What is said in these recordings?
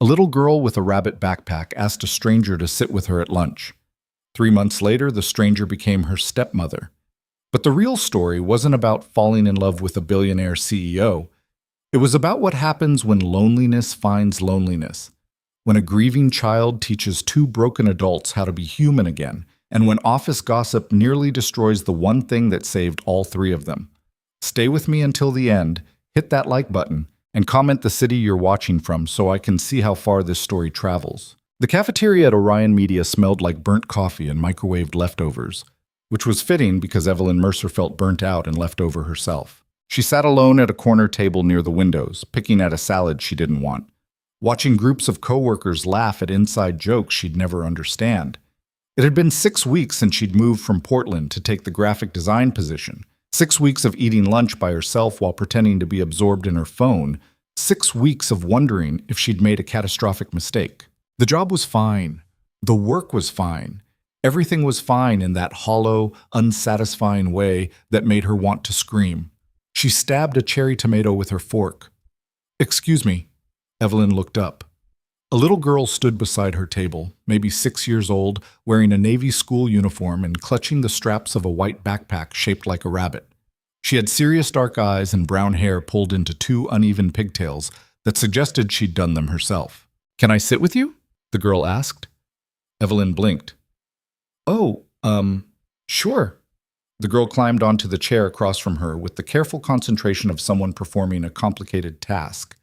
A little girl with a rabbit backpack asked a stranger to sit with her at lunch. 3 months later, the stranger became her stepmother. But the real story wasn't about falling in love with a billionaire CEO. It was about what happens when loneliness finds loneliness, when a grieving child teaches two broken adults how to be human again, and when office gossip nearly destroys the one thing that saved all three of them. Stay with me until the end, hit that like button, and comment the city you're watching from so I can see how far this story travels. The cafeteria at Orion Media smelled like burnt coffee and microwaved leftovers, which was fitting because Evelyn Mercer felt burnt out and left over herself. She sat alone at a corner table near the windows, picking at a salad she didn't want, watching groups of coworkers laugh at inside jokes she'd never understand. It had been 6 weeks since she'd moved from Portland to take the graphic design position. 6 weeks of eating lunch by herself while pretending to be absorbed in her phone. 6 weeks of wondering if she'd made a catastrophic mistake. The job was fine. The work was fine. Everything was fine in that hollow, unsatisfying way that made her want to scream. She stabbed a cherry tomato with her fork. "Excuse me." Evelyn looked up. A little girl stood beside her table, maybe 6 years old, wearing a Navy school uniform and clutching the straps of a white backpack shaped like a rabbit. She had serious dark eyes and brown hair pulled into two uneven pigtails that suggested she'd done them herself. "Can I sit with you?" the girl asked. Evelyn blinked. "Oh, sure." The girl climbed onto the chair across from her with the careful concentration of someone performing a complicated task.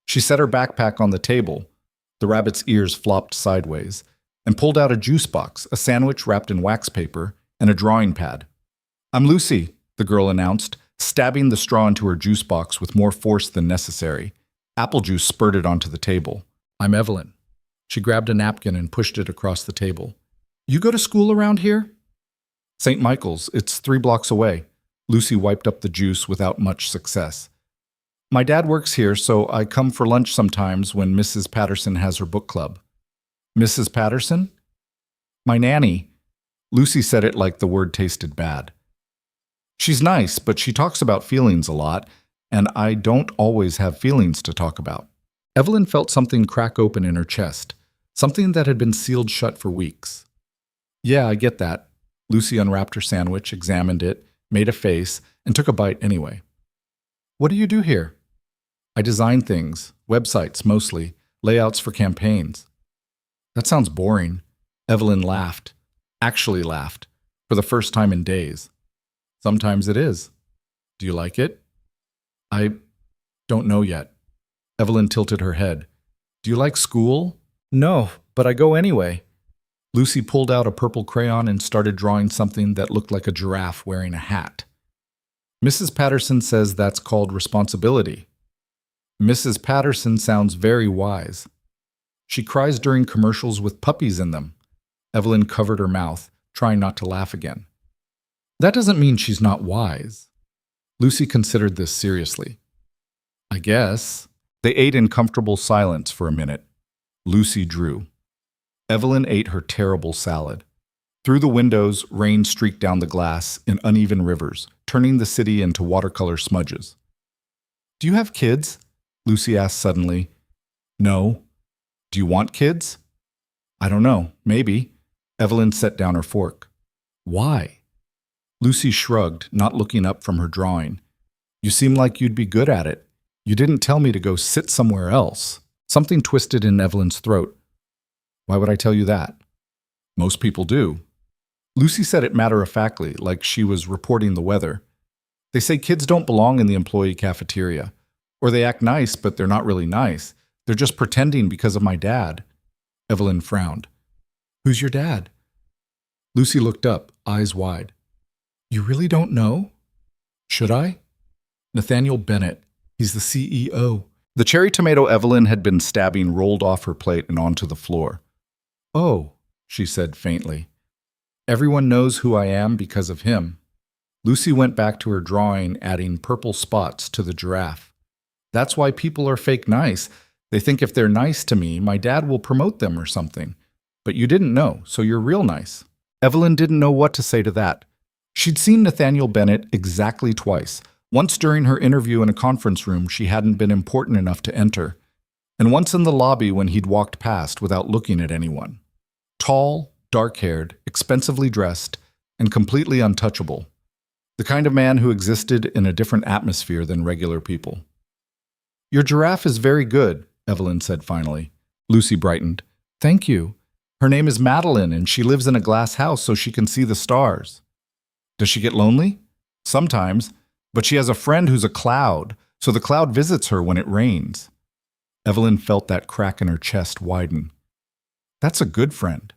She set her backpack on the table. The rabbit's ears flopped sideways, and pulled out a juice box, a sandwich wrapped in wax paper, and a drawing pad. "I'm Lucy," the girl announced, stabbing the straw into her juice box with more force than necessary. Apple juice spurted onto the table. "I'm Evelyn." She grabbed a napkin and pushed it across the table. "You go to school around here?" "St. Michael's. It's 3 blocks away." Lucy wiped up the juice without much success. "My dad works here, so I come for lunch sometimes when Mrs. Patterson has her book club." "Mrs. Patterson?" "My nanny." Lucy said it like the word tasted bad. "She's nice, but she talks about feelings a lot, and I don't always have feelings to talk about." Evelyn felt something crack open in her chest, something that had been sealed shut for weeks. "Yeah, I get that." Lucy unwrapped her sandwich, examined it, made a face, and took a bite anyway. "What do you do here?" "I design things, websites mostly, layouts for campaigns." "That sounds boring." Evelyn laughed, actually laughed, for the first time in days. "Sometimes it is. Do you like it?" "I don't know yet." Evelyn tilted her head. "Do you like school?" "No, but I go anyway." Lucy pulled out a purple crayon and started drawing something that looked like a giraffe wearing a hat. "Mrs. Patterson says that's called responsibility." "Mrs. Patterson sounds very wise." "She cries during commercials with puppies in them." Evelyn covered her mouth, trying not to laugh again. "That doesn't mean she's not wise." Lucy considered this seriously. "I guess." They ate in comfortable silence for a minute. Lucy drew. Evelyn ate her terrible salad. Through the windows, rain streaked down the glass in uneven rivers, turning the city into watercolor smudges. "Do you have kids?" Lucy asked suddenly. "No." "Do you want kids?" "I don't know. Maybe." Evelyn set down her fork. "Why?" Lucy shrugged, not looking up from her drawing. "You seem like you'd be good at it. You didn't tell me to go sit somewhere else." Something twisted in Evelyn's throat. "Why would I tell you that?" "Most people do." Lucy said it matter-of-factly, like she was reporting the weather. "They say kids don't belong in the employee cafeteria. Or they act nice, but they're not really nice. They're just pretending because of my dad." Evelyn frowned. "Who's your dad?" Lucy looked up, eyes wide. "You really don't know?" "Should I?" "Nathaniel Bennett. He's the CEO." The cherry tomato Evelyn had been stabbing rolled off her plate and onto the floor. "Oh," she said faintly. "Everyone knows who I am because of him." Lucy went back to her drawing, adding purple spots to the giraffe. "That's why people are fake nice. They think if they're nice to me, my dad will promote them or something. But you didn't know, so you're real nice." Evelyn didn't know what to say to that. She'd seen Nathaniel Bennett exactly twice. Once during her interview in a conference room she hadn't been important enough to enter. and once in the lobby when he'd walked past without looking at anyone. Tall, dark-haired, expensively dressed, and completely untouchable. The kind of man who existed in a different atmosphere than regular people. "Your giraffe is very good," Evelyn said finally. Lucy brightened. "Thank you. Her name is Madeline, and she lives in a glass house so she can see the stars." "Does she get lonely?" "Sometimes, but she has a friend who's a cloud, so the cloud visits her when it rains." Evelyn felt that crack in her chest widen. "That's a good friend."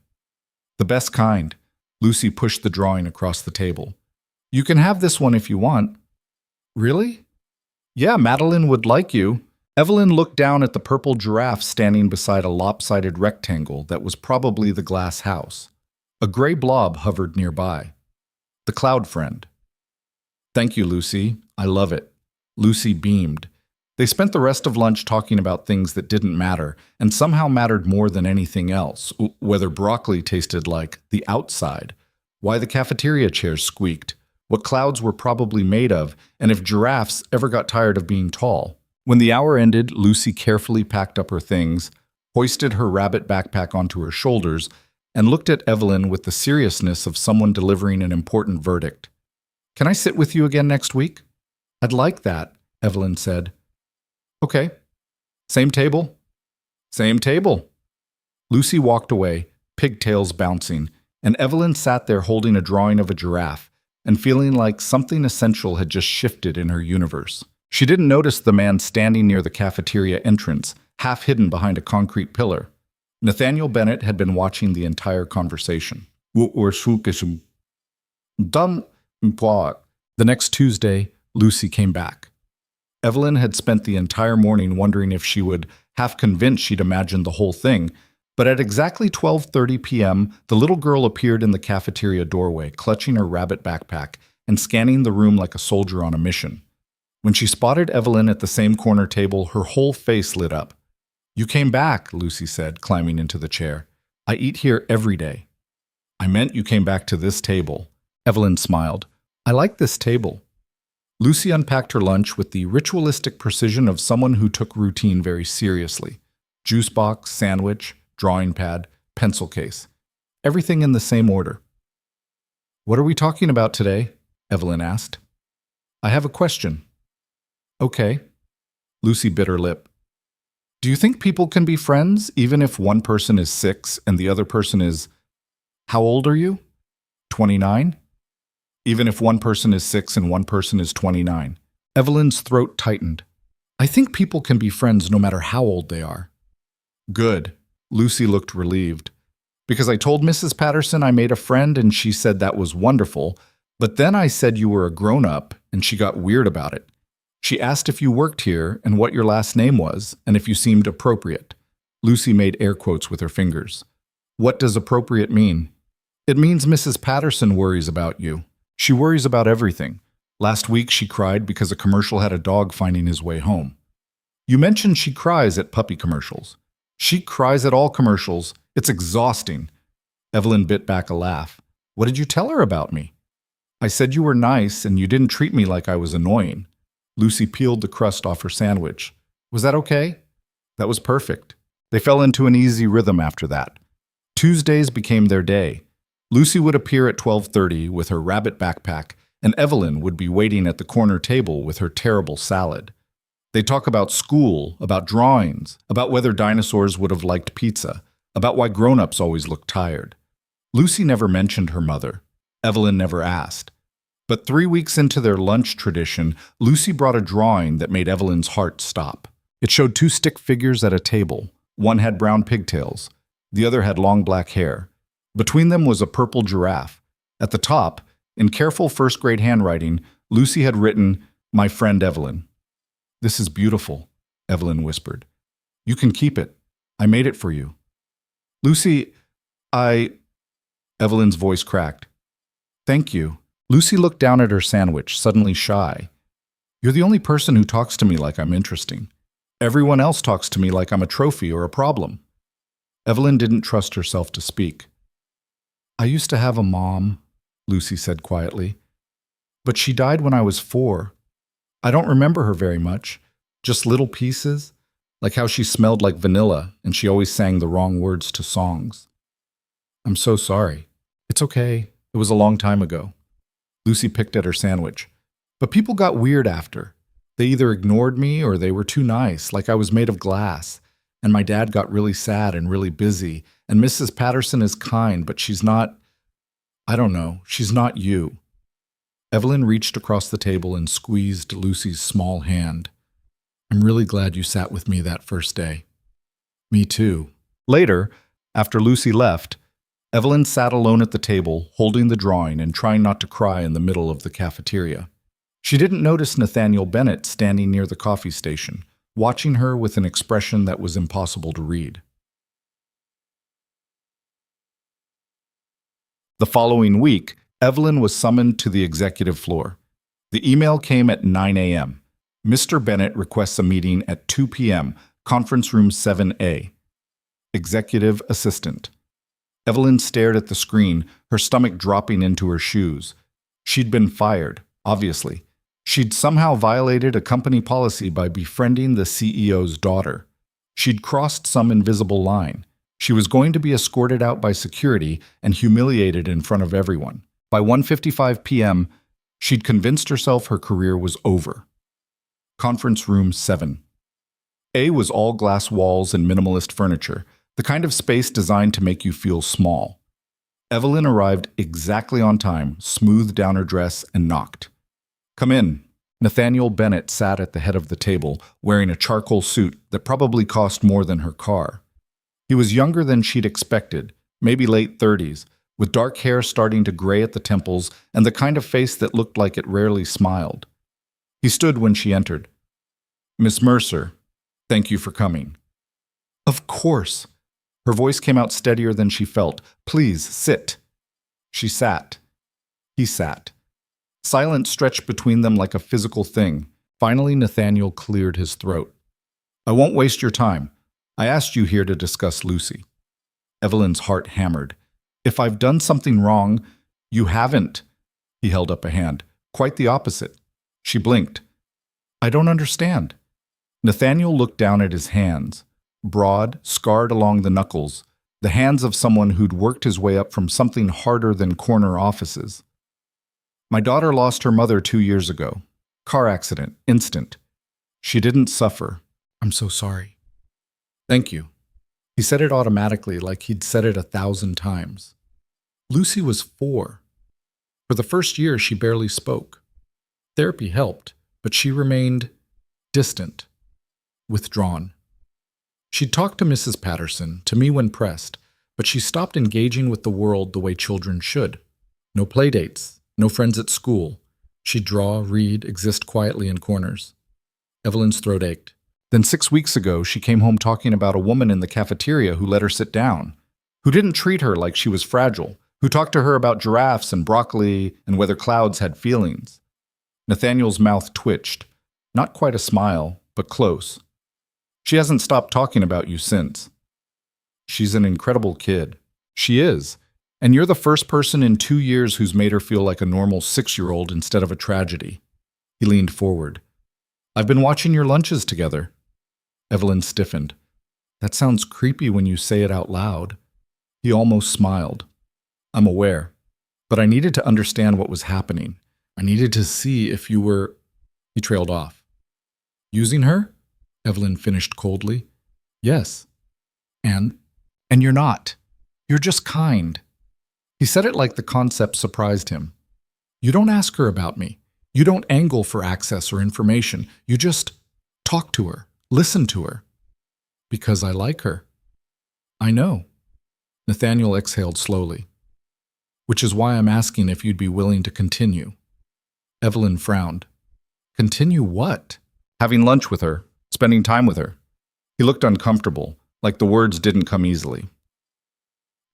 "The best kind." Lucy pushed the drawing across the table. "You can have this one if you want." "Really?" "Yeah, Madeline would like you." Evelyn looked down at the purple giraffe standing beside a lopsided rectangle that was probably the glass house. A gray blob hovered nearby. The cloud friend. "Thank you, Lucy. I love it." Lucy beamed. They spent the rest of lunch talking about things that didn't matter, and somehow mattered more than anything else, whether broccoli tasted like the outside, why the cafeteria chairs squeaked, what clouds were probably made of, and if giraffes ever got tired of being tall. When the hour ended, Lucy carefully packed up her things, hoisted her rabbit backpack onto her shoulders, and looked at Evelyn with the seriousness of someone delivering an important verdict. "Can I sit with you again next week?" "I'd like that," Evelyn said. "Okay. Same table?" "Same table." Lucy walked away, pigtails bouncing, and Evelyn sat there holding a drawing of a giraffe and feeling like something essential had just shifted in her universe. She didn't notice the man standing near the cafeteria entrance, half hidden behind a concrete pillar. Nathaniel Bennett had been watching the entire conversation. The next Tuesday, Lucy came back. Evelyn had spent the entire morning wondering if she would, half convinced she'd imagined the whole thing, but at exactly 12:30 p.m., the little girl appeared in the cafeteria doorway, clutching her rabbit backpack and scanning the room like a soldier on a mission. When she spotted Evelyn at the same corner table, her whole face lit up. "You came back," Lucy said, climbing into the chair. "I eat here every day." "I meant you came back to this table." Evelyn smiled. "I like this table." Lucy unpacked her lunch with the ritualistic precision of someone who took routine very seriously. Juice box, sandwich, drawing pad, pencil case. Everything in the same order. "What are we talking about today?" Evelyn asked. "I have a question." "Okay." Lucy bit her lip. "Do you think people can be friends even if one person is 6 and the other person is... How old are you? 29? Even if one person is 6 and one person is 29. Evelyn's throat tightened. "I think people can be friends no matter how old they are." "Good." Lucy looked relieved. "Because I told Mrs. Patterson I made a friend and she said that was wonderful, but then I said you were a grown-up and she got weird about it. She asked if you worked here and what your last name was and if you seemed appropriate." Lucy made air quotes with her fingers. "What does appropriate mean?" "It means Mrs. Patterson worries about you. She worries about everything. Last week she cried because a commercial had a dog finding his way home." "You mentioned she cries at puppy commercials." "She cries at all commercials. It's exhausting." Evelyn bit back a laugh. "What did you tell her about me?" "I said you were nice and you didn't treat me like I was annoying." Lucy peeled the crust off her sandwich. "Was that okay?" "That was perfect." They fell into an easy rhythm after that. Tuesdays became their day. Lucy would appear at 12:30 with her rabbit backpack, and Evelyn would be waiting at the corner table with her terrible salad. They'd talk about school, about drawings, about whether dinosaurs would have liked pizza, about why grown-ups always look tired. Lucy never mentioned her mother. Evelyn never asked. But 3 weeks into their lunch tradition, Lucy brought a drawing that made Evelyn's heart stop. It showed 2 stick figures at a table. One had brown pigtails. The other had long black hair. Between them was a purple giraffe. At the top, in careful first-grade handwriting, Lucy had written, "My friend Evelyn." "This is beautiful," Evelyn whispered. "You can keep it. I made it for you." "Lucy, Evelyn's voice cracked. "Thank you." Lucy looked down at her sandwich, suddenly shy. "You're the only person who talks to me like I'm interesting. Everyone else talks to me like I'm a trophy or a problem." Evelyn didn't trust herself to speak. "I used to have a mom," Lucy said quietly. "But she died when I was 4. I don't remember her very much, just little pieces. like how she smelled like vanilla and she always sang the wrong words to songs. I'm so sorry. It's okay. It was a long time ago. Lucy picked at her sandwich. But people got weird after. They either ignored me or they were too nice, like I was made of glass. And my dad got really sad and really busy. And Mrs. Patterson is kind, but she's not, I don't know, she's not you. Evelyn reached across the table and squeezed Lucy's small hand. I'm really glad you sat with me that first day. Me too. Later, after Lucy left, Evelyn sat alone at the table, holding the drawing and trying not to cry in the middle of the cafeteria. She didn't notice Nathaniel Bennett standing near the coffee station, watching her with an expression that was impossible to read. The following week, Evelyn was summoned to the executive floor. The email came at 9 a.m. Mr. Bennett requests a meeting at 2 p.m., conference room 7A. Executive assistant. Evelyn stared at the screen, her stomach dropping into her shoes. She'd been fired, obviously. She'd somehow violated a company policy by befriending the CEO's daughter. She'd crossed some invisible line. She was going to be escorted out by security and humiliated in front of everyone. By 1:55 p.m., she'd convinced herself her career was over. Conference room 7. A was all glass walls and minimalist furniture, the kind of space designed to make you feel small. Evelyn arrived exactly on time, smoothed down her dress, and knocked. Come in. Nathaniel Bennett sat at the head of the table, wearing a charcoal suit that probably cost more than her car. He was younger than she'd expected, maybe late 30s, with dark hair starting to gray at the temples and the kind of face that looked like it rarely smiled. He stood when she entered. Miss Mercer, thank you for coming. Of course. Her voice came out steadier than she felt. Please, sit. She sat. He sat. Silence stretched between them like a physical thing. Finally, Nathaniel cleared his throat. I won't waste your time. I asked you here to discuss Lucy. Evelyn's heart hammered. If I've done something wrong, you haven't. He held up a hand. Quite the opposite. She blinked. I don't understand. Nathaniel looked down at his hands, broad, scarred along the knuckles, the hands of someone who'd worked his way up from something harder than corner offices. My daughter lost her mother 2 years ago. Car accident, instant. She didn't suffer. I'm so sorry. Thank you. He said it automatically, like he'd said it 1,000 times. Lucy was 4. For the first year, she barely spoke. Therapy helped, but she remained distant, withdrawn. She'd talked to Mrs. Patterson, to me when pressed, but she stopped engaging with the world the way children should. No playdates, no friends at school. She'd draw, read, exist quietly in corners. Evelyn's throat ached. Then 6 weeks ago, she came home talking about a woman in the cafeteria who let her sit down, who didn't treat her like she was fragile, who talked to her about giraffes and broccoli and whether clouds had feelings. Nathaniel's mouth twitched. Not quite a smile, but close. She hasn't stopped talking about you since. She's an incredible kid. She is. And you're the first person in 2 years who's made her feel like a normal 6-year-old instead of a tragedy. He leaned forward. I've been watching your lunches together. Evelyn stiffened. That sounds creepy when you say it out loud. He almost smiled. I'm aware. But I needed to understand what was happening. I needed to see if you were... He trailed off. Using her? Evelyn finished coldly. Yes. And you're not. You're just kind. He said it like the concept surprised him. You don't ask her about me. You don't angle for access or information. You just talk to her, listen to her. Because I like her. I know. Nathaniel exhaled slowly. Which is why I'm asking if you'd be willing to continue. Evelyn frowned. Continue what? Having lunch with her, spending time with her. He looked uncomfortable, like the words didn't come easily.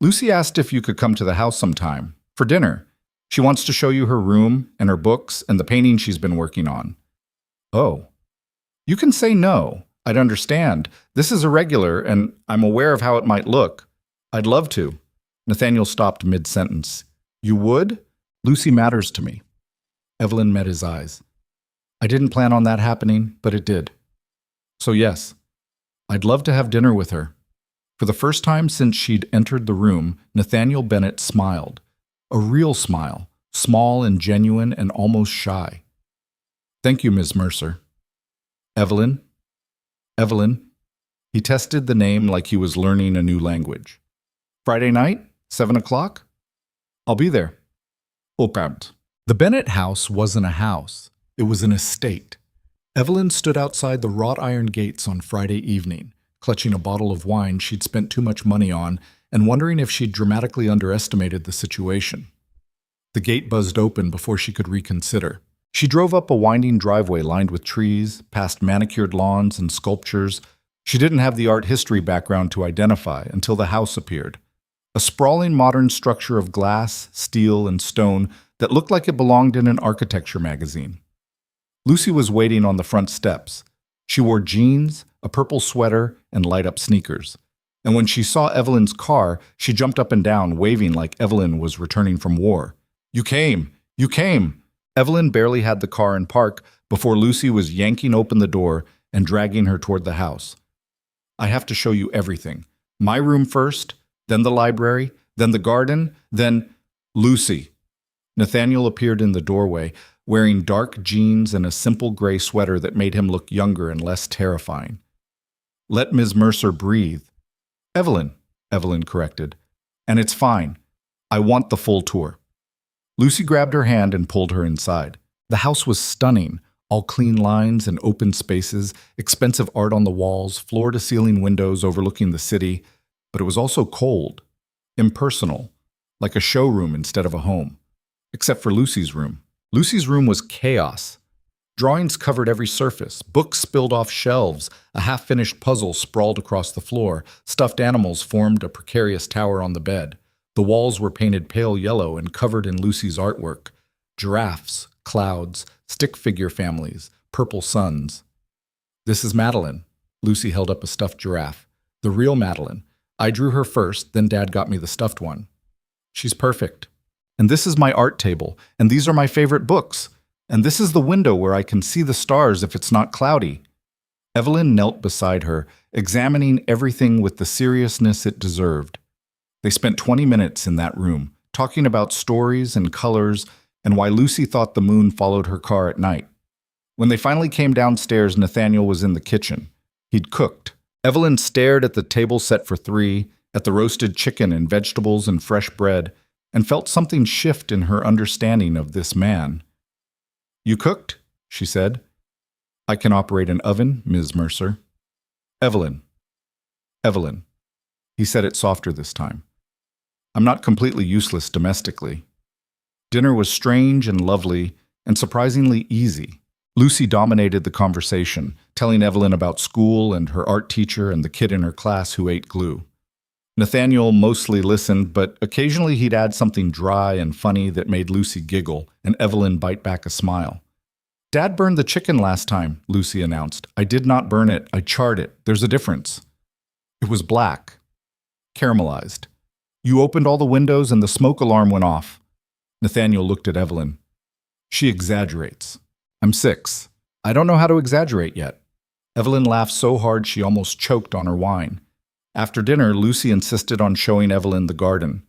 Lucy asked if you could come to the house sometime, for dinner. She wants to show you her room and her books and the painting she's been working on. Oh. You can say no. I'd understand. This is irregular, and I'm aware of how it might look. I'd love to. Nathaniel stopped mid-sentence. You would? Lucy matters to me. Evelyn met his eyes. I didn't plan on that happening, but it did. So yes. I'd love to have dinner with her. For the first time since she'd entered the room, Nathaniel Bennett smiled. A real smile, small and genuine and almost shy. Thank you, Ms. Mercer. Evelyn? Evelyn? He tested the name like he was learning a new language. Friday night, 7 o'clock? I'll be there. Opened. The Bennett house wasn't a house. It was an estate. Evelyn stood outside the wrought iron gates on Friday evening, clutching a bottle of wine she'd spent too much money on and wondering if she'd dramatically underestimated the situation. The gate buzzed open before she could reconsider. She drove up a winding driveway lined with trees, past manicured lawns and sculptures. She didn't have the art history background to identify until the house appeared. A sprawling modern structure of glass, steel, and stone that looked like it belonged in an architecture magazine. Lucy was waiting on the front steps. She wore jeans, a purple sweater, and light-up sneakers. And when she saw Evelyn's car, she jumped up and down, waving like Evelyn was returning from war. You came! You came! Evelyn barely had the car in park before Lucy was yanking open the door and dragging her toward the house. I have to show you everything. My room first, then the library, then the garden, then Lucy. Nathaniel appeared in the doorway, wearing dark jeans and a simple gray sweater that made him look younger and less terrifying. Let Ms. Mercer breathe. Evelyn corrected. And it's fine. I want the full tour. Lucy grabbed her hand and pulled her inside. The house was stunning, all clean lines and open spaces, expensive art on the walls, floor-to-ceiling windows overlooking the city, but it was also cold, impersonal, like a showroom instead of a home. Except for Lucy's room. Lucy's room was chaos. Drawings covered every surface, books spilled off shelves, a half-finished puzzle sprawled across the floor, stuffed animals formed a precarious tower on the bed. The walls were painted pale yellow and covered in Lucy's artwork. Giraffes, clouds, stick figure families, purple suns. This is Madeline. Lucy held up a stuffed giraffe. The real Madeline. I drew her first, then Dad got me the stuffed one. She's perfect. And this is my art table, and these are my favorite books. And this is the window where I can see the stars if it's not cloudy. Evelyn knelt beside her, examining everything with the seriousness it deserved. They spent 20 minutes in that room, talking about stories and colors and why Lucy thought the moon followed her car at night. When they finally came downstairs, Nathaniel was in the kitchen. He'd cooked. Evelyn stared at the table set for three, at the roasted chicken and vegetables and fresh bread, and felt something shift in her understanding of this man. You cooked? She said. I can operate an oven, Ms. Mercer. Evelyn. He said it softer this time. I'm not completely useless domestically. Dinner was strange and lovely and surprisingly easy. Lucy dominated the conversation, telling Evelyn about school and her art teacher and the kid in her class who ate glue. Nathaniel mostly listened, but occasionally he'd add something dry and funny that made Lucy giggle and Evelyn bite back a smile. Dad burned the chicken last time, Lucy announced. I did not burn it. I charred it. There's a difference. It was black. Caramelized. You opened all the windows and the smoke alarm went off. Nathaniel looked at Evelyn. She exaggerates. I'm 6. I don't know how to exaggerate yet. Evelyn laughed so hard she almost choked on her wine. After dinner, Lucy insisted on showing Evelyn the garden.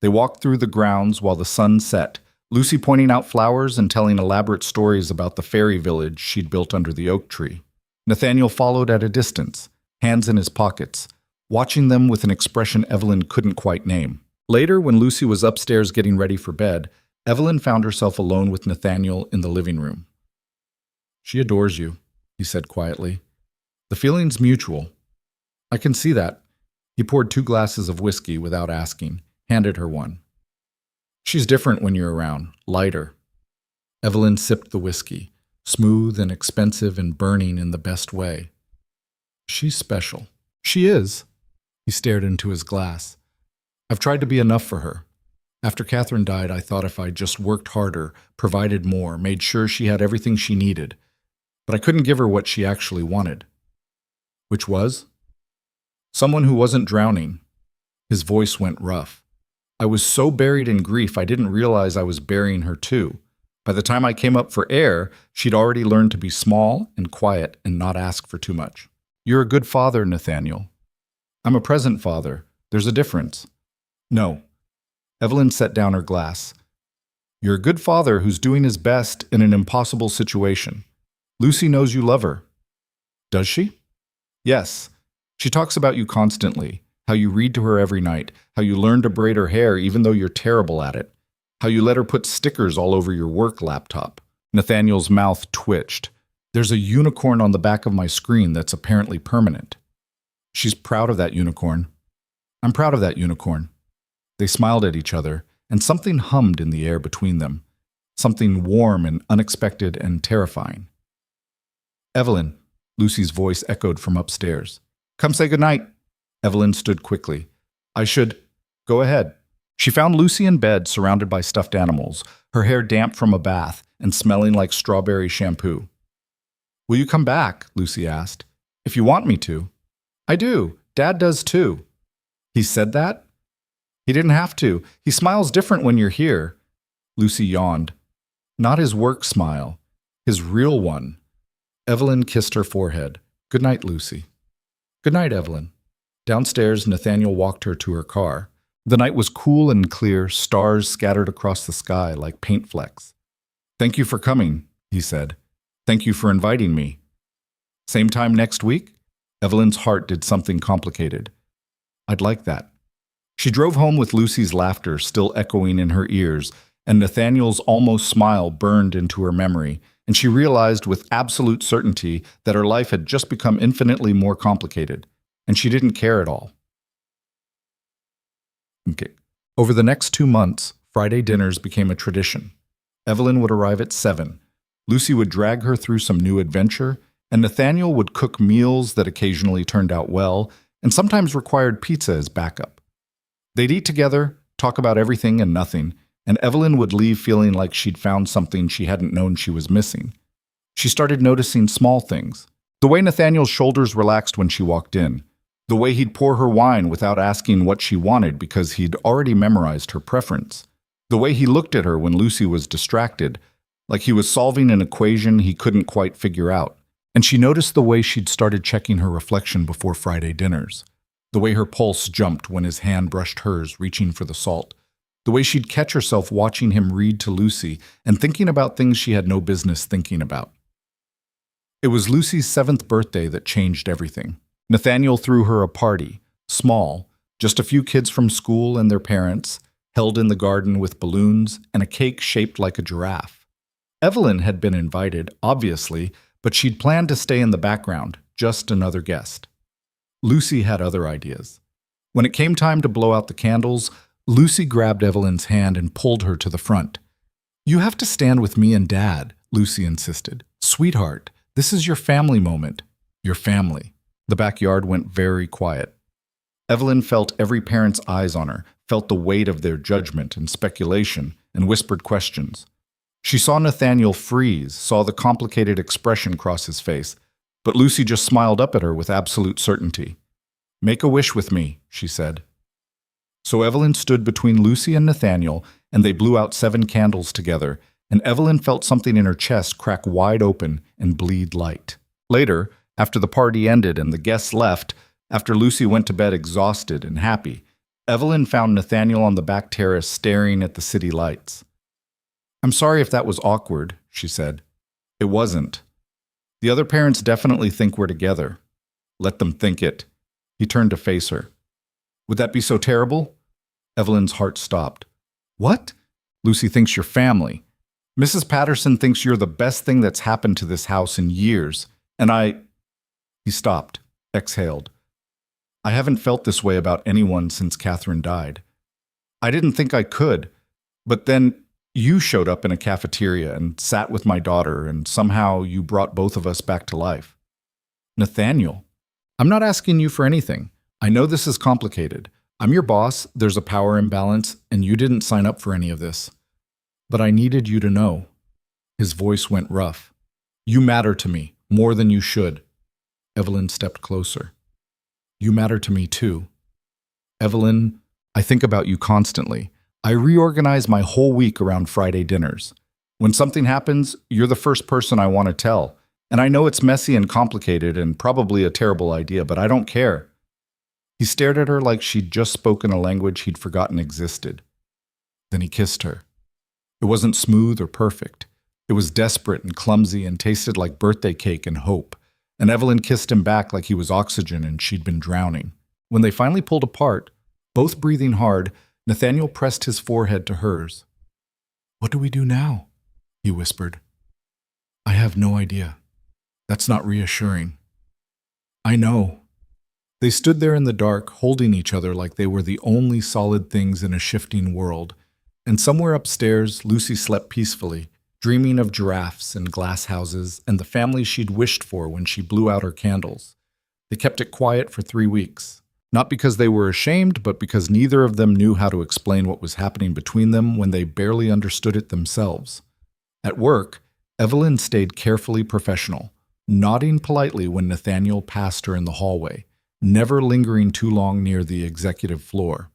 They walked through the grounds while the sun set, Lucy pointing out flowers and telling elaborate stories about the fairy village she'd built under the oak tree. Nathaniel followed at a distance, hands in his pockets, watching them with an expression Evelyn couldn't quite name. Later, when Lucy was upstairs getting ready for bed, Evelyn found herself alone with Nathaniel in the living room. She adores you, he said quietly. The feeling's mutual. I can see that. He poured 2 glasses of whiskey without asking, handed her one. She's different when you're around, lighter. Evelyn sipped the whiskey, smooth and expensive and burning in the best way. She's special. She is. He stared into his glass. I've tried to be enough for her. After Catherine died, I thought if I just worked harder, provided more, made sure she had everything she needed. But I couldn't give her what she actually wanted. Which was? Someone who wasn't drowning. His voice went rough. I was so buried in grief I didn't realize I was burying her too. By the time I came up for air, she'd already learned to be small and quiet and not ask for too much. You're a good father, Nathaniel. I'm a present father. There's a difference. No. Evelyn set down her glass. You're a good father who's doing his best in an impossible situation. Lucy knows you love her. Does she? Yes. She talks about you constantly, how you read to her every night, how you learn to braid her hair even though you're terrible at it, how you let her put stickers all over your work laptop. Nathaniel's mouth twitched. There's a unicorn on the back of my screen that's apparently permanent. She's proud of that unicorn. I'm proud of that unicorn. They smiled at each other, and something hummed in the air between them, something warm and unexpected and terrifying. Evelyn, Lucy's voice echoed from upstairs. Come say goodnight. Evelyn stood quickly. I should. Go ahead. She found Lucy in bed, surrounded by stuffed animals, her hair damp from a bath and smelling like strawberry shampoo. Will you come back? Lucy asked. If you want me to. I do. Dad does too. He said that? He didn't have to. He smiles different when you're here. Lucy yawned. Not his work smile. His real one. Evelyn kissed her forehead. Good night, Lucy. Good night, Evelyn. Downstairs, Nathaniel walked her to her car. The night was cool and clear, stars scattered across the sky like paint flecks. Thank you for coming, he said. Thank you for inviting me. Same time next week? Evelyn's heart did something complicated. I'd like that. She drove home with Lucy's laughter still echoing in her ears, and Nathaniel's almost smile burned into her memory, and she realized with absolute certainty that her life had just become infinitely more complicated, and she didn't care at all. Okay. Over the next 2 months, Friday dinners became a tradition. Evelyn would arrive at 7. Lucy would drag her through some new adventure, and Nathaniel would cook meals that occasionally turned out well and sometimes required pizza as backup. They'd eat together, talk about everything and nothing, and Evelyn would leave feeling like she'd found something she hadn't known she was missing. She started noticing small things. The way Nathaniel's shoulders relaxed when she walked in. The way he'd pour her wine without asking what she wanted because he'd already memorized her preference. The way he looked at her when Lucy was distracted, like he was solving an equation he couldn't quite figure out. And she noticed the way she'd started checking her reflection before Friday dinners. The way her pulse jumped when his hand brushed hers, reaching for the salt. The way she'd catch herself watching him read to Lucy and thinking about things she had no business thinking about. It was Lucy's 7th birthday that changed everything. Nathaniel threw her a party, small, just a few kids from school and their parents, held in the garden with balloons and a cake shaped like a giraffe. Evelyn had been invited, obviously, but she'd planned to stay in the background, just another guest. Lucy had other ideas. When it came time to blow out the candles, Lucy grabbed Evelyn's hand and pulled her to the front. You have to stand with me and Dad, Lucy insisted. Sweetheart, this is your family moment. Your family. The backyard went very quiet. Evelyn felt every parent's eyes on her, felt the weight of their judgment and speculation, and whispered questions. She saw Nathaniel freeze, saw the complicated expression cross his face, but Lucy just smiled up at her with absolute certainty. Make a wish with me, she said. So Evelyn stood between Lucy and Nathaniel, and they blew out 7 candles together, and Evelyn felt something in her chest crack wide open and bleed light. Later, after the party ended and the guests left, after Lucy went to bed exhausted and happy, Evelyn found Nathaniel on the back terrace staring at the city lights. I'm sorry if that was awkward, she said. It wasn't. The other parents definitely think we're together. Let them think it. He turned to face her. Would that be so terrible? Evelyn's heart stopped. What? Lucy thinks you're family. Mrs. Patterson thinks you're the best thing that's happened to this house in years, and He stopped, exhaled. I haven't felt this way about anyone since Catherine died. I didn't think I could, but then you showed up in a cafeteria and sat with my daughter, and somehow you brought both of us back to life. Nathaniel, I'm not asking you for anything. I know this is complicated. I'm your boss, there's a power imbalance, and you didn't sign up for any of this. But I needed you to know. His voice went rough. You matter to me, more than you should. Evelyn stepped closer. You matter to me too. Evelyn, I think about you constantly. I reorganize my whole week around Friday dinners. When something happens, you're the first person I want to tell, And I know it's messy and complicated and probably a terrible idea, but I don't care." He stared at her like she'd just spoken a language he'd forgotten existed. Then he kissed her. It wasn't smooth or perfect. It was desperate and clumsy and tasted like birthday cake and hope. And Evelyn kissed him back like he was oxygen and she'd been drowning. When they finally pulled apart, both breathing hard, Nathaniel pressed his forehead to hers. "What do we do now?" he whispered. "I have no idea. That's not reassuring." "I know." They stood there in the dark, holding each other like they were the only solid things in a shifting world. And somewhere upstairs, Lucy slept peacefully, dreaming of giraffes and glass houses and the family she'd wished for when she blew out her candles. They kept it quiet for 3 weeks, not because they were ashamed, but because neither of them knew how to explain what was happening between them when they barely understood it themselves. At work, Evelyn stayed carefully professional, nodding politely when Nathaniel passed her in the hallway, never lingering too long near the executive floor.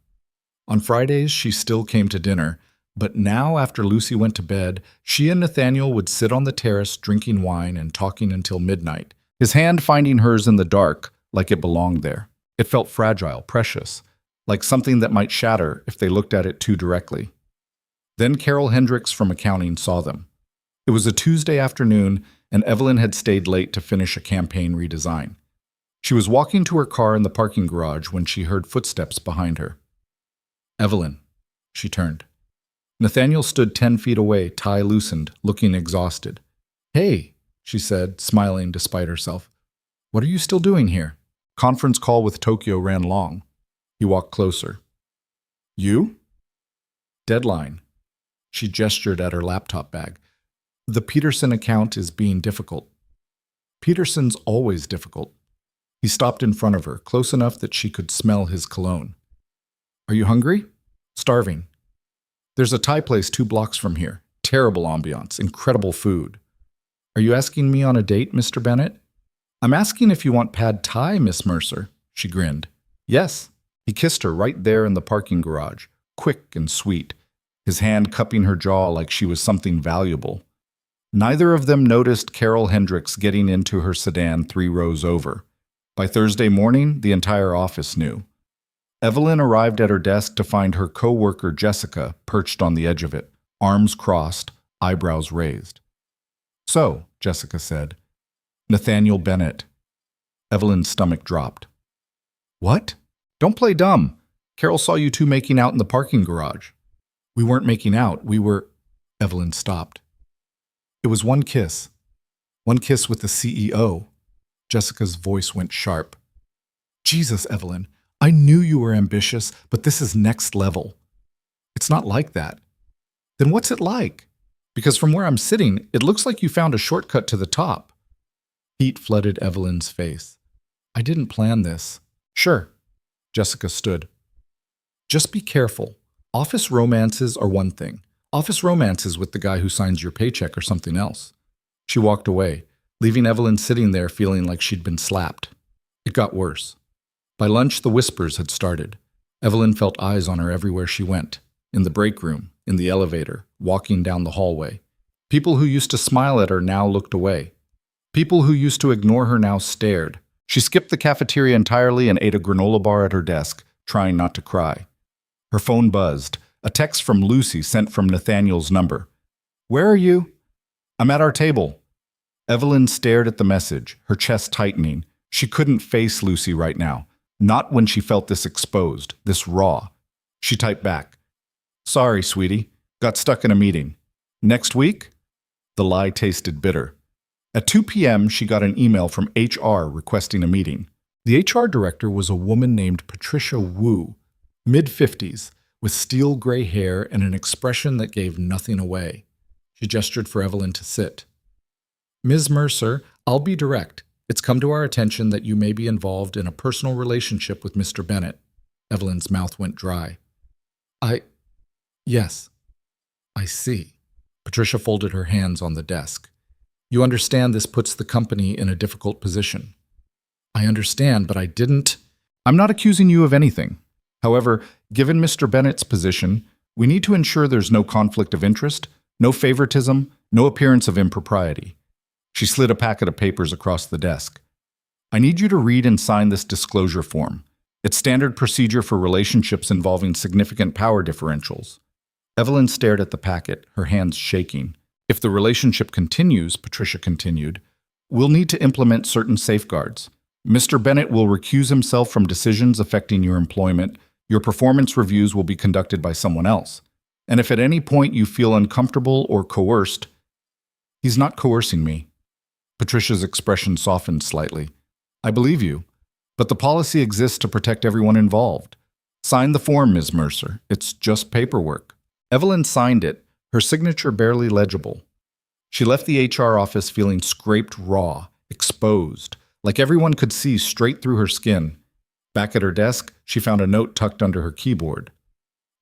On Fridays, she still came to dinner, but now after Lucy went to bed, she and Nathaniel would sit on the terrace drinking wine and talking until midnight, his hand finding hers in the dark like it belonged there. It felt fragile, precious, like something that might shatter if they looked at it too directly. Then Carol Hendricks from accounting saw them. It was a Tuesday afternoon, and Evelyn had stayed late to finish a campaign redesign. She was walking to her car in the parking garage when she heard footsteps behind her. "Evelyn," she turned. Nathaniel stood 10 feet away, tie loosened, looking exhausted. "Hey," she said, smiling despite herself. "What are you still doing here?" Conference call with Tokyo ran long. He walked closer. "You?" "Deadline." She gestured at her laptop bag. "The Peterson account is being difficult." Peterson's always difficult. He stopped in front of her, close enough that she could smell his cologne. "Are you hungry?" "Starving." "There's a Thai place 2 blocks from here. Terrible ambiance, incredible food." "Are you asking me on a date, Mr. Bennett?" "I'm asking if you want pad Thai, Miss Mercer." She grinned. "Yes." He kissed her right there in the parking garage, quick and sweet, his hand cupping her jaw like she was something valuable. Neither of them noticed Carol Hendricks getting into her sedan 3 rows over. By Thursday morning, the entire office knew. Evelyn arrived at her desk to find her co-worker Jessica perched on the edge of it, arms crossed, eyebrows raised. "So," Jessica said, "Nathaniel Bennett." Evelyn's stomach dropped. "What? Don't play dumb. Carol saw you 2 making out in the parking garage." "We weren't making out. We were—" Evelyn stopped. "It was one kiss. One kiss with the CEO." Jessica's voice went sharp. "Jesus, Evelyn, I knew you were ambitious, but this is next level." "It's not like that." "Then what's it like? Because from where I'm sitting, it looks like you found a shortcut to the top." Heat flooded Evelyn's face. "I didn't plan this." "Sure." Jessica stood. "Just be careful. Office romances are one thing. Office romances with the guy who signs your paycheck or something else." She walked away, leaving Evelyn sitting there feeling like she'd been slapped. It got worse. By lunch, the whispers had started. Evelyn felt eyes on her everywhere she went, in the break room, in the elevator, walking down the hallway. People who used to smile at her now looked away. People who used to ignore her now stared. She skipped the cafeteria entirely and ate a granola bar at her desk, trying not to cry. Her phone buzzed. A text from Lucy sent from Nathaniel's number. "Where are you?" "I'm at our table." Evelyn stared at the message, her chest tightening. She couldn't face Lucy right now. Not when she felt this exposed, this raw. She typed back, "Sorry, sweetie. Got stuck in a meeting. Next week?" The lie tasted bitter. At 2 p.m., she got an email from HR requesting a meeting. The HR director was a woman named Patricia Wu, mid-50s, with steel gray hair and an expression that gave nothing away. She gestured for Evelyn to sit. "Ms. Mercer, I'll be direct. It's come to our attention that you may be involved in a personal relationship with Mr. Bennett." Evelyn's mouth went dry. Yes. I see." Patricia folded her hands on the desk. "You understand this puts the company in a difficult position." "I understand, but I didn't—" "I'm not accusing you of anything. However, given Mr. Bennett's position, we need to ensure there's no conflict of interest, no favoritism, no appearance of impropriety." She slid a packet of papers across the desk. I need you to read and sign this disclosure form. It's standard procedure for relationships involving significant power differentials. Evelyn stared at the packet, her hands shaking. If the relationship continues, Patricia continued, we'll need to implement certain safeguards. Mr. Bennett will recuse himself from decisions affecting your employment. Your performance reviews will be conducted by someone else. And if at any point you feel uncomfortable or coerced, he's not coercing me. Patricia's expression softened slightly. I believe you, but the policy exists to protect everyone involved. Sign the form, Ms. Mercer. It's just paperwork. Evelyn signed it, her signature barely legible. She left the HR office feeling scraped raw, exposed, like everyone could see straight through her skin. Back at her desk, she found a note tucked under her keyboard.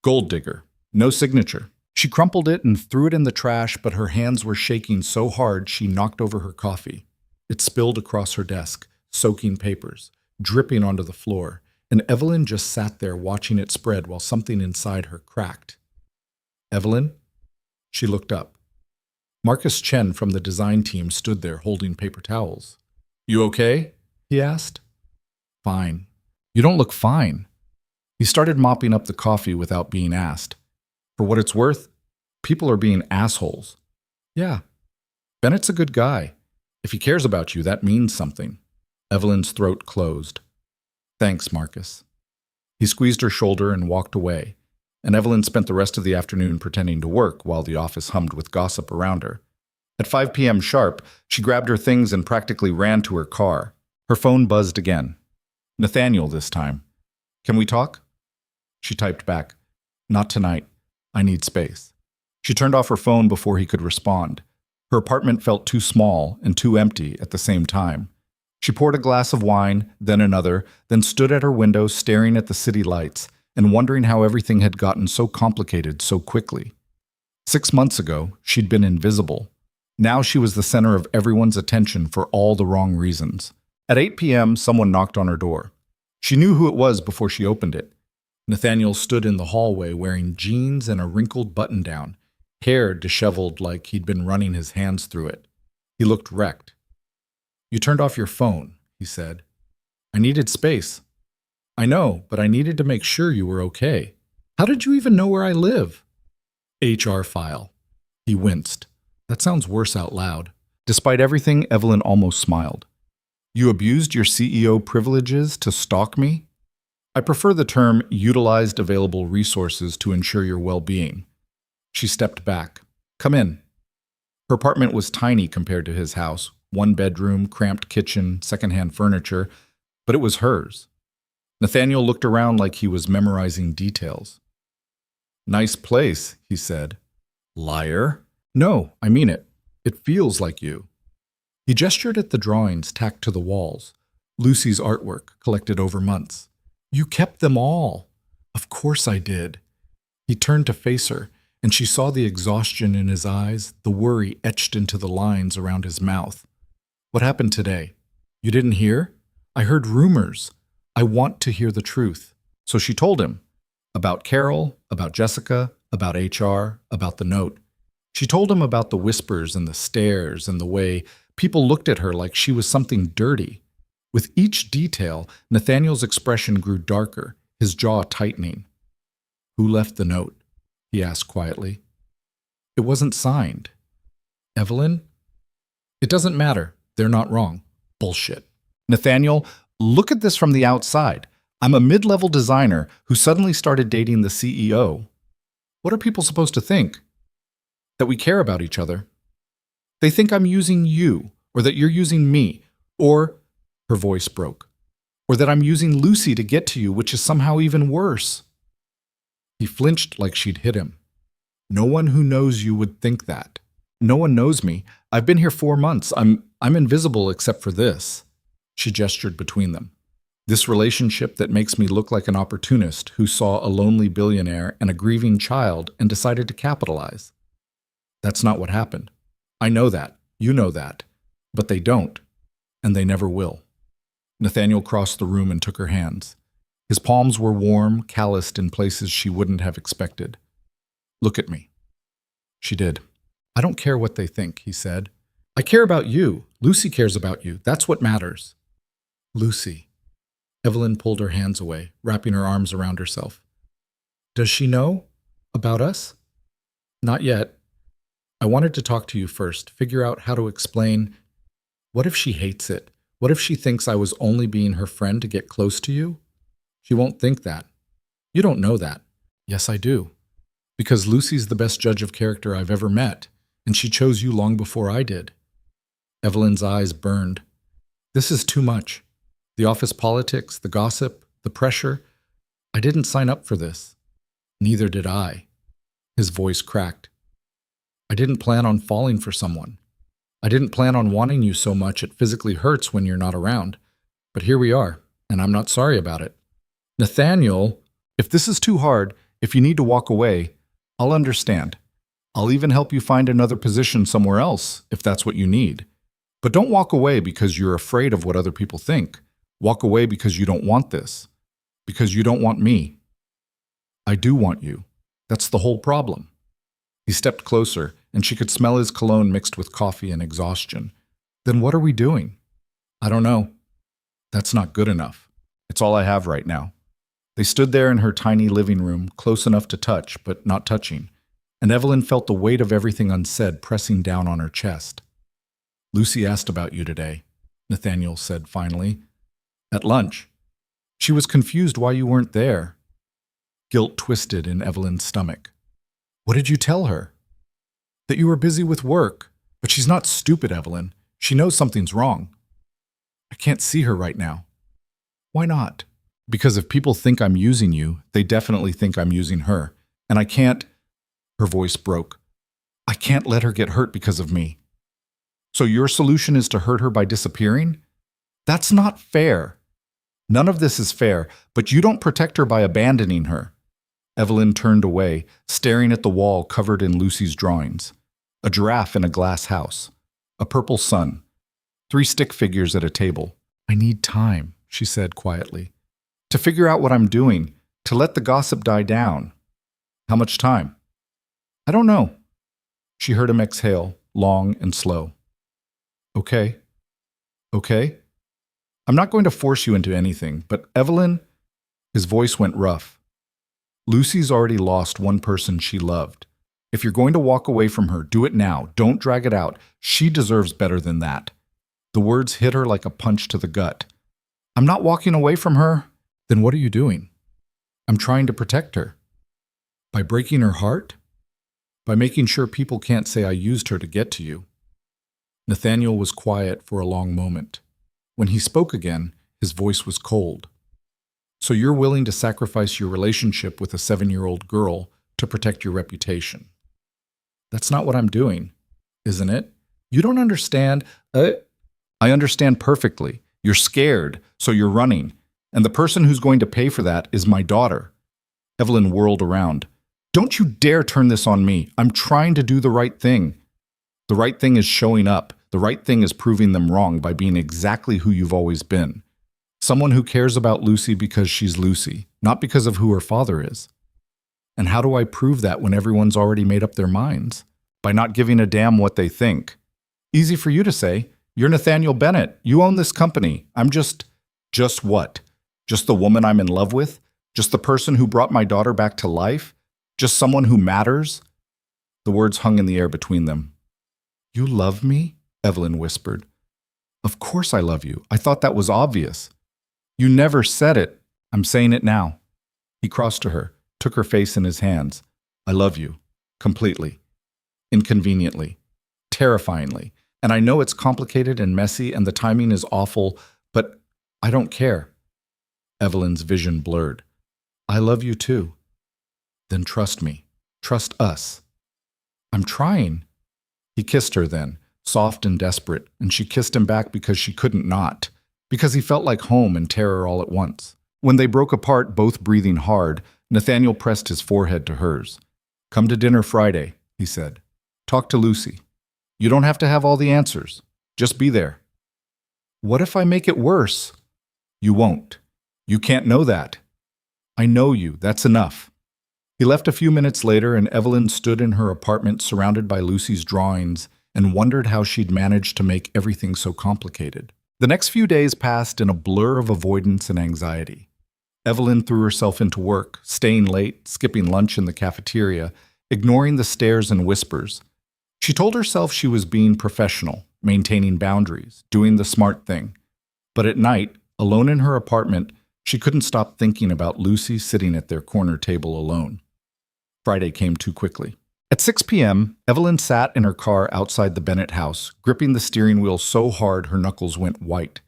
Gold digger. No signature. She crumpled it and threw it in the trash, but her hands were shaking so hard she knocked over her coffee. It spilled across her desk, soaking papers, dripping onto the floor, and Evelyn just sat there watching it spread while something inside her cracked. Evelyn? She looked up. Marcus Chen from the design team stood there holding paper towels. You okay? He asked. Fine. You don't look fine. He started mopping up the coffee without being asked. For what it's worth, people are being assholes. Yeah. Bennett's a good guy. If he cares about you, that means something. Evelyn's throat closed. Thanks, Marcus. He squeezed her shoulder and walked away, and Evelyn spent the rest of the afternoon pretending to work while the office hummed with gossip around her. At 5 p.m. sharp, she grabbed her things and practically ran to her car. Her phone buzzed again. Nathaniel this time. Can we talk? She typed back. Not tonight. I need space. She turned off her phone before he could respond. Her apartment felt too small and too empty at the same time. She poured a glass of wine, then another, then stood at her window staring at the city lights and wondering how everything had gotten so complicated so quickly. 6 months ago, she'd been invisible. Now she was the center of everyone's attention for all the wrong reasons. At 8 p.m., someone knocked on her door. She knew who it was before she opened it. Nathaniel stood in the hallway wearing jeans and a wrinkled button-down, hair disheveled like he'd been running his hands through it. He looked wrecked. You turned off your phone, he said. I needed space. I know, but I needed to make sure you were okay. How did you even know where I live? HR file. He winced. That sounds worse out loud. Despite everything, Evelyn almost smiled. You abused your CEO privileges to stalk me? I prefer the term utilized available resources to ensure your well-being. She stepped back. Come in. Her apartment was tiny compared to his house. 1 bedroom, cramped kitchen, secondhand furniture, but it was hers. Nathaniel looked around like he was memorizing details. Nice place, he said. Liar. No, I mean it. It feels like you. He gestured at the drawings tacked to the walls. Lucy's artwork, collected over months. You kept them all. Of course I did. He turned to face her, and she saw the exhaustion in his eyes, the worry etched into the lines around his mouth. What happened today? You didn't hear? I heard rumors. I want to hear the truth. So she told him. About Carol, about Jessica, about HR, about the note. She told him about the whispers and the stares and the way people looked at her like she was something dirty. With each detail, Nathaniel's expression grew darker, his jaw tightening. Who left the note? He asked quietly. It wasn't signed. Evelyn? It doesn't matter. They're not wrong. Bullshit. Nathaniel, look at this from the outside. I'm a mid-level designer who suddenly started dating the CEO. What are people supposed to think? That we care about each other. They think I'm using you, or that you're using me, or, her voice broke, or that I'm using Lucy to get to you, which is somehow even worse. He flinched like she'd hit him. No one who knows you would think that. No one knows me. I've been here 4 months. I'm invisible except for this. She gestured between them. This relationship that makes me look like an opportunist who saw a lonely billionaire and a grieving child and decided to capitalize. That's not what happened. I know that. You know that. But they don't. And they never will. Nathaniel crossed the room and took her hands. His palms were warm, calloused in places she wouldn't have expected. Look at me. She did. I don't care what they think, he said. I care about you. Lucy cares about you. That's what matters. Lucy. Evelyn pulled her hands away, wrapping her arms around herself. Does she know about us? Not yet. I wanted to talk to you first, figure out how to explain. What if she hates it? What if she thinks I was only being her friend to get close to you? She won't think that. You don't know that. Yes, I do. Because Lucy's the best judge of character I've ever met, and she chose you long before I did. Evelyn's eyes burned. This is too much. The office politics, the gossip, the pressure. I didn't sign up for this. Neither did I. His voice cracked. I didn't plan on falling for someone. I didn't plan on wanting you so much it physically hurts when you're not around. But here we are, and I'm not sorry about it. Nathaniel, if this is too hard, if you need to walk away, I'll understand. I'll even help you find another position somewhere else, if that's what you need. But don't walk away because you're afraid of what other people think. Walk away because you don't want this. Because you don't want me. I do want you. That's the whole problem. He stepped closer, and she could smell his cologne mixed with coffee and exhaustion. Then what are we doing? I don't know. That's not good enough. It's all I have right now. They stood there in her tiny living room, close enough to touch, but not touching, and Evelyn felt the weight of everything unsaid pressing down on her chest. Lucy asked about you today, Nathaniel said finally. At lunch. She was confused why you weren't there. Guilt twisted in Evelyn's stomach. What did you tell her? That you were busy with work. But she's not stupid, Evelyn. She knows something's wrong. I can't see her right now. Why not? Because if people think I'm using you, they definitely think I'm using her. And I can't... Her voice broke. I can't let her get hurt because of me. So your solution is to hurt her by disappearing? That's not fair. None of this is fair, but you don't protect her by abandoning her. Evelyn turned away, staring at the wall covered in Lucy's drawings. A giraffe in a glass house. A purple sun. 3 stick figures at a table. I need time, she said quietly. To figure out what I'm doing, to let the gossip die down. How much time? I don't know. She heard him exhale, long and slow. Okay. Okay? I'm not going to force you into anything, but Evelyn, his voice went rough. Lucy's already lost one person she loved. If you're going to walk away from her, do it now. Don't drag it out. She deserves better than that. The words hit her like a punch to the gut. I'm not walking away from her. Then what are you doing? I'm trying to protect her. By breaking her heart? By making sure people can't say I used her to get to you. Nathaniel was quiet for a long moment. When he spoke again, his voice was cold. So you're willing to sacrifice your relationship with a 7-year-old girl to protect your reputation. That's not what I'm doing, isn't it? You don't understand. I understand perfectly. You're scared, so you're running. And the person who's going to pay for that is my daughter. Evelyn whirled around. Don't you dare turn this on me. I'm trying to do the right thing. The right thing is showing up. The right thing is proving them wrong by being exactly who you've always been. Someone who cares about Lucy because she's Lucy, not because of who her father is. And how do I prove that when everyone's already made up their minds? By not giving a damn what they think. Easy for you to say. You're Nathaniel Bennett. You own this company. I'm just what? Just the woman I'm in love with? Just the person who brought my daughter back to life? Just someone who matters? The words hung in the air between them. You love me? Evelyn whispered. Of course I love you. I thought that was obvious. You never said it. I'm saying it now. He crossed to her, took her face in his hands. I love you. Completely. Inconveniently. Terrifyingly. And I know it's complicated and messy and the timing is awful, but I don't care. Evelyn's vision blurred. I love you too. Then trust me. Trust us. I'm trying. He kissed her then, soft and desperate, and she kissed him back because she couldn't not, because he felt like home and terror all at once. When they broke apart, both breathing hard, Nathaniel pressed his forehead to hers. Come to dinner Friday, he said. Talk to Lucy. You don't have to have all the answers. Just be there. What if I make it worse? You won't. You can't know that. I know you. That's enough. He left a few minutes later, and Evelyn stood in her apartment surrounded by Lucy's drawings and wondered how she'd managed to make everything so complicated. The next few days passed in a blur of avoidance and anxiety. Evelyn threw herself into work, staying late, skipping lunch in the cafeteria, ignoring the stares and whispers. She told herself she was being professional, maintaining boundaries, doing the smart thing. But at night, alone in her apartment, she couldn't stop thinking about Lucy sitting at their corner table alone. Friday came too quickly. At 6 p.m., Evelyn sat in her car outside the Bennett house, gripping the steering wheel so hard her knuckles went white.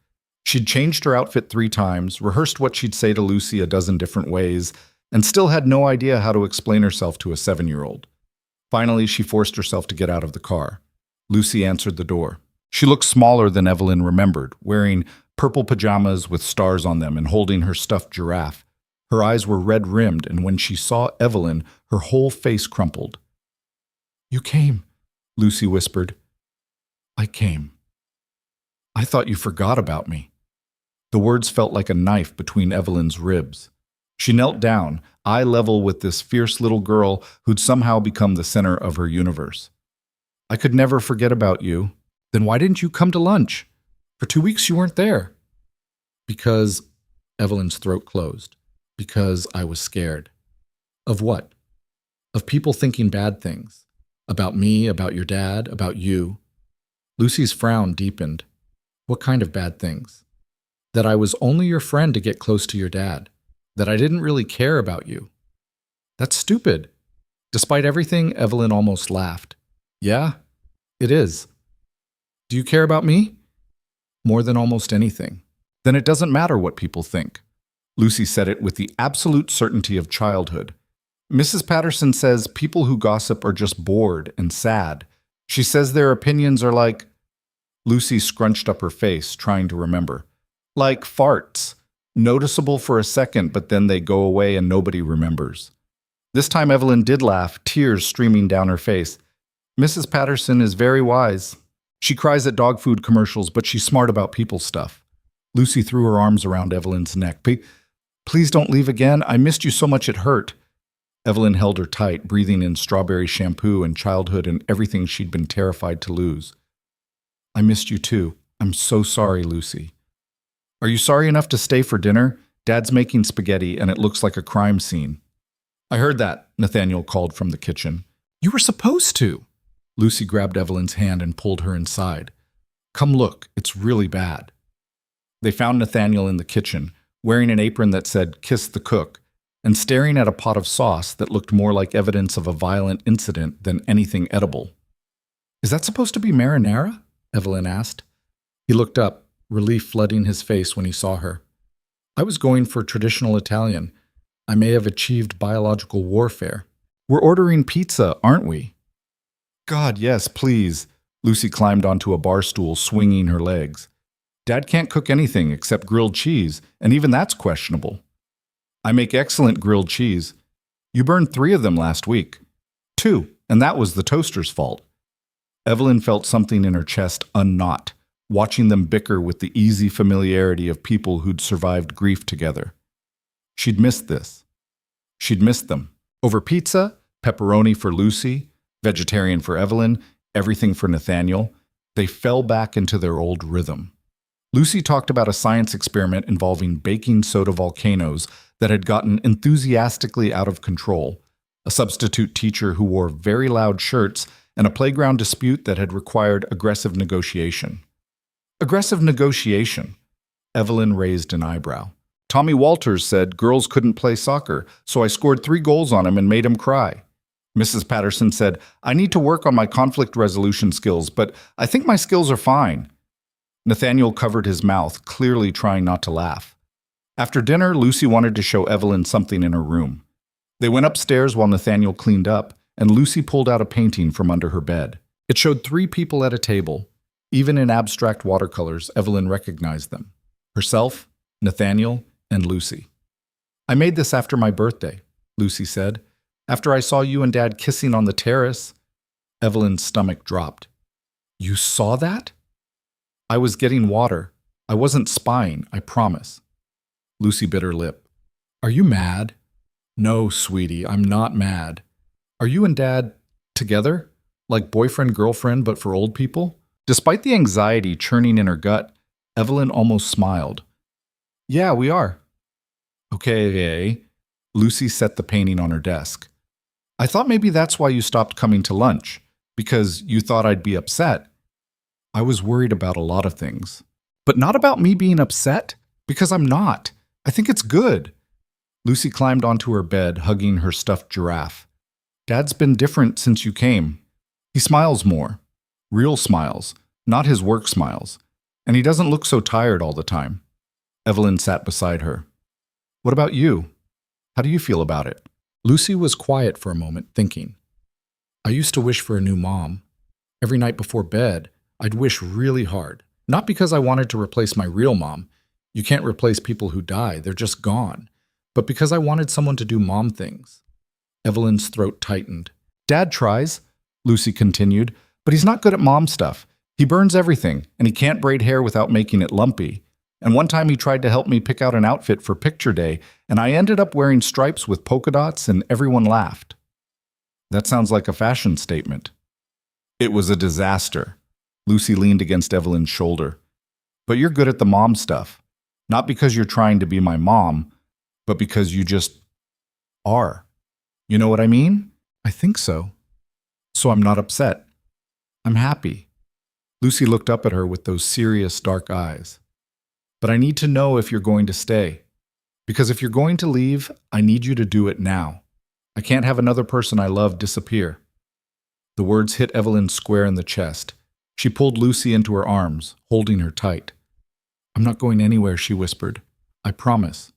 She'd changed her outfit 3 times, rehearsed what she'd say to Lucy a dozen different ways, and still had no idea how to explain herself to a 7-year-old. Finally, she forced herself to get out of the car. Lucy answered the door. She looked smaller than Evelyn remembered, wearing purple pajamas with stars on them and holding her stuffed giraffe. Her eyes were red-rimmed, and when she saw Evelyn, her whole face crumpled. "You came," Lucy whispered. "I came. I thought you forgot about me." The words felt like a knife between Evelyn's ribs. She knelt down, eye level with this fierce little girl who'd somehow become the center of her universe. "I could never forget about you. Then why didn't you come to lunch? For 2 weeks you weren't there." "Because," Evelyn's throat closed, "because I was scared." "Of what?" "Of people thinking bad things. About me, about your dad, about you." Lucy's frown deepened. "What kind of bad things?" "That I was only your friend to get close to your dad. That I didn't really care about you." "That's stupid." Despite everything, Evelyn almost laughed. "Yeah, it is." "Do you care about me?" "More than almost anything." "Then it doesn't matter what people think." Lucy said it with the absolute certainty of childhood. "Mrs. Patterson says people who gossip are just bored and sad. She says their opinions are like—" Lucy scrunched up her face, trying to remember. "Like farts. Noticeable for a second, but then they go away and nobody remembers." This time Evelyn did laugh, tears streaming down her face. "Mrs. Patterson is very wise. She cries at dog food commercials, but she's smart about people stuff." Lucy threw her arms around Evelyn's neck. "Please don't leave again. I missed you so much it hurt." Evelyn held her tight, breathing in strawberry shampoo and childhood and everything she'd been terrified to lose. "I missed you too. I'm so sorry, Lucy." "Are you sorry enough to stay for dinner? Dad's making spaghetti and it looks like a crime scene." "I heard that," Nathaniel called from the kitchen. "You were supposed to." Lucy grabbed Evelyn's hand and pulled her inside. "Come look, it's really bad." They found Nathaniel in the kitchen, wearing an apron that said, "Kiss the cook," and staring at a pot of sauce that looked more like evidence of a violent incident than anything edible. "Is that supposed to be marinara?" Evelyn asked. He looked up, relief flooding his face when he saw her. "I was going for traditional Italian. I may have achieved biological warfare. We're ordering pizza, aren't we?" "God, yes, please." Lucy climbed onto a bar stool, swinging her legs. "Dad can't cook anything except grilled cheese, and even that's questionable." "I make excellent grilled cheese. You burned 3 of them last week." 2, and that was the toaster's fault." Evelyn felt something in her chest unknot, watching them bicker with the easy familiarity of people who'd survived grief together. She'd missed this. She'd missed them. Over pizza, pepperoni for Lucy, vegetarian for Evelyn, everything for Nathaniel, they fell back into their old rhythm. Lucy talked about a science experiment involving baking soda volcanoes that had gotten enthusiastically out of control, a substitute teacher who wore very loud shirts, and a playground dispute that had required aggressive negotiation. Aggressive negotiation? Evelyn raised an eyebrow. "Tommy Walters said girls couldn't play soccer, so I scored 3 goals on him and made him cry." Mrs. Patterson said, "I need to work on my conflict resolution skills, but I think my skills are fine." Nathaniel covered his mouth, clearly trying not to laugh. After dinner, Lucy wanted to show Evelyn something in her room. They went upstairs while Nathaniel cleaned up, and Lucy pulled out a painting from under her bed. It showed 3 people at a table. Even in abstract watercolors, Evelyn recognized them. Herself, Nathaniel, and Lucy. "I made this after my birthday," Lucy said. "After I saw you and Dad kissing on the terrace." Evelyn's stomach dropped. "You saw that?" "I was getting water. I wasn't spying, I promise." Lucy bit her lip. "Are you mad?" "No, sweetie, I'm not mad." "Are you and Dad together?" Like boyfriend-girlfriend but for old people? Despite the anxiety churning in her gut, Evelyn almost smiled. Yeah, we are. Okay. Lucy set the painting on her desk. I thought maybe that's why you stopped coming to lunch, because you thought I'd be upset. I was worried about a lot of things. But not about me being upset, because I'm not. I think it's good. Lucy climbed onto her bed, hugging her stuffed giraffe. Dad's been different since you came. He smiles more. Real smiles, not his work smiles. And he doesn't look so tired all the time. Evelyn sat beside her. What about you? How do you feel about it? Lucy was quiet for a moment, thinking. I used to wish for a new mom. Every night before bed, I'd wish really hard. Not because I wanted to replace my real mom. You can't replace people who die, they're just gone. But because I wanted someone to do mom things. Evelyn's throat tightened. Dad tries, Lucy continued, but he's not good at mom stuff. He burns everything, and he can't braid hair without making it lumpy. And one time he tried to help me pick out an outfit for picture day, and I ended up wearing stripes with polka dots, and everyone laughed. That sounds like a fashion statement. It was a disaster. Lucy leaned against Evelyn's shoulder. But you're good at the mom stuff. Not because you're trying to be my mom, but because you just are. You know what I mean? I think so. So I'm not upset. I'm happy. Lucy looked up at her with those serious, dark eyes. But I need to know if you're going to stay. Because if you're going to leave, I need you to do it now. I can't have another person I love disappear. The words hit Evelyn square in the chest. She pulled Lucy into her arms, holding her tight. I'm not going anywhere, she whispered. I promise.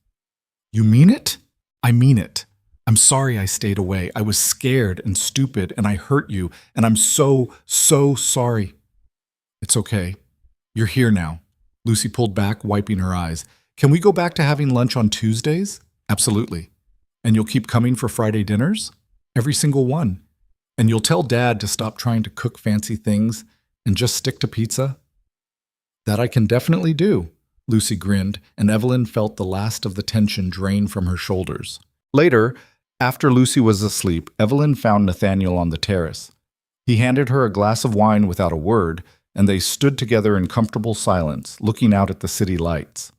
You mean it? I mean it. I'm sorry I stayed away. I was scared and stupid, and I hurt you, and I'm so sorry. It's okay. You're here now. Lucy pulled back, wiping her eyes. Can we go back to having lunch on Tuesdays? Absolutely. And you'll keep coming for Friday dinners? Every single one. And you'll tell Dad to stop trying to cook fancy things and just stick to pizza? That I can definitely do, Lucy grinned, and Evelyn felt the last of the tension drain from her shoulders. Later, after Lucy was asleep, Evelyn found Nathaniel on the terrace. He handed her a glass of wine without a word, and they stood together in comfortable silence, looking out at the city lights.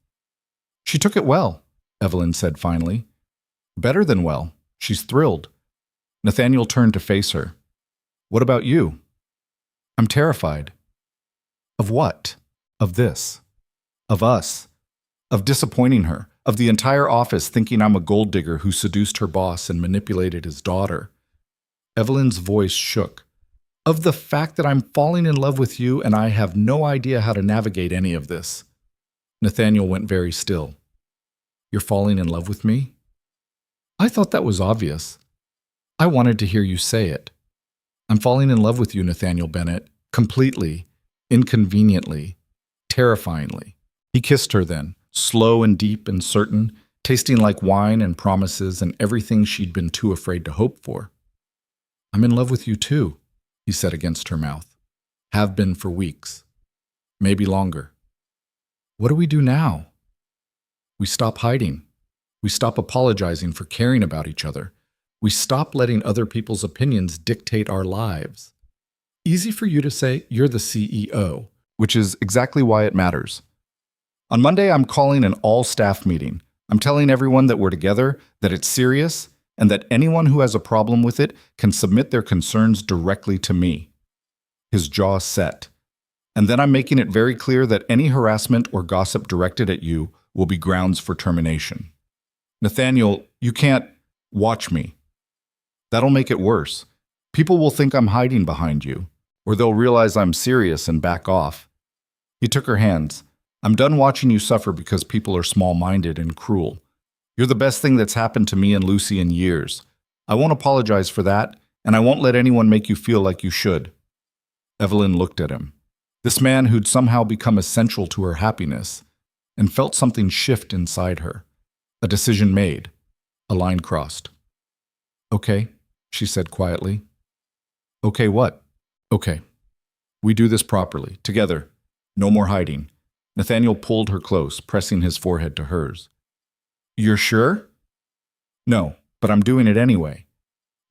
She took it well, Evelyn said finally. Better than well. She's thrilled. Nathaniel turned to face her. What about you? I'm terrified. Of what? Of this. Of us. Of disappointing her. Of the entire office thinking I'm a gold digger who seduced her boss and manipulated his daughter. Evelyn's voice shook. Of the fact that I'm falling in love with you and I have no idea how to navigate any of this. Nathaniel went very still. You're falling in love with me? I thought that was obvious. I wanted to hear you say it. I'm falling in love with you, Nathaniel Bennett. Completely. Inconveniently. Terrifyingly. He kissed her then, slow and deep and certain, tasting like wine and promises and everything she'd been too afraid to hope for. I'm in love with you too, he said against her mouth. Have been for weeks. Maybe longer. What do we do now? We stop hiding. We stop apologizing for caring about each other. We stop letting other people's opinions dictate our lives. Easy for you to say you're the CEO, which is exactly why it matters. On Monday, I'm calling an all-staff meeting. I'm telling everyone that we're together, that it's serious, and that anyone who has a problem with it can submit their concerns directly to me. His jaw set. And then I'm making it very clear that any harassment or gossip directed at you will be grounds for termination. Nathaniel, you can't watch me. That'll make it worse. People will think I'm hiding behind you, or they'll realize I'm serious and back off. He took her hands. I'm done watching you suffer because people are small-minded and cruel. You're the best thing that's happened to me and Lucy in years. I won't apologize for that, and I won't let anyone make you feel like you should. Evelyn looked at him. This man who'd somehow become essential to her happiness, and felt something shift inside her. A decision made. A line crossed. Okay, she said quietly. Okay, what? Okay. We do this properly, together. No more hiding. Nathaniel pulled her close, pressing his forehead to hers. You're sure? No, but I'm doing it anyway.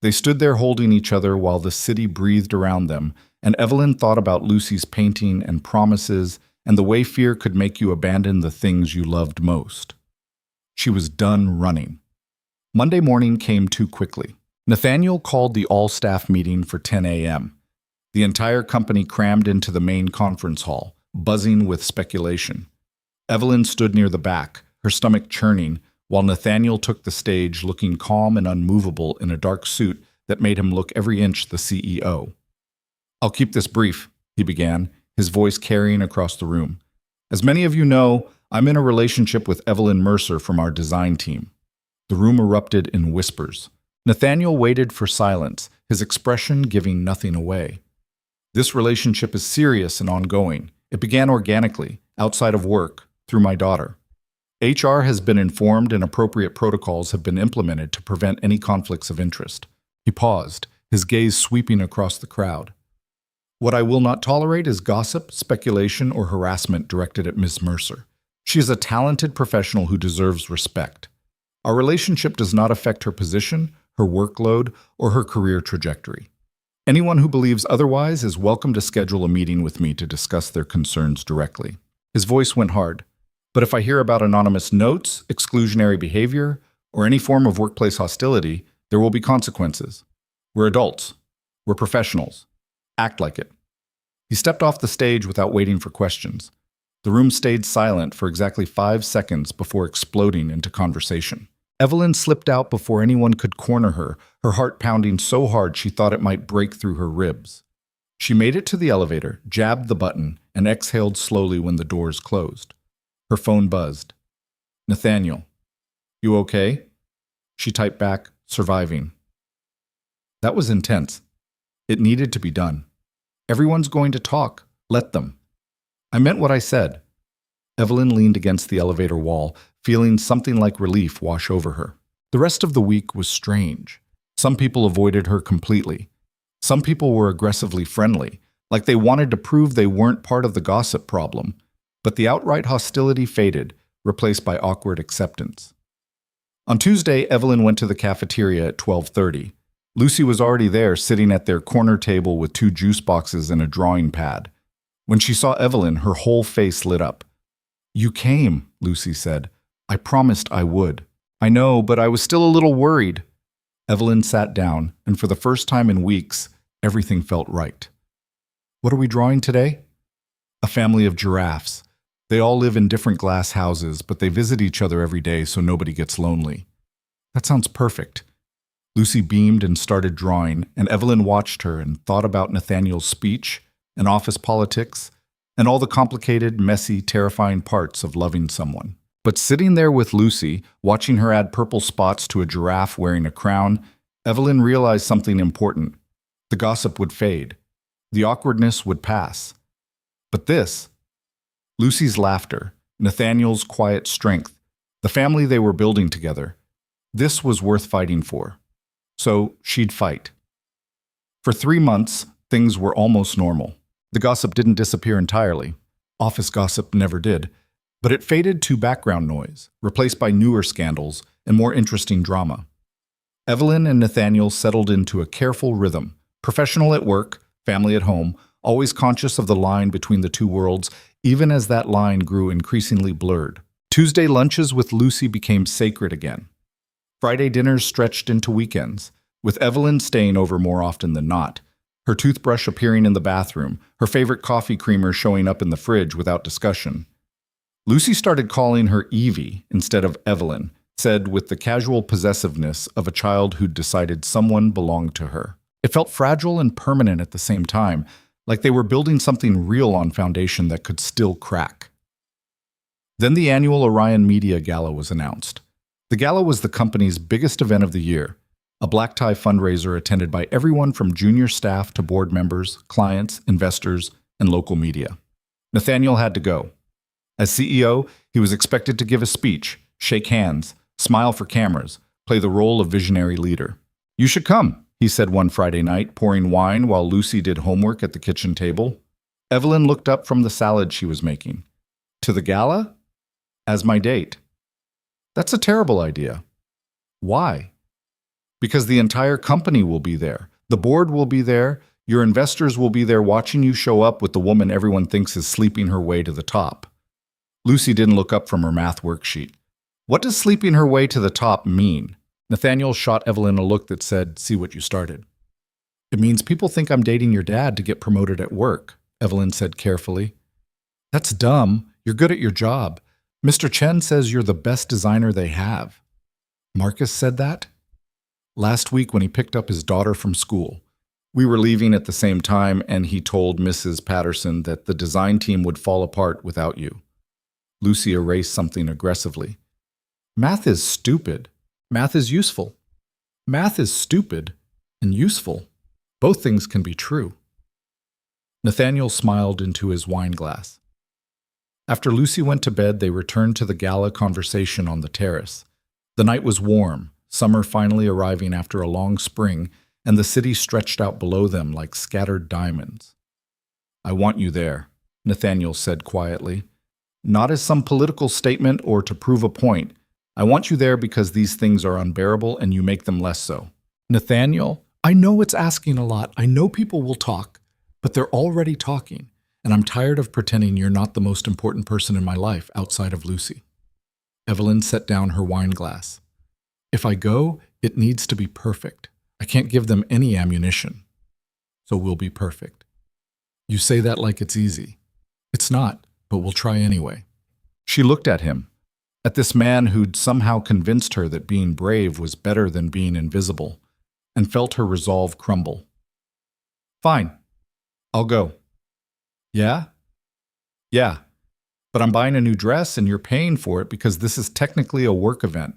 They stood there holding each other while the city breathed around them, and Evelyn thought about Lucy's painting and promises and the way fear could make you abandon the things you loved most. She was done running. Monday morning came too quickly. Nathaniel called the all-staff meeting for 10 a.m. The entire company crammed into the main conference hall, buzzing with speculation. Evelyn stood near the back, her stomach churning, while Nathaniel took the stage looking calm and unmovable in a dark suit that made him look every inch the CEO. "I'll keep this brief," he began, his voice carrying across the room. "As many of you know, I'm in a relationship with Evelyn Mercer from our design team." The room erupted in whispers. Nathaniel waited for silence, his expression giving nothing away. "This relationship is serious and ongoing. It began organically, outside of work, through my daughter. HR has been informed and appropriate protocols have been implemented to prevent any conflicts of interest." He paused, his gaze sweeping across the crowd. "What I will not tolerate is gossip, speculation, or harassment directed at Ms. Mercer. She is a talented professional who deserves respect. Our relationship does not affect her position, her workload, or her career trajectory. Anyone who believes otherwise is welcome to schedule a meeting with me to discuss their concerns directly." His voice went hard. "But if I hear about anonymous notes, exclusionary behavior, or any form of workplace hostility, there will be consequences. We're adults. We're professionals. Act like it." He stepped off the stage without waiting for questions. The room stayed silent for exactly 5 seconds before exploding into conversation. Evelyn slipped out before anyone could corner her, her heart pounding so hard she thought it might break through her ribs. She made it to the elevator, jabbed the button, and exhaled slowly when the doors closed. Her phone buzzed. "Nathaniel, you okay?" She typed back, "Surviving." That was intense. It needed to be done. Everyone's going to talk. Let them. "I meant what I said." Evelyn leaned against the elevator wall, feeling something like relief wash over her. The rest of the week was strange. Some people avoided her completely. Some people were aggressively friendly, like they wanted to prove they weren't part of the gossip problem. But the outright hostility faded, replaced by awkward acceptance. On Tuesday, Evelyn went to the cafeteria at 12:30. Lucy was already there, sitting at their corner table with 2 juice boxes and a drawing pad. When she saw Evelyn, her whole face lit up. "You came," Lucy said. "I promised I would." "I know, but I was still a little worried." Evelyn sat down, and for the first time in weeks, everything felt right. "What are we drawing today?" "A family of giraffes. They all live in different glass houses, but they visit each other every day so nobody gets lonely." "That sounds perfect." Lucy beamed and started drawing, and Evelyn watched her and thought about Nathaniel's speech and office politics and all the complicated, messy, terrifying parts of loving someone. But sitting there with Lucy, watching her add purple spots to a giraffe wearing a crown, Evelyn realized something important. The gossip would fade. The awkwardness would pass. But this, Lucy's laughter, Nathaniel's quiet strength, the family they were building together, this was worth fighting for. So she'd fight. For 3 months, things were almost normal. The gossip didn't disappear entirely. Office gossip never did. But it faded to background noise, replaced by newer scandals and more interesting drama. Evelyn and Nathaniel settled into a careful rhythm, professional at work, family at home, always conscious of the line between the two worlds, even as that line grew increasingly blurred. Tuesday lunches with Lucy became sacred again. Friday dinners stretched into weekends, with Evelyn staying over more often than not, her toothbrush appearing in the bathroom, her favorite coffee creamer showing up in the fridge without discussion. Lucy started calling her Evie instead of Evelyn, said with the casual possessiveness of a child who'd decided someone belonged to her. It felt fragile and permanent at the same time, like they were building something real on foundation that could still crack. Then the annual Orion Media Gala was announced. The gala was the company's biggest event of the year, a black tie fundraiser attended by everyone from junior staff to board members, clients, investors, and local media. Nathaniel had to go. As CEO, he was expected to give a speech, shake hands, smile for cameras, play the role of visionary leader. "You should come," he said one Friday night, pouring wine while Lucy did homework at the kitchen table. Evelyn looked up from the salad she was making. "To the gala? As my date." "That's a terrible idea." "Why?" Because the entire company will be there. The board will be there. Your investors will be there watching you show up with the woman everyone thinks is sleeping her way to the top. Lucy didn't look up from her math worksheet. What does sleeping her way to the top mean? Nathaniel shot Evelyn a look that said, "See what you started." "It means people think I'm dating your dad to get promoted at work," Evelyn said carefully. "That's dumb. You're good at your job. Mr. Chen says you're the best designer they have." "Marcus said that?" "Last week when he picked up his daughter from school. We were leaving at the same time, and he told Mrs. Patterson that the design team would fall apart without you." Lucy erased something aggressively. "Math is stupid. Math is useful. Math is stupid and useful. Both things can be true." Nathaniel smiled into his wine glass. After Lucy went to bed, they returned to the gala conversation on the terrace. The night was warm, summer finally arriving after a long spring, and the city stretched out below them like scattered diamonds. "I want you there," Nathaniel said quietly. "Not as some political statement or to prove a point. I want you there because these things are unbearable and you make them less so." "Nathaniel, I know it's asking a lot. I know people will talk, but they're already talking, and I'm tired of pretending you're not the most important person in my life outside of Lucy." Evelyn set down her wine glass. "If I go, it needs to be perfect. I can't give them any ammunition. So we'll be perfect." "You say that like it's easy." "It's not, but we'll try anyway." She looked at him, at this man who'd somehow convinced her that being brave was better than being invisible, and felt her resolve crumble. "Fine. I'll go." "Yeah?" "Yeah. But I'm buying a new dress and you're paying for it because this is technically a work event."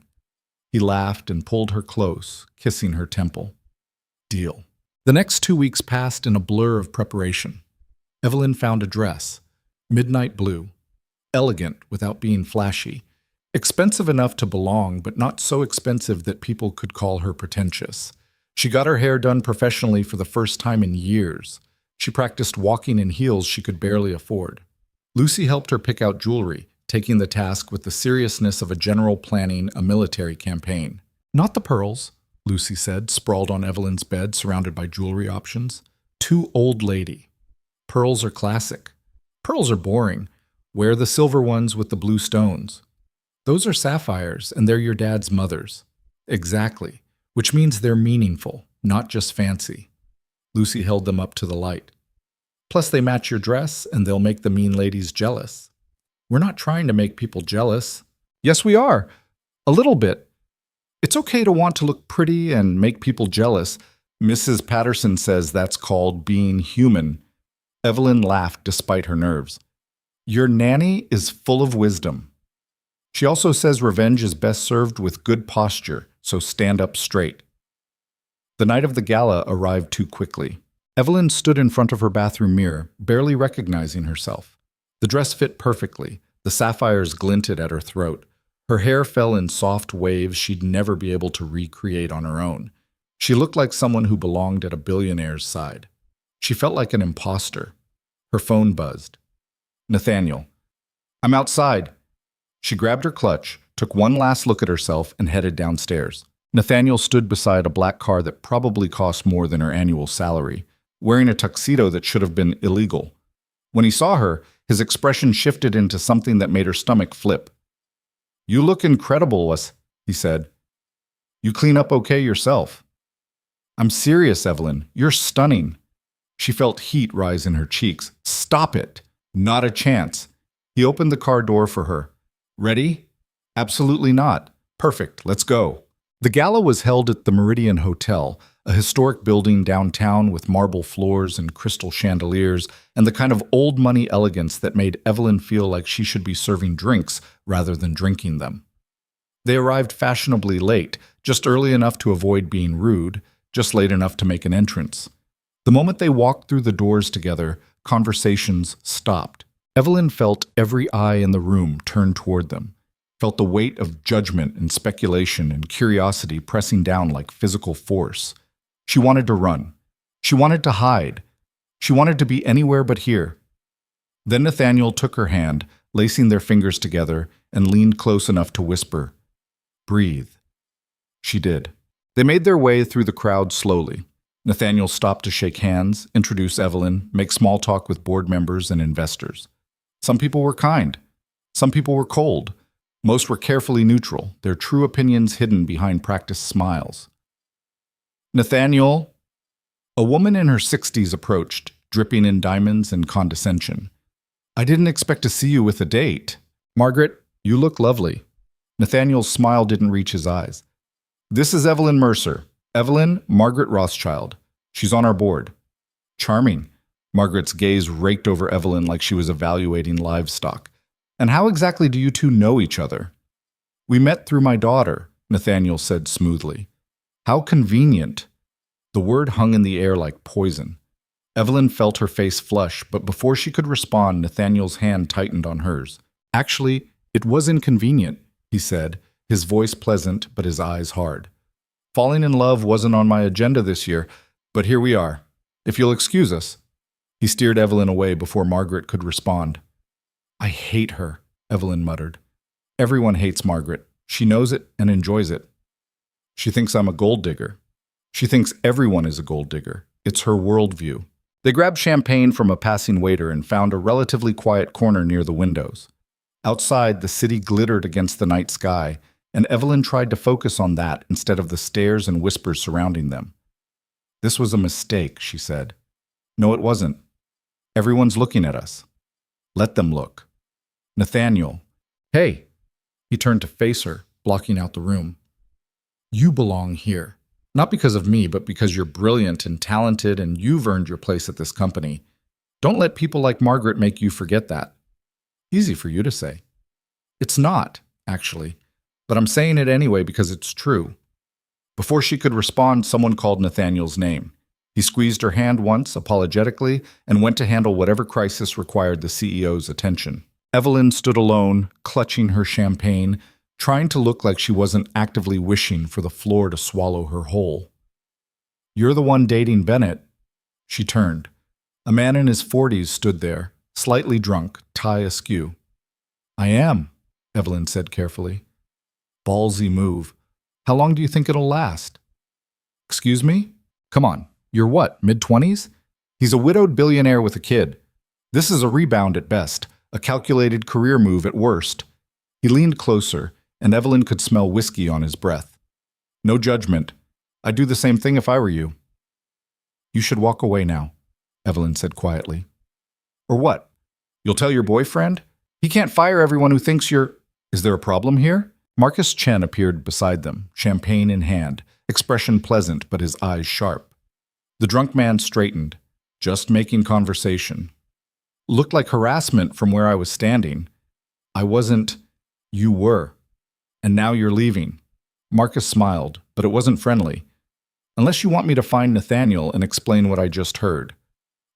He laughed and pulled her close, kissing her temple. "Deal." The next 2 weeks passed in a blur of preparation. Evelyn found a dress, midnight blue, elegant without being flashy, expensive enough to belong but not so expensive that people could call her pretentious. She got her hair done professionally for the first time in years. She practiced walking in heels she could barely afford. Lucy helped her pick out jewelry, taking the task with the seriousness of a general planning a military campaign. "Not the pearls," Lucy said, sprawled on Evelyn's bed surrounded by jewelry options. "Too old lady. Pearls are classic. Pearls are boring. Wear the silver ones with the blue stones. Those are sapphires, and they're your dad's mother's." "Exactly. Which means they're meaningful, not just fancy." Lucy held them up to the light. "Plus they match your dress, and they'll make the mean ladies jealous." "We're not trying to make people jealous." "Yes, we are. A little bit. It's okay to want to look pretty and make people jealous. Mrs. Patterson says that's called being human." Evelyn laughed despite her nerves. "Your nanny is full of wisdom. She also says revenge is best served with good posture, so stand up straight." The night of the gala arrived too quickly. Evelyn stood in front of her bathroom mirror, barely recognizing herself. The dress fit perfectly. The sapphires glinted at her throat. Her hair fell in soft waves she'd never be able to recreate on her own. She looked like someone who belonged at a billionaire's side. She felt like an imposter. Her phone buzzed. "Nathaniel." "I'm outside." She grabbed her clutch, took one last look at herself, and headed downstairs. Nathaniel stood beside a black car that probably cost more than her annual salary, wearing a tuxedo that should have been illegal. When he saw her, his expression shifted into something that made her stomach flip. "You look incredible, he said. "You clean up okay yourself." "I'm serious, Evelyn. You're stunning." She felt heat rise in her cheeks. "Stop it. Not a chance." He opened the car door for her. "Ready?" "Absolutely not." "Perfect. Let's go." The gala was held at the Meridian Hotel, a historic building downtown with marble floors and crystal chandeliers, and the kind of old-money elegance that made Evelyn feel like she should be serving drinks rather than drinking them. They arrived fashionably late, just early enough to avoid being rude, just late enough to make an entrance. The moment they walked through the doors together, conversations stopped. Evelyn felt every eye in the room turn toward them, felt the weight of judgment and speculation and curiosity pressing down like physical force. She wanted to run. She wanted to hide. She wanted to be anywhere but here. Then Nathaniel took her hand, lacing their fingers together, and leaned close enough to whisper, "Breathe." She did. They made their way through the crowd slowly. Nathaniel stopped to shake hands, introduce Evelyn, make small talk with board members and investors. Some people were kind. Some people were cold. Most were carefully neutral, their true opinions hidden behind practiced smiles. Nathaniel, a woman in her 60s approached, dripping in diamonds and condescension. I didn't expect to see you with a date. Margaret, you look lovely. Nathaniel's smile didn't reach his eyes. This is Evelyn Mercer. Evelyn, Margaret Rothschild. She's on our board. Charming. Margaret's gaze raked over Evelyn like she was evaluating livestock. And how exactly do you two know each other? We met through my daughter, Nathaniel said smoothly. How convenient. The word hung in the air like poison. Evelyn felt her face flush, but before she could respond, Nathaniel's hand tightened on hers. Actually, it was inconvenient, he said, his voice pleasant but his eyes hard. Falling in love wasn't on my agenda this year, but here we are. If you'll excuse us. He steered Evelyn away before Margaret could respond. I hate her, Evelyn muttered. Everyone hates Margaret. She knows it and enjoys it. She thinks I'm a gold digger. She thinks everyone is a gold digger. It's her worldview. They grabbed champagne from a passing waiter and found a relatively quiet corner near the windows. Outside, the city glittered against the night sky, and Evelyn tried to focus on that instead of the stares and whispers surrounding them. This was a mistake, she said. No, it wasn't. Everyone's looking at us. Let them look. Nathaniel. Hey. He turned to face her, blocking out the room. You belong here. Not because of me, but because you're brilliant and talented and you've earned your place at this company. Don't let people like Margaret make you forget that. Easy for you to say. It's not, actually, but I'm saying it anyway because it's true. Before she could respond, someone called Nathaniel's name. He squeezed her hand once, apologetically, and went to handle whatever crisis required the CEO's attention. Evelyn stood alone, clutching her champagne, trying to look like she wasn't actively wishing for the floor to swallow her whole. You're the one dating Bennett. She turned. A man in his 40s stood there, slightly drunk, tie askew. I am, Evelyn said carefully. Ballsy move. How long do you think it'll last? Excuse me? Come on, you're what, mid-20s? He's a widowed billionaire with a kid. This is a rebound at best, a calculated career move at worst. He leaned closer, and Evelyn could smell whiskey on his breath. No judgment. I'd do the same thing if I were you. You should walk away now, Evelyn said quietly. Or what? You'll tell your boyfriend? He can't fire everyone who thinks you're… Is there a problem here? Marcus Chen appeared beside them, champagne in hand, expression pleasant but his eyes sharp. The drunk man straightened, just making conversation. Looked like harassment from where I was standing. I wasn't… You were. And now you're leaving. Marcus smiled, but it wasn't friendly. Unless you want me to find Nathaniel and explain what I just heard.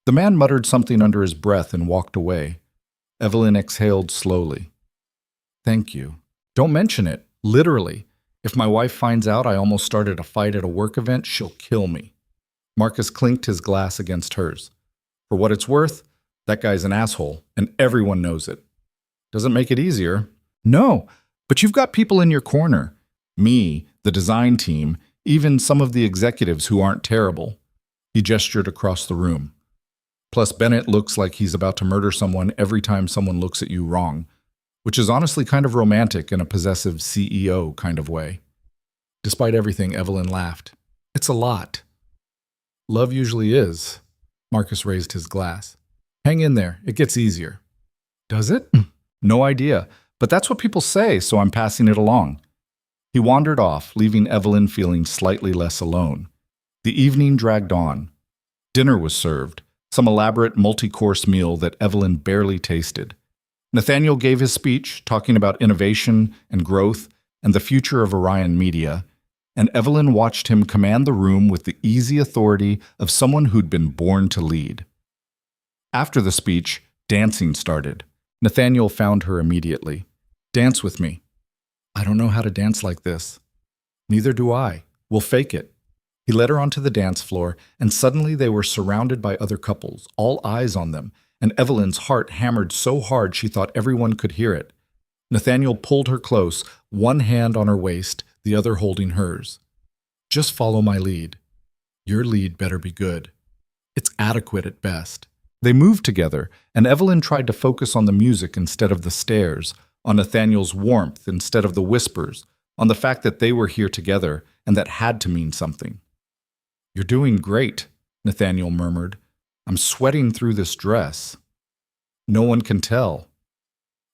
The man muttered something under his breath and walked away. Evelyn exhaled slowly. Thank you. Don't mention it, literally. If my wife finds out I almost started a fight at a work event, she'll kill me. Marcus clinked his glass against hers. For what it's worth, that guy's an asshole, and everyone knows it. Doesn't make it easier. No, but you've got people in your corner. Me, the design team, even some of the executives who aren't terrible. He gestured across the room. Plus, Bennett looks like he's about to murder someone every time someone looks at you wrong, which is honestly kind of romantic in a possessive CEO kind of way. Despite everything, Evelyn laughed. It's a lot. Love usually is. Marcus raised his glass. Hang in there. It gets easier. Does it? No idea. But that's what people say, so I'm passing it along. He wandered off, leaving Evelyn feeling slightly less alone. The evening dragged on. Dinner was served, some elaborate multi-course meal that Evelyn barely tasted. Nathaniel gave his speech, talking about innovation and growth and the future of Orion Media, and Evelyn watched him command the room with the easy authority of someone who'd been born to lead. After the speech, dancing started. Nathaniel found her immediately. Dance with me. I don't know how to dance like this. Neither do I. We'll fake it. He led her onto the dance floor, and suddenly they were surrounded by other couples, all eyes on them, and Evelyn's heart hammered so hard she thought everyone could hear it. Nathaniel pulled her close, one hand on her waist, the other holding hers. Just follow my lead. Your lead better be good. It's adequate at best. They moved together, and Evelyn tried to focus on the music instead of the stares, on Nathaniel's warmth instead of the whispers, on the fact that they were here together and that had to mean something. You're doing great, Nathaniel murmured. I'm sweating through this dress. No one can tell.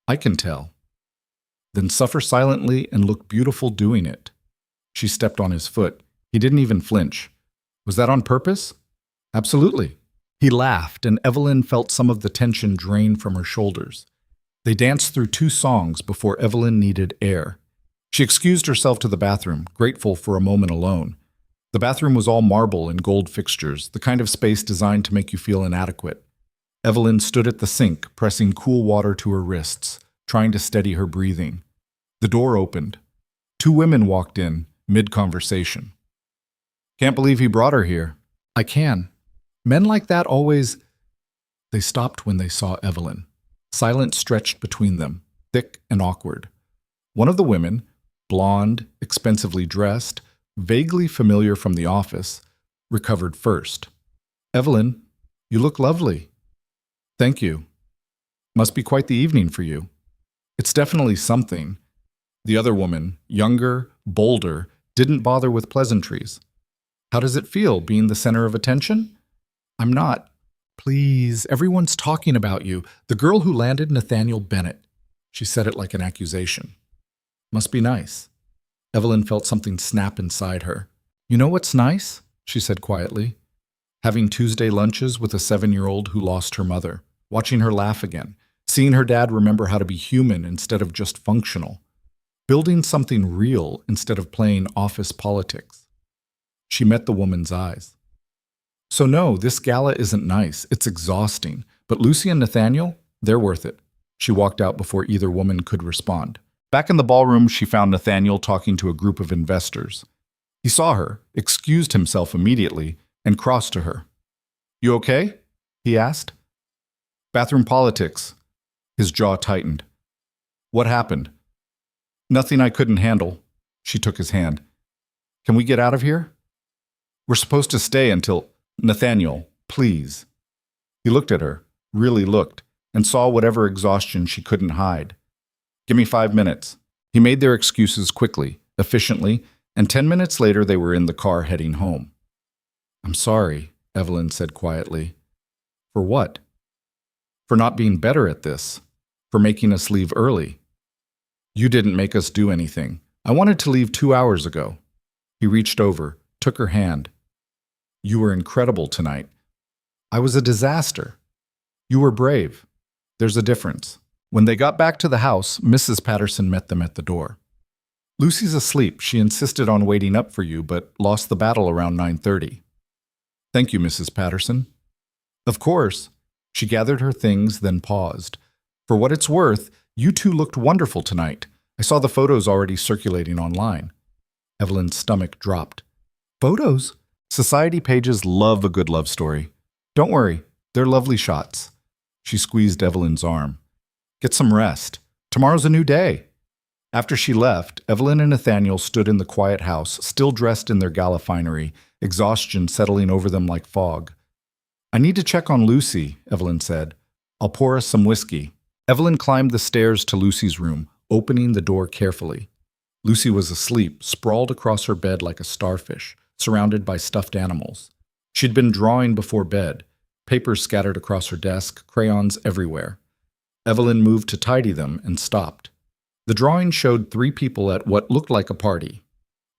I can tell. Then suffer silently and look beautiful doing it. She stepped on his foot. He didn't even flinch. Was that on purpose? Absolutely. He laughed, and Evelyn felt some of the tension drain from her shoulders. They danced through 2 songs before Evelyn needed air. She excused herself to the bathroom, grateful for a moment alone. The bathroom was all marble and gold fixtures, the kind of space designed to make you feel inadequate. Evelyn stood at the sink, pressing cool water to her wrists, trying to steady her breathing. The door opened. 2 women walked in, mid-conversation. Can't believe he brought her here. I can. Men like that always... They stopped when they saw Evelyn. Silence stretched between them, thick and awkward. One of the women, blonde, expensively dressed, vaguely familiar from the office, recovered first. Evelyn, you look lovely. Thank you. Must be quite the evening for you. It's definitely something. The other woman, younger, bolder, didn't bother with pleasantries. How does it feel, being the center of attention? I'm not. Please, everyone's talking about you. The girl who landed Nathaniel Bennett. She said it like an accusation. Must be nice. Evelyn felt something snap inside her. You know what's nice? She said quietly. Having Tuesday lunches with a 7-year-old who lost her mother. Watching her laugh again. Seeing her dad remember how to be human instead of just functional. Building something real instead of playing office politics. She met the woman's eyes. So no, this gala isn't nice. It's exhausting. But Lucy and Nathaniel, they're worth it. She walked out before either woman could respond. Back in the ballroom, she found Nathaniel talking to a group of investors. He saw her, excused himself immediately, and crossed to her. You okay? He asked. Bathroom politics. His jaw tightened. What happened? Nothing I couldn't handle. She took his hand. Can we get out of here? We're supposed to stay until... Nathaniel, please. He looked at her, really looked, and saw whatever exhaustion she couldn't hide. Give me 5 minutes. He made their excuses quickly, efficiently, and 10 minutes later they were in the car heading home. I'm sorry, Evelyn said quietly. For what? For not being better at this. For making us leave early. You didn't make us do anything. I wanted to leave 2 hours ago. He reached over, took her hand. You were incredible tonight. I was a disaster. You were brave. There's a difference. When they got back to the house, Mrs. Patterson met them at the door. Lucy's asleep. She insisted on waiting up for you, but lost the battle around 9:30. Thank you, Mrs. Patterson. Of course. She gathered her things, then paused. For what it's worth, you 2 looked wonderful tonight. I saw the photos already circulating online. Evelyn's stomach dropped. Photos? Society pages love a good love story. Don't worry, they're lovely shots. She squeezed Evelyn's arm. Get some rest. Tomorrow's a new day. After she left, Evelyn and Nathaniel stood in the quiet house, still dressed in their gala finery, exhaustion settling over them like fog. I need to check on Lucy, Evelyn said. I'll pour us some whiskey. Evelyn climbed the stairs to Lucy's room, opening the door carefully. Lucy was asleep, sprawled across her bed like a starfish, surrounded by stuffed animals. She'd been drawing before bed, papers scattered across her desk, crayons everywhere. Evelyn moved to tidy them and stopped. The drawing showed 3 people at what looked like a party.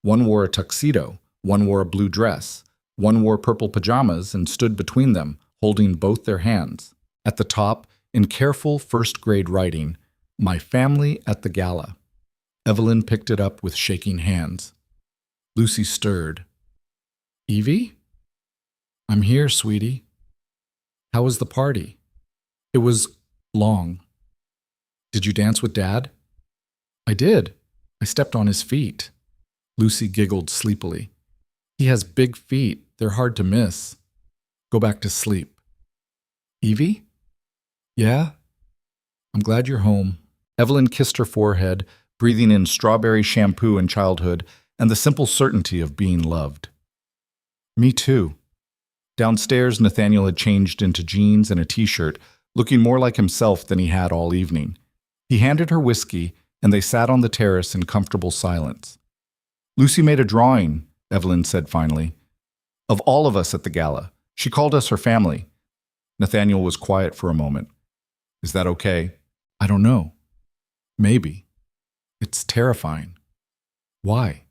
One wore a tuxedo, one wore a blue dress, one wore purple pajamas and stood between them, holding both their hands. At the top, in careful first-grade writing, My family at the gala. Evelyn picked it up with shaking hands. Lucy stirred. Evie? I'm here, sweetie. How was the party? It was long. Did you dance with Dad? I did. I stepped on his feet. Lucy giggled sleepily. He has big feet. They're hard to miss. Go back to sleep. Evie? Yeah? I'm glad you're home. Evelyn kissed her forehead, breathing in strawberry shampoo and childhood, and the simple certainty of being loved. Me too. Downstairs, Nathaniel had changed into jeans and a t-shirt, looking more like himself than he had all evening. He handed her whiskey, and they sat on the terrace in comfortable silence. Lucy made a drawing, Evelyn said finally, of all of us at the gala. She called us her family. Nathaniel was quiet for a moment. Is that okay? I don't know. Maybe. It's terrifying. Why?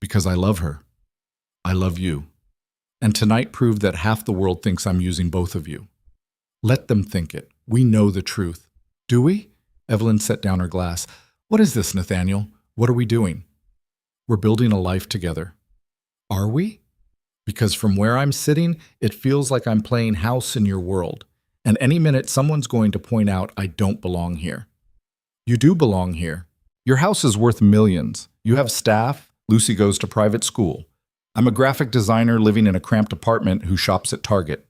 Because I love her. I love you. And tonight proved that half the world thinks I'm using both of you. Let them think it. We know the truth. Do we? Evelyn set down her glass. What is this, Nathaniel? What are we doing? We're building a life together. Are we? Because from where I'm sitting, it feels like I'm playing house in your world. And any minute someone's going to point out I don't belong here. You do belong here. Your house is worth millions. You have staff. Lucy goes to private school. I'm a graphic designer living in a cramped apartment who shops at Target.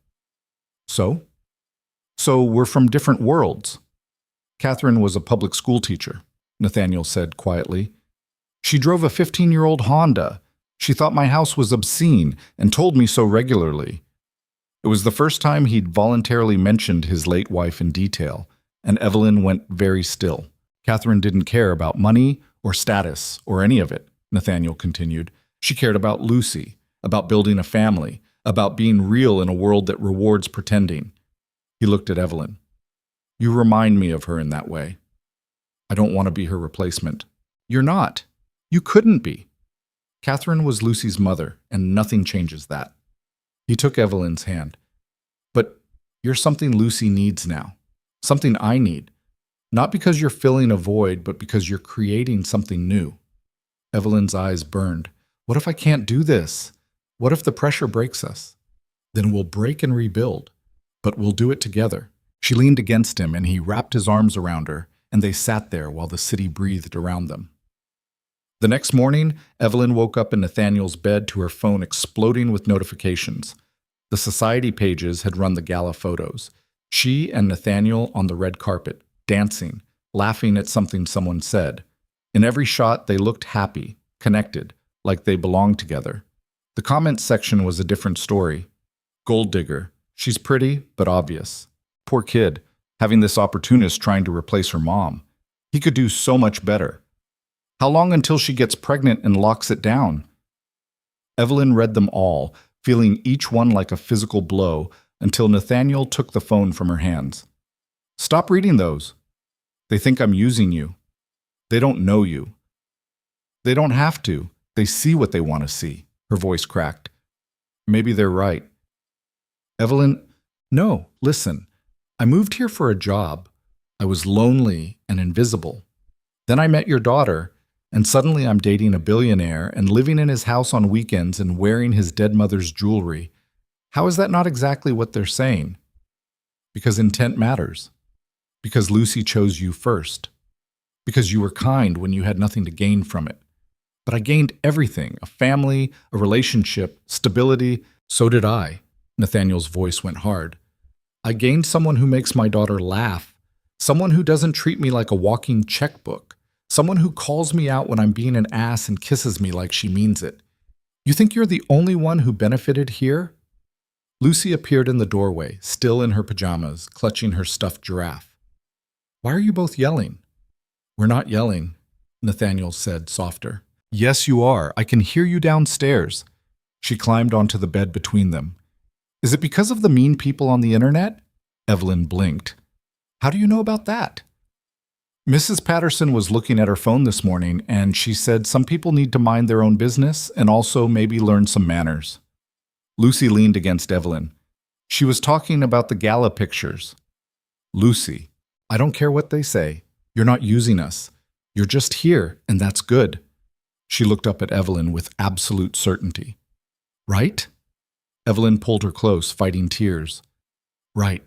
So? So we're from different worlds. Catherine was a public school teacher, Nathaniel said quietly. She drove a 15-year-old Honda. She thought my house was obscene and told me so regularly. It was the first time he'd voluntarily mentioned his late wife in detail, and Evelyn went very still. Catherine didn't care about money or status or any of it, Nathaniel continued. She cared about Lucy, about building a family, about being real in a world that rewards pretending. He looked at Evelyn. You remind me of her in that way. I don't want to be her replacement. You're not. You couldn't be. Catherine was Lucy's mother, and nothing changes that. He took Evelyn's hand. But you're something Lucy needs now. Something I need. Not because you're filling a void, but because you're creating something new. Evelyn's eyes burned. What if I can't do this? What if the pressure breaks us? Then we'll break and rebuild. But we'll do it together. She leaned against him, and he wrapped his arms around her, and they sat there while the city breathed around them. The next morning, Evelyn woke up in Nathaniel's bed to her phone exploding with notifications. The society pages had run the gala photos. She and Nathaniel on the red carpet, dancing, laughing at something someone said. In every shot, they looked happy, connected, like they belonged together. The comments section was a different story. Gold digger. She's pretty, but obvious. Poor kid, having this opportunist trying to replace her mom. He could do so much better. How long until she gets pregnant and locks it down? Evelyn read them all, feeling each one like a physical blow, until Nathaniel took the phone from her hands. Stop reading those. They think I'm using you. They don't know you. They don't have to. They see what they want to see. Her voice cracked. Maybe they're right. Evelyn, no, listen. I moved here for a job. I was lonely and invisible. Then I met your daughter, and suddenly I'm dating a billionaire and living in his house on weekends and wearing his dead mother's jewelry. How is that not exactly what they're saying? Because intent matters. Because Lucy chose you first. Because you were kind when you had nothing to gain from it. But I gained everything, a family, a relationship, stability. So did I. Nathaniel's voice went hard. I gained someone who makes my daughter laugh, someone who doesn't treat me like a walking checkbook, someone who calls me out when I'm being an ass and kisses me like she means it. You think you're the only one who benefited here? Lucy appeared in the doorway, still in her pajamas, clutching her stuffed giraffe. Why are you both yelling? We're not yelling, Nathaniel said, softer. Yes, you are. I can hear you downstairs. She climbed onto the bed between them. Is it because of the mean people on the internet? Evelyn blinked. How do you know about that? Mrs. Patterson was looking at her phone this morning, and she said some people need to mind their own business and also maybe learn some manners. Lucy leaned against Evelyn. She was talking about the gala pictures. Lucy, I don't care what they say. You're not using us. You're just here, and that's good. She looked up at Evelyn with absolute certainty. Right? Evelyn pulled her close, fighting tears. Right.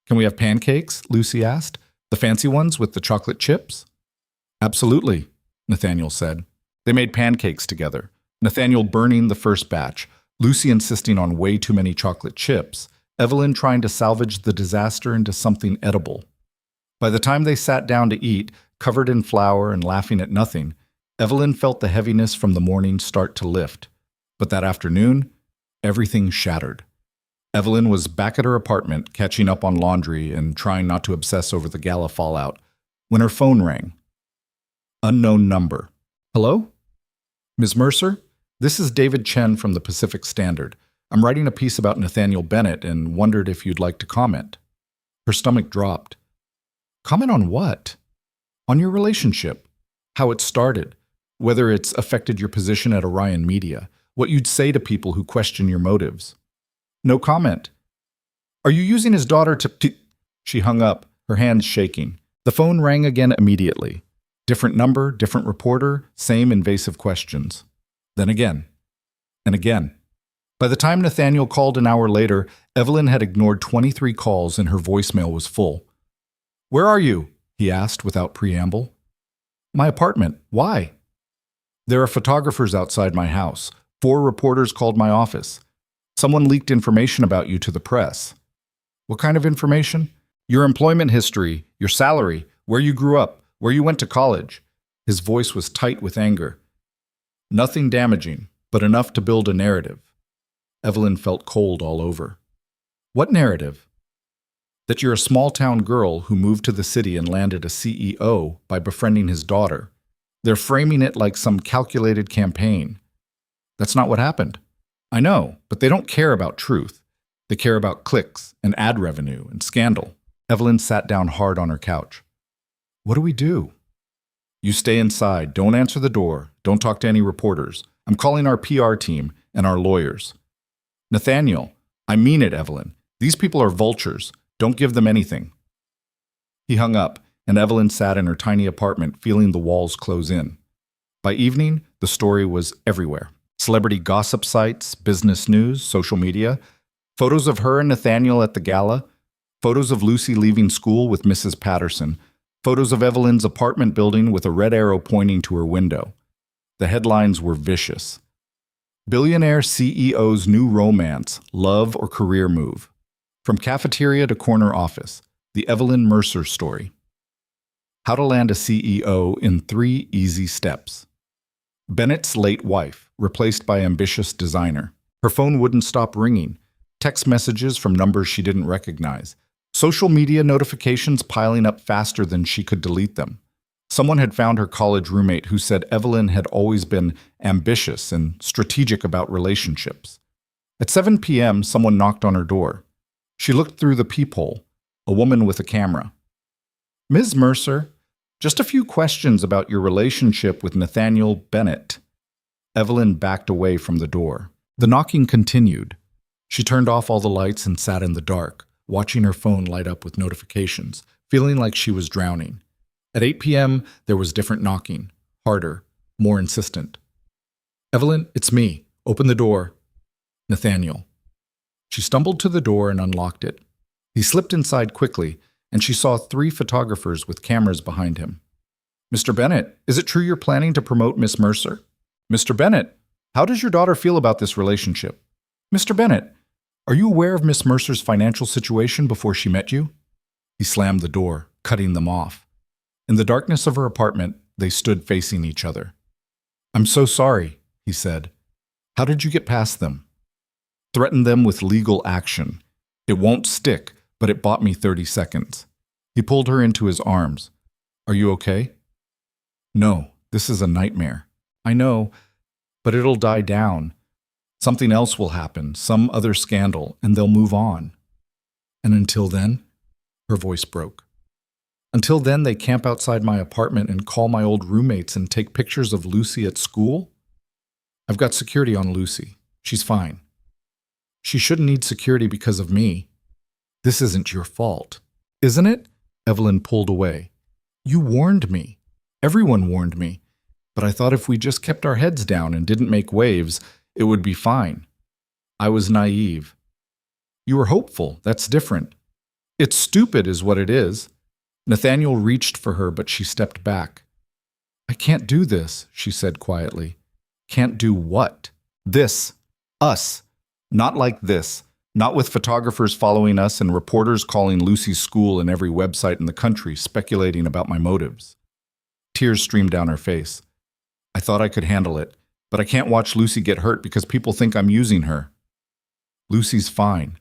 Can we have pancakes? Lucy asked. The fancy ones with the chocolate chips? Absolutely, Nathaniel said. They made pancakes together, Nathaniel burning the first batch, Lucy insisting on way too many chocolate chips, Evelyn trying to salvage the disaster into something edible. By the time they sat down to eat, covered in flour and laughing at nothing, Evelyn felt the heaviness from the morning start to lift, but that afternoon, everything shattered. Evelyn was back at her apartment, catching up on laundry and trying not to obsess over the gala fallout, when her phone rang. Unknown number. Hello? Ms. Mercer? This is David Chen from the Pacific Standard. I'm writing a piece about Nathaniel Bennett and wondered if you'd like to comment. Her stomach dropped. Comment on what? On your relationship. How it started. Whether it's affected your position at Orion Media. What you'd say to people who question your motives. No comment. Are you using his daughter to... She hung up, her hands shaking. The phone rang again immediately. Different number, different reporter, same invasive questions. Then again. And again. By the time Nathaniel called an hour later, Evelyn had ignored 23 calls and her voicemail was full. Where are you? He asked without preamble. My apartment. Why? There are photographers outside my house. 4 reporters called my office. Someone leaked information about you to the press. What kind of information? Your employment history, your salary, where you grew up, where you went to college. His voice was tight with anger. Nothing damaging, but enough to build a narrative. Evelyn felt cold all over. What narrative? That you're a small-town girl who moved to the city and landed a CEO by befriending his daughter. They're framing it like some calculated campaign. That's not what happened. I know, but they don't care about truth. They care about clicks and ad revenue and scandal. Evelyn sat down hard on her couch. What do we do? You stay inside. Don't answer the door. Don't talk to any reporters. I'm calling our PR team and our lawyers. Nathaniel, I mean it, Evelyn. These people are vultures. Don't give them anything. He hung up, and Evelyn sat in her tiny apartment feeling the walls close in. By evening, the story was everywhere. Celebrity gossip sites, business news, social media, photos of her and Nathaniel at the gala, photos of Lucy leaving school with Mrs. Patterson, photos of Evelyn's apartment building with a red arrow pointing to her window. The headlines were vicious. Billionaire CEO's new romance, love or career move. From cafeteria to corner office, the Evelyn Mercer story. How to land a CEO in 3 easy steps. Bennett's late wife, replaced by ambitious designer. Her phone wouldn't stop ringing. Text messages from numbers she didn't recognize. Social media notifications piling up faster than she could delete them. Someone had found her college roommate who said Evelyn had always been ambitious and strategic about relationships. At 7 p.m., someone knocked on her door. She looked through the peephole, a woman with a camera. Ms. Mercer, just a few questions about your relationship with Nathaniel Bennett. Evelyn backed away from the door. The knocking continued. She turned off all the lights and sat in the dark, watching her phone light up with notifications, feeling like she was drowning. At 8 p.m., there was different knocking, harder, more insistent. Evelyn, it's me. Open the door. Nathaniel. She stumbled to the door and unlocked it. He slipped inside quickly, and she saw 3 photographers with cameras behind him. Mr. Bennett, is it true you're planning to promote Miss Mercer? Mr. Bennett, how does your daughter feel about this relationship? Mr. Bennett, are you aware of Miss Mercer's financial situation before she met you? He slammed the door, cutting them off. In the darkness of her apartment, they stood facing each other. I'm so sorry, he said. How did you get past them? Threaten them with legal action. It won't stick, but it bought me 30 seconds. He pulled her into his arms. Are you okay? No, this is a nightmare. I know, but it'll die down. Something else will happen, some other scandal, and they'll move on. And until then, her voice broke. Until then, they camp outside my apartment and call my old roommates and take pictures of Lucy at school? I've got security on Lucy. She's fine. She shouldn't need security because of me. This isn't your fault. Isn't it? Evelyn pulled away. You warned me. Everyone warned me. But I thought if we just kept our heads down and didn't make waves, it would be fine. I was naive. You were hopeful. That's different. It's stupid is what it is. Nathaniel reached for her, but she stepped back. I can't do this, she said quietly. Can't do what? This. Us. Not like this. Not with photographers following us and reporters calling Lucy's school and every website in the country speculating about my motives. Tears streamed down her face. I thought I could handle it, but I can't watch Lucy get hurt because people think I'm using her. Lucy's fine.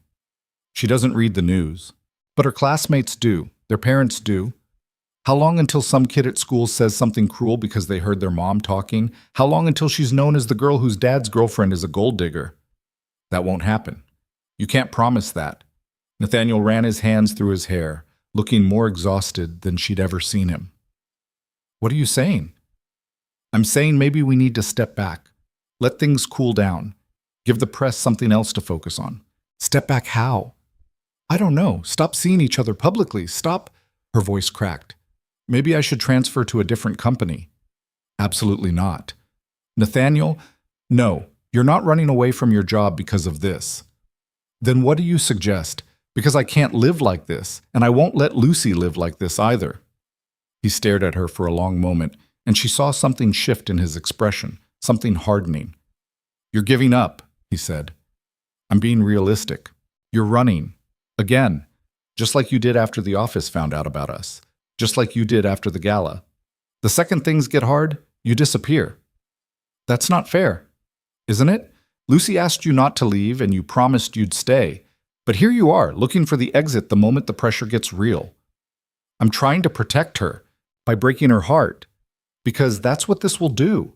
She doesn't read the news. But her classmates do. Their parents do. How long until some kid at school says something cruel because they heard their mom talking? How long until she's known as the girl whose dad's girlfriend is a gold digger? That won't happen. You can't promise that. Nathaniel ran his hands through his hair, looking more exhausted than she'd ever seen him. What are you saying? I'm saying maybe we need to step back. Let things cool down. Give the press something else to focus on. Step back how? I don't know. Stop seeing each other publicly. Stop. Her voice cracked. Maybe I should transfer to a different company. Absolutely not. Nathaniel, no, you're not running away from your job because of this. Then what do you suggest? Because I can't live like this, and I won't let Lucy live like this either. He stared at her for a long moment, and she saw something shift in his expression, something hardening. You're giving up, he said. I'm being realistic. You're running. Again. Just like you did after the office found out about us. Just like you did after the gala. The second things get hard, you disappear. That's not fair, isn't it? Lucy asked you not to leave and you promised you'd stay. But here you are, looking for the exit the moment the pressure gets real. I'm trying to protect her by breaking her heart, because that's what this will do.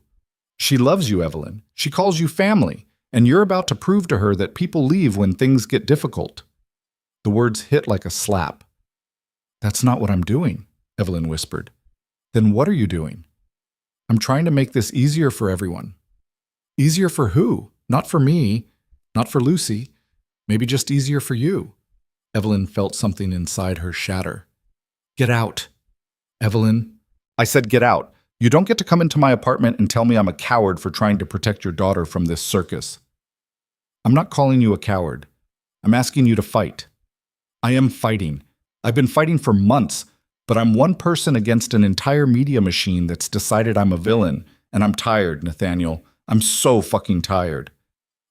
She loves you, Evelyn. She calls you family, and you're about to prove to her that people leave when things get difficult. The words hit like a slap. That's not what I'm doing, Evelyn whispered. Then what are you doing? I'm trying to make this easier for everyone. Easier for who? Not for me, not for Lucy. Maybe just easier for you. Evelyn felt something inside her shatter. Get out. Evelyn, I said get out. You don't get to come into my apartment and tell me I'm a coward for trying to protect your daughter from this circus. I'm not calling you a coward. I'm asking you to fight. I am fighting. I've been fighting for months, but I'm one person against an entire media machine that's decided I'm a villain, and I'm tired, Nathaniel. I'm so fucking tired.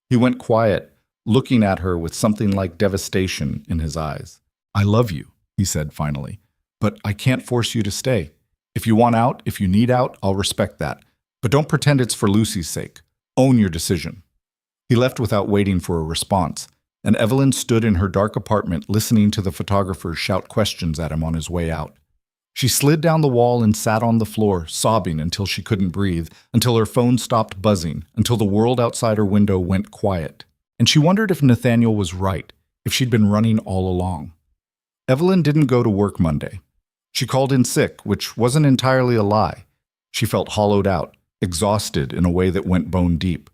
He went quiet, looking at her with something like devastation in his eyes. I love you, he said finally, but I can't force you to stay. If you want out, if you need out, I'll respect that. But don't pretend it's for Lucy's sake. Own your decision. He left without waiting for a response, and Evelyn stood in her dark apartment listening to the photographers shout questions at him on his way out. She slid down the wall and sat on the floor, sobbing until she couldn't breathe, until her phone stopped buzzing, until the world outside her window went quiet. And she wondered if Nathaniel was right, if she'd been running all along. Evelyn didn't go to work Monday. She called in sick, which wasn't entirely a lie. She felt hollowed out, exhausted in a way that went bone deep.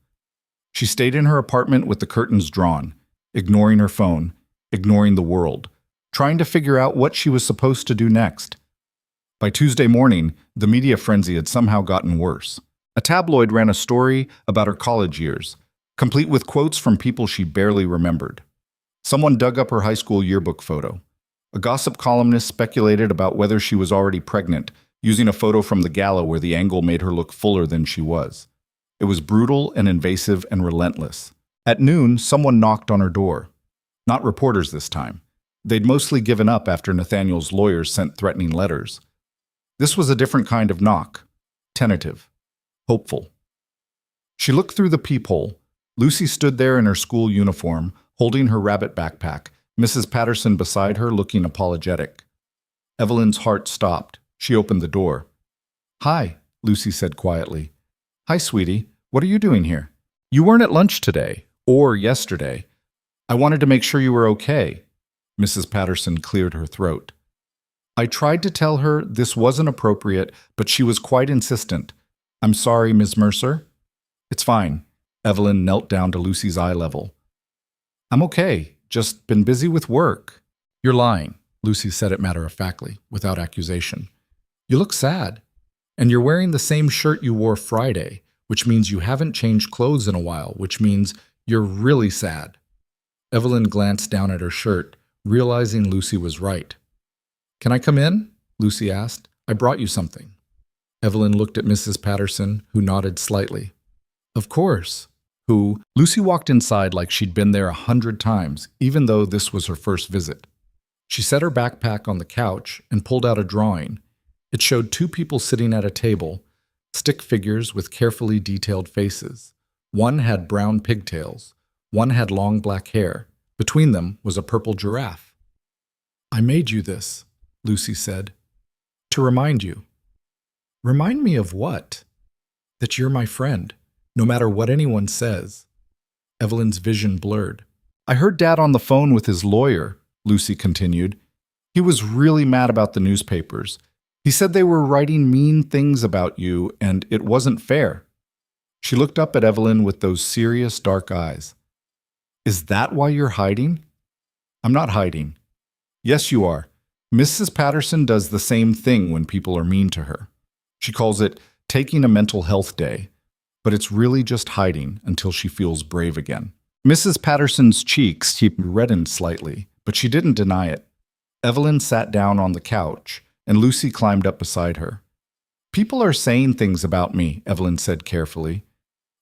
She stayed in her apartment with the curtains drawn, ignoring her phone, ignoring the world, trying to figure out what she was supposed to do next. By Tuesday morning, the media frenzy had somehow gotten worse. A tabloid ran a story about her college years, complete with quotes from people she barely remembered. Someone dug up her high school yearbook photo. A gossip columnist speculated about whether she was already pregnant, using a photo from the gala where the angle made her look fuller than she was. It was brutal and invasive and relentless. At noon, someone knocked on her door. Not reporters this time. They'd mostly given up after Nathaniel's lawyers sent threatening letters. This was a different kind of knock. Tentative. Hopeful. She looked through the peephole. Lucy stood there in her school uniform, holding her rabbit backpack, Mrs. Patterson beside her looking apologetic. Evelyn's heart stopped. She opened the door. Hi, Lucy said quietly. Hi, sweetie. What are you doing here? You weren't at lunch today, or yesterday. I wanted to make sure you were okay. Mrs. Patterson cleared her throat. I tried to tell her this wasn't appropriate, but she was quite insistent. I'm sorry, Ms. Mercer. It's fine. Evelyn knelt down to Lucy's eye level. I'm okay. Just been busy with work. You're lying, Lucy said it matter-of-factly, without accusation. You look sad. And you're wearing the same shirt you wore Friday, which means you haven't changed clothes in a while, which means you're really sad. Evelyn glanced down at her shirt, realizing Lucy was right. Can I come in? Lucy asked. I brought you something. Evelyn looked at Mrs. Patterson, who nodded slightly. Of course. Lucy walked inside like she'd been there 100 times, even though this was her first visit. She set her backpack on the couch and pulled out a drawing. It showed two people sitting at a table, Stick figures with carefully detailed faces. One had brown pigtails. One had long black hair. Between them was a purple giraffe. "I made you this," Lucy said, "to remind you." "Remind me of what?" "That you're my friend, no matter what anyone says." Evelyn's vision blurred. "I heard Dad on the phone with his lawyer," Lucy continued. "He was really mad about the newspapers. He said they were writing mean things about you, and it wasn't fair." She looked up at Evelyn with those serious, dark eyes. "Is that why you're hiding?" "I'm not hiding." "Yes, you are. Mrs. Patterson does the same thing when people are mean to her. She calls it taking a mental health day, but it's really just hiding until she feels brave again." Mrs. Patterson's cheeks reddened slightly, but she didn't deny it. Evelyn sat down on the couch, and Lucy climbed up beside her. "People are saying things about me," Evelyn said carefully.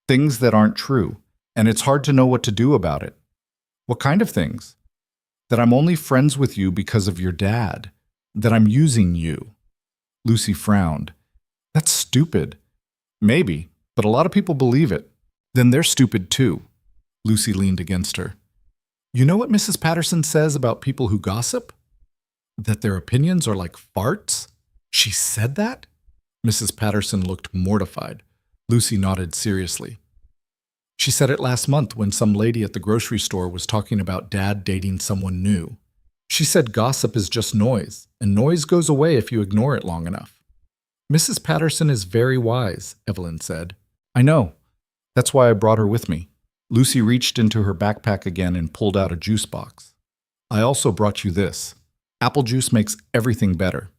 "Things that aren't true, and it's hard to know what to do about it." "What kind of things?" "That I'm only friends with you because of your dad. That I'm using you." Lucy frowned. "That's stupid." "Maybe, but a lot of people believe it." "Then they're stupid too." Lucy leaned against her. "You know what Mrs. Patterson says about people who gossip? That their opinions are like farts?" "She said that?" Mrs. Patterson looked mortified. Lucy nodded seriously. "She said it last month when some lady at the grocery store was talking about Dad dating someone new. She said gossip is just noise, and noise goes away if you ignore it long enough." "Mrs. Patterson is very wise," Evelyn said. "I know. That's why I brought her with me." Lucy reached into her backpack again and pulled out a juice box. "I also brought you this. Apple juice makes everything better."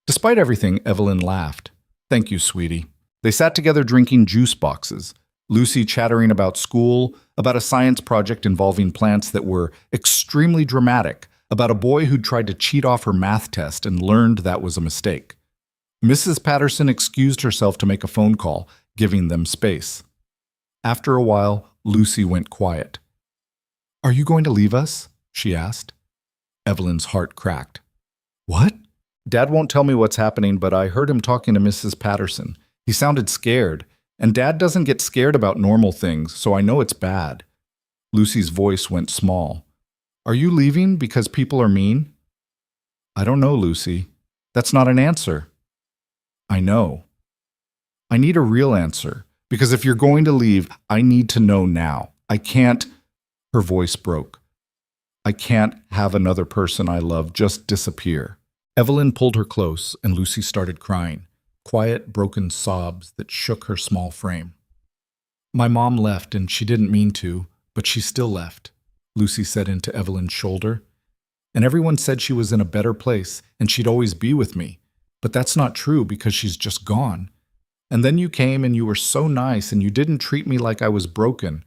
Despite everything, Evelyn laughed. "Thank you, sweetie." They sat together drinking juice boxes, Lucy chattering about school, about a science project involving plants that were extremely dramatic, about a boy who'd tried to cheat off her math test and learned that was a mistake. Mrs. Patterson excused herself to make a phone call, giving them space. After a while, Lucy went quiet. "Are you going to leave us?" she asked. Evelyn's heart cracked. "What?" "Dad won't tell me what's happening, but I heard him talking to Mrs. Patterson. He sounded scared, and Dad doesn't get scared about normal things, so I know it's bad." Lucy's voice went small. "Are you leaving because people are mean?" "I don't know, Lucy. That's not an answer." "I know. I need a real answer, because if you're going to leave, I need to know now. I can't—" Her voice broke. "I can't have another person I love just disappear." Evelyn pulled her close, and Lucy started crying, quiet, broken sobs that shook her small frame. "My mom left, and she didn't mean to, but she still left," Lucy said into Evelyn's shoulder. "And everyone said she was in a better place, and she'd always be with me. But that's not true because she's just gone. And then you came, and you were so nice, and you didn't treat me like I was broken,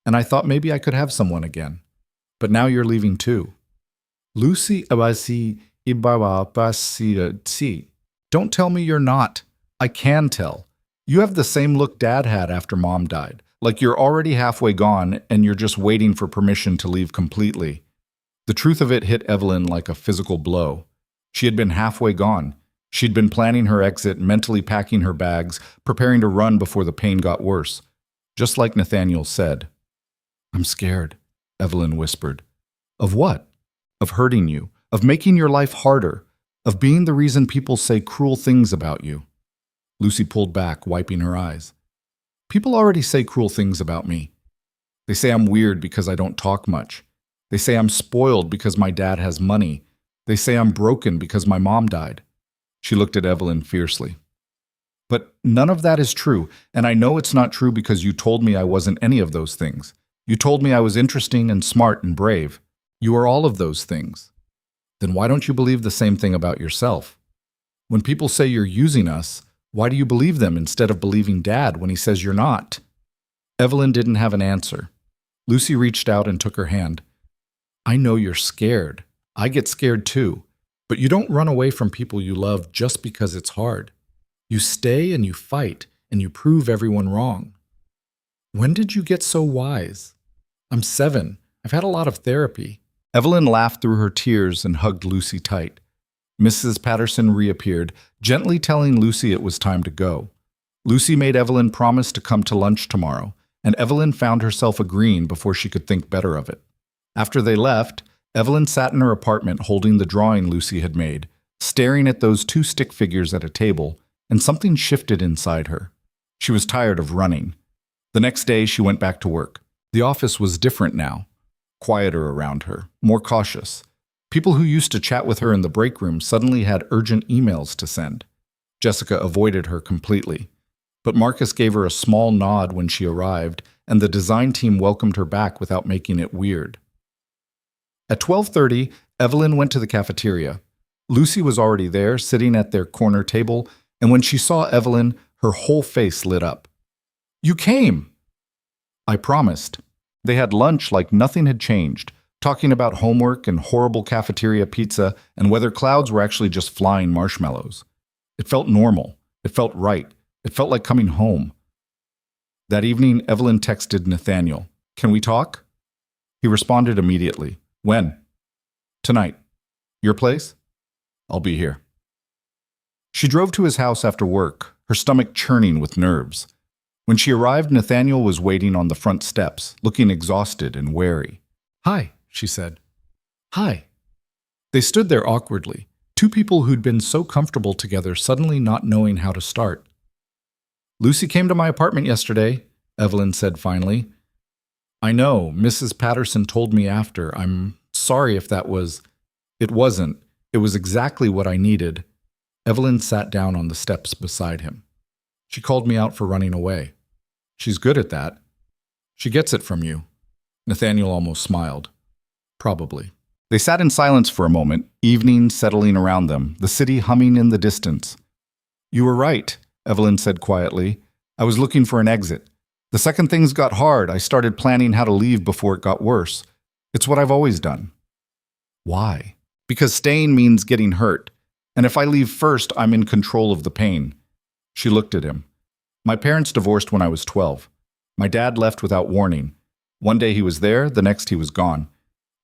and I thought maybe I could have someone again. But now you're leaving too." "Lucy, don't tell me you're not. I can tell. You have the same look Dad had after Mom died, like you're already halfway gone and you're just waiting for permission to leave completely." The truth of it hit Evelyn like a physical blow. She had been halfway gone. She'd been planning her exit, mentally packing her bags, preparing to run before the pain got worse. Just like Nathaniel said. "I'm scared," Evelyn whispered. "Of what?" "Of hurting you, of making your life harder, of being the reason people say cruel things about you." Lucy pulled back, wiping her eyes. "People already say cruel things about me. They say I'm weird because I don't talk much. They say I'm spoiled because my dad has money. They say I'm broken because my mom died." She looked at Evelyn fiercely. "But none of that is true, and I know it's not true because you told me I wasn't any of those things. You told me I was interesting and smart and brave. You are all of those things. Then why don't you believe the same thing about yourself? When people say you're using us, why do you believe them instead of believing Dad when he says you're not?" Evelyn didn't have an answer. Lucy reached out and took her hand. "I know you're scared. I get scared too. But you don't run away from people you love just because it's hard. You stay and you fight, and you prove everyone wrong. When did you get so wise?" "I'm 7. I've had a lot of therapy." Evelyn laughed through her tears and hugged Lucy tight. Mrs. Patterson reappeared, gently telling Lucy it was time to go. Lucy made Evelyn promise to come to lunch tomorrow, and Evelyn found herself agreeing before she could think better of it. After they left, Evelyn sat in her apartment holding the drawing Lucy had made, staring at those two stick figures at a table, and something shifted inside her. She was tired of running. The next day, she went back to work. The office was different now, quieter around her, more cautious. People who used to chat with her in the break room suddenly had urgent emails to send. Jessica avoided her completely, but Marcus gave her a small nod when she arrived, and the design team welcomed her back without making it weird. At 12:30, Evelyn went to the cafeteria. Lucy was already there, sitting at their corner table, and when she saw Evelyn, her whole face lit up. "You came!" "I promised." They had lunch like nothing had changed, talking about homework and horrible cafeteria pizza and whether clouds were actually just flying marshmallows. It felt normal. It felt right. It felt like coming home. That evening, Evelyn texted Nathaniel, "Can we talk?" He responded immediately. "When?" "Tonight." "Your place?" "I'll be here." She drove to his house after work, her stomach churning with nerves. When she arrived, Nathaniel was waiting on the front steps, looking exhausted and wary. "Hi," she said. "Hi." They stood there awkwardly, two people who'd been so comfortable together suddenly not knowing how to start. "Lucy came to my apartment yesterday," Evelyn said finally. "I know, Mrs. Patterson told me after. I'm sorry if that was—" "It wasn't. It was exactly what I needed." Evelyn sat down on the steps beside him. "She called me out for running away. She's good at that. She gets it from you." Nathaniel almost smiled. "Probably." They sat in silence for a moment, evening settling around them, the city humming in the distance. "You were right," Evelyn said quietly. "I was looking for an exit. The second things got hard, I started planning how to leave before it got worse. It's what I've always done." "Why?" "Because staying means getting hurt. And if I leave first, I'm in control of the pain." She looked at him. "My parents divorced when I was 12. My dad left without warning. One day he was there, the next he was gone.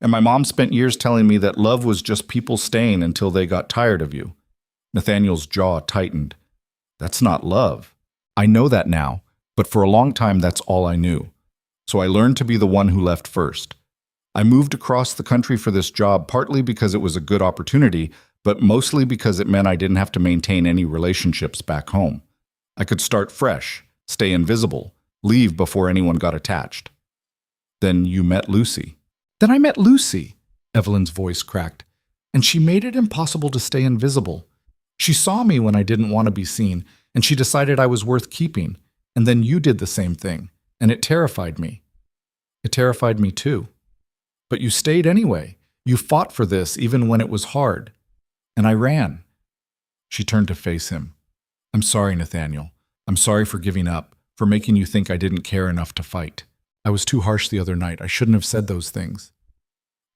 And my mom spent years telling me that love was just people staying until they got tired of you." Nathaniel's jaw tightened. "That's not love. I know that now, but for a long time that's all I knew. So I learned to be the one who left first. I moved across the country for this job partly because it was a good opportunity, but mostly because it meant I didn't have to maintain any relationships back home. I could start fresh, stay invisible, leave before anyone got attached." "Then you met Lucy." "Then I met Lucy," Evelyn's voice cracked, "and she made it impossible to stay invisible. She saw me when I didn't want to be seen, and she decided I was worth keeping, and then you did the same thing, and it terrified me." "It terrified me too. But you stayed anyway. You fought for this even when it was hard. And I ran." She turned to face him. "I'm sorry, Nathaniel. I'm sorry for giving up, for making you think I didn't care enough to fight. I was too harsh the other night. I shouldn't have said those things."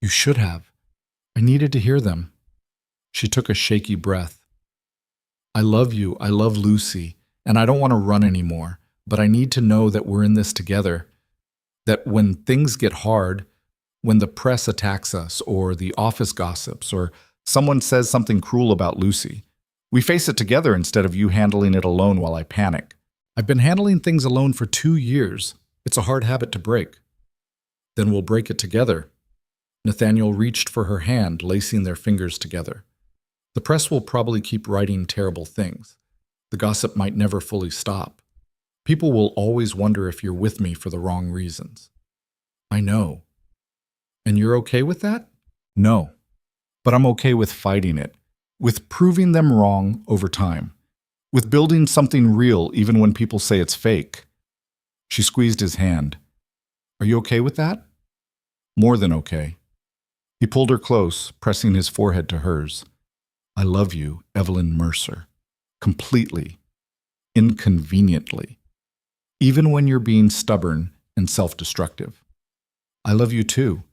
"You should have. I needed to hear them." She took a shaky breath. "I love you. I love Lucy. And I don't want to run anymore. But I need to know that we're in this together. That when things get hard, when the press attacks us, or the office gossips, or someone says something cruel about Lucy, we face it together instead of you handling it alone while I panic. I've been handling things alone for 2 years. It's a hard habit to break." "Then we'll break it together." Nathaniel reached for her hand, lacing their fingers together. "The press will probably keep writing terrible things. The gossip might never fully stop. People will always wonder if you're with me for the wrong reasons." "I know." "And you're okay with that?" "No. But I'm okay with fighting it, with proving them wrong over time, with building something real even when people say it's fake." She squeezed his hand. "Are you okay with that?" "More than okay." He pulled her close, pressing his forehead to hers. "I love you, Evelyn Mercer. Completely. Inconveniently. Even when you're being stubborn and self-destructive. I love you too.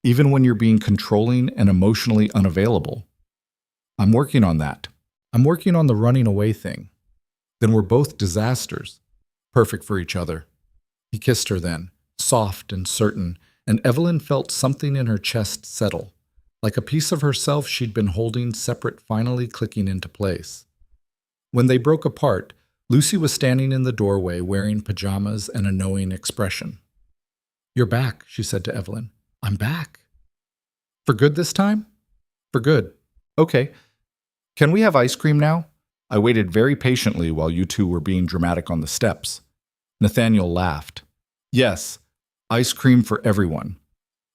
Even when you're being controlling and emotionally unavailable. I'm working on that. I'm working on the running away thing. Then we're both disasters, perfect for each other." He kissed her then, soft and certain, and Evelyn felt something in her chest settle, like a piece of herself she'd been holding separate finally clicking into place. When they broke apart, Lucy was standing in the doorway wearing pajamas and a knowing expression. "You're back," she said to Evelyn. "I'm back." "For good this time?" "For good." "Okay. Can we have ice cream now?" I waited very patiently while you two were being dramatic on the steps. Nathaniel laughed. "Yes, ice cream for everyone."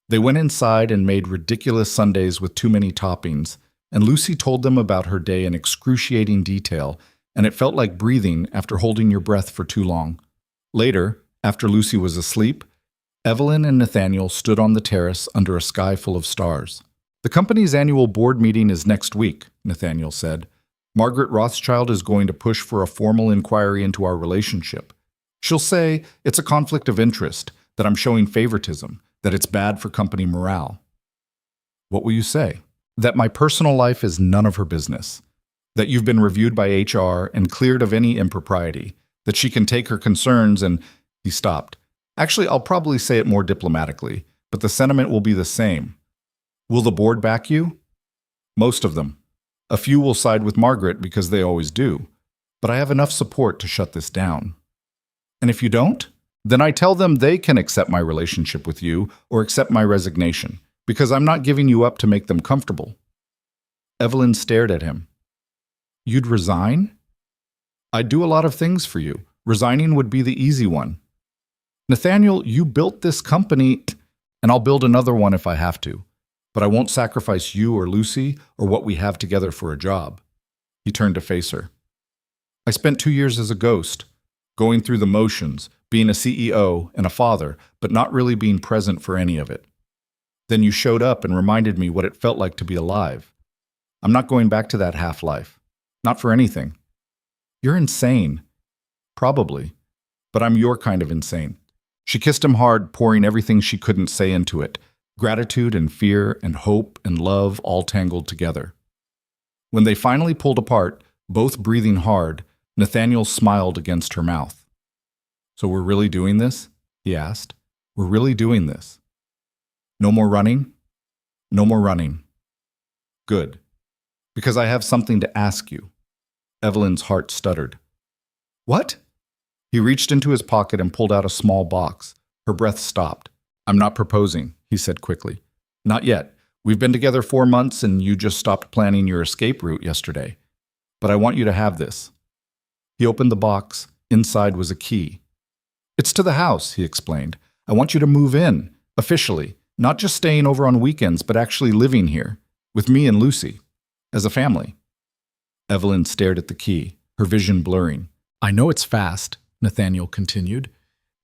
They went inside and made ridiculous sundaes with too many toppings, and Lucy told them about her day in excruciating detail, and it felt like breathing after holding your breath for too long. Later, after Lucy was asleep, Evelyn and Nathaniel stood on the terrace under a sky full of stars. "The company's annual board meeting is next week," Nathaniel said. "Margaret Rothschild is going to push for a formal inquiry into our relationship. She'll say it's a conflict of interest, that I'm showing favoritism, that it's bad for company morale." "What will you say?" "That my personal life is none of her business. That you've been reviewed by HR and cleared of any impropriety. That she can take her concerns and—" He stopped. "Actually, I'll probably say it more diplomatically, but the sentiment will be the same. Will the board back you?" "Most of them. A few will side with Margaret because they always do. But I have enough support to shut this down." "And if you don't?" "Then I tell them they can accept my relationship with you or accept my resignation, because I'm not giving you up to make them comfortable." Evelyn stared at him. "You'd resign?" "I'd do a lot of things for you. Resigning would be the easy one." "Nathaniel, you built this company, and I'll build another one if I have to. But I won't sacrifice you or Lucy or what we have together for a job." He turned to face her. "I spent 2 years as a ghost, going through the motions, being a CEO and a father, but not really being present for any of it. Then you showed up and reminded me what it felt like to be alive. I'm not going back to that half-life. Not for anything." "You're insane." "Probably. But I'm your kind of insane." She kissed him hard, pouring everything she couldn't say into it. Gratitude and fear and hope and love all tangled together. When they finally pulled apart, both breathing hard, Nathaniel smiled against her mouth. "So we're really doing this?" he asked. "We're really doing this. No more running?" "No more running." "Good. Because I have something to ask you." Evelyn's heart stuttered. "What?" He reached into his pocket and pulled out a small box. Her breath stopped. "I'm not proposing," he said quickly. "Not yet. We've been together 4 months and you just stopped planning your escape route yesterday. But I want you to have this." He opened the box. Inside was a key. "It's to the house," he explained. "I want you to move in, officially, not just staying over on weekends, but actually living here, with me and Lucy, as a family." Evelyn stared at the key, her vision blurring. "I know it's fast," Nathaniel continued,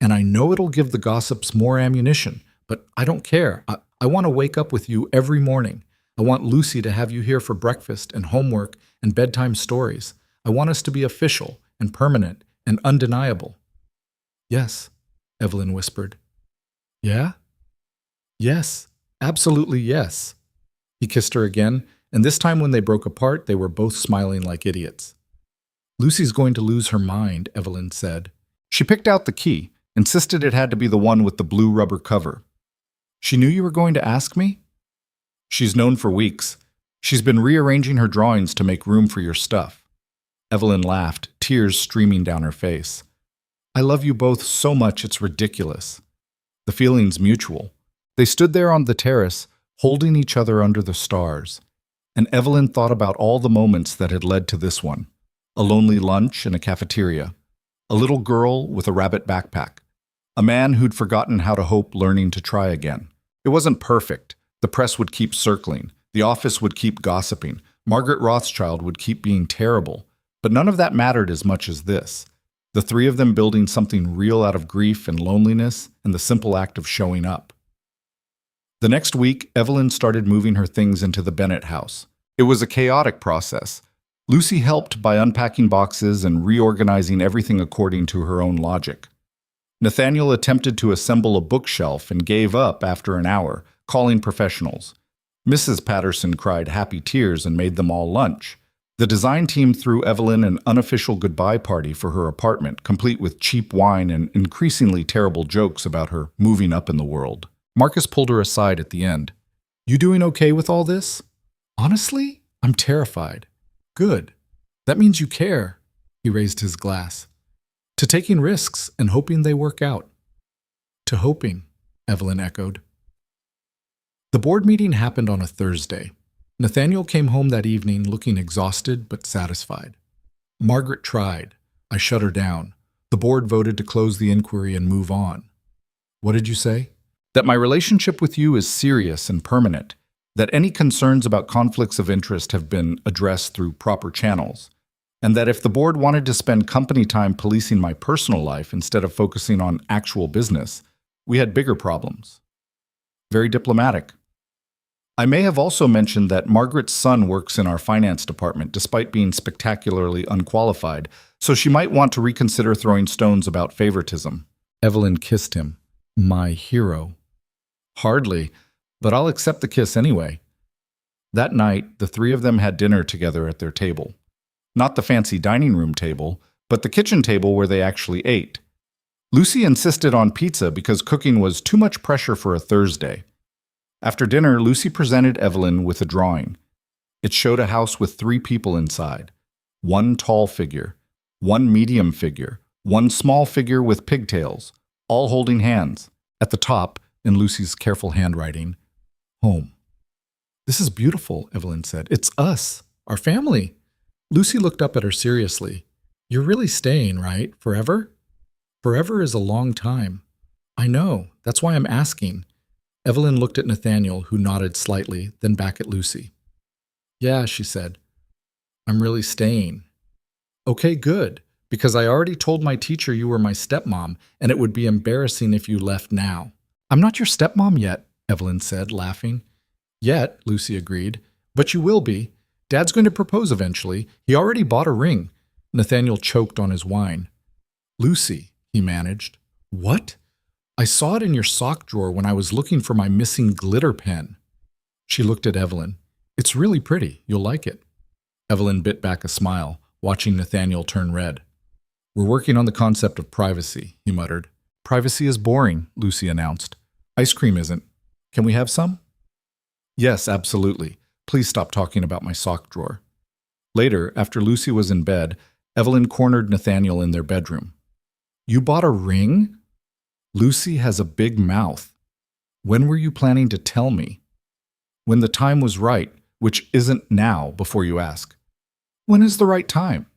"and I know it'll give the gossips more ammunition, but I don't care. I want to wake up with you every morning. I want Lucy to have you here for breakfast and homework and bedtime stories. I want us to be official and permanent and undeniable." "Yes," Evelyn whispered. "Yeah?" "Yes, absolutely yes." He kissed her again, and this time when they broke apart, they were both smiling like idiots. "Lucy's going to lose her mind," Evelyn said. She picked out the key, insisted it had to be the one with the blue rubber cover. "She knew you were going to ask me?" "She's known for weeks. She's been rearranging her drawings to make room for your stuff." Evelyn laughed, tears streaming down her face. "I love you both so much it's ridiculous." The feeling's mutual. They stood there on the terrace, holding each other under the stars. And Evelyn thought about all the moments that had led to this one. A lonely lunch in a cafeteria. A little girl with a rabbit backpack. A man who'd forgotten how to hope learning to try again. It wasn't perfect. The press would keep circling. The office would keep gossiping. Margaret Rothschild would keep being terrible. But none of that mattered as much as this. The three of them building something real out of grief and loneliness and the simple act of showing up. The next week, Evelyn started moving her things into the Bennett house. It was a chaotic process. Lucy helped by unpacking boxes and reorganizing everything according to her own logic. Nathaniel attempted to assemble a bookshelf and gave up after an hour, calling professionals. Mrs. Patterson cried happy tears and made them all lunch. The design team threw Evelyn an unofficial goodbye party for her apartment, complete with cheap wine and increasingly terrible jokes about her moving up in the world. Marcus pulled her aside at the end. "You doing okay with all this?" "Honestly, I'm terrified." "Good. That means you care." He raised his glass. To taking risks and hoping they work out. To hoping, Evelyn echoed. The board meeting happened on a Thursday. Nathaniel came home that evening looking exhausted but satisfied. Margaret tried. I shut her down. The board voted to close the inquiry and move on. What did you say? That my relationship with you is serious and permanent. That any concerns about conflicts of interest have been addressed through proper channels. And that if the board wanted to spend company time policing my personal life instead of focusing on actual business, we had bigger problems. Very diplomatic. I may have also mentioned that Margaret's son works in our finance department despite being spectacularly unqualified, so she might want to reconsider throwing stones about favoritism. Evelyn kissed him. My hero. Hardly, but I'll accept the kiss anyway. That night, the three of them had dinner together at their table. Not the fancy dining room table, but the kitchen table where they actually ate. Lucy insisted on pizza because cooking was too much pressure for a Thursday. After dinner, Lucy presented Evelyn with a drawing. It showed a house with 3 people inside. 1 tall figure, 1 medium figure, 1 small figure with pigtails, all holding hands. At the top, in Lucy's careful handwriting, home. This is beautiful, Evelyn said. It's us, our family. Lucy looked up at her seriously. You're really staying, right? Forever? Forever is a long time. I know. That's why I'm asking. Evelyn looked at Nathaniel, who nodded slightly, then back at Lucy. Yeah, she said. I'm really staying. Okay, good, because I already told my teacher you were my stepmom, and it would be embarrassing if you left now. I'm not your stepmom yet, Evelyn said, laughing. Yet, Lucy agreed, but you will be. Dad's going to propose eventually. He already bought a ring. Nathaniel choked on his wine. Lucy, he managed. What? I saw it in your sock drawer when I was looking for my missing glitter pen. She looked at Evelyn. It's really pretty. You'll like it. Evelyn bit back a smile, watching Nathaniel turn red. We're working on the concept of privacy, he muttered. Privacy is boring, Lucy announced. Ice cream isn't. Can we have some? Yes, absolutely. Please stop talking about my sock drawer. Later, after Lucy was in bed, Evelyn cornered Nathaniel in their bedroom. You bought a ring? Lucy has a big mouth. When were you planning to tell me? When the time was right, which isn't now, before you ask. When is the right time?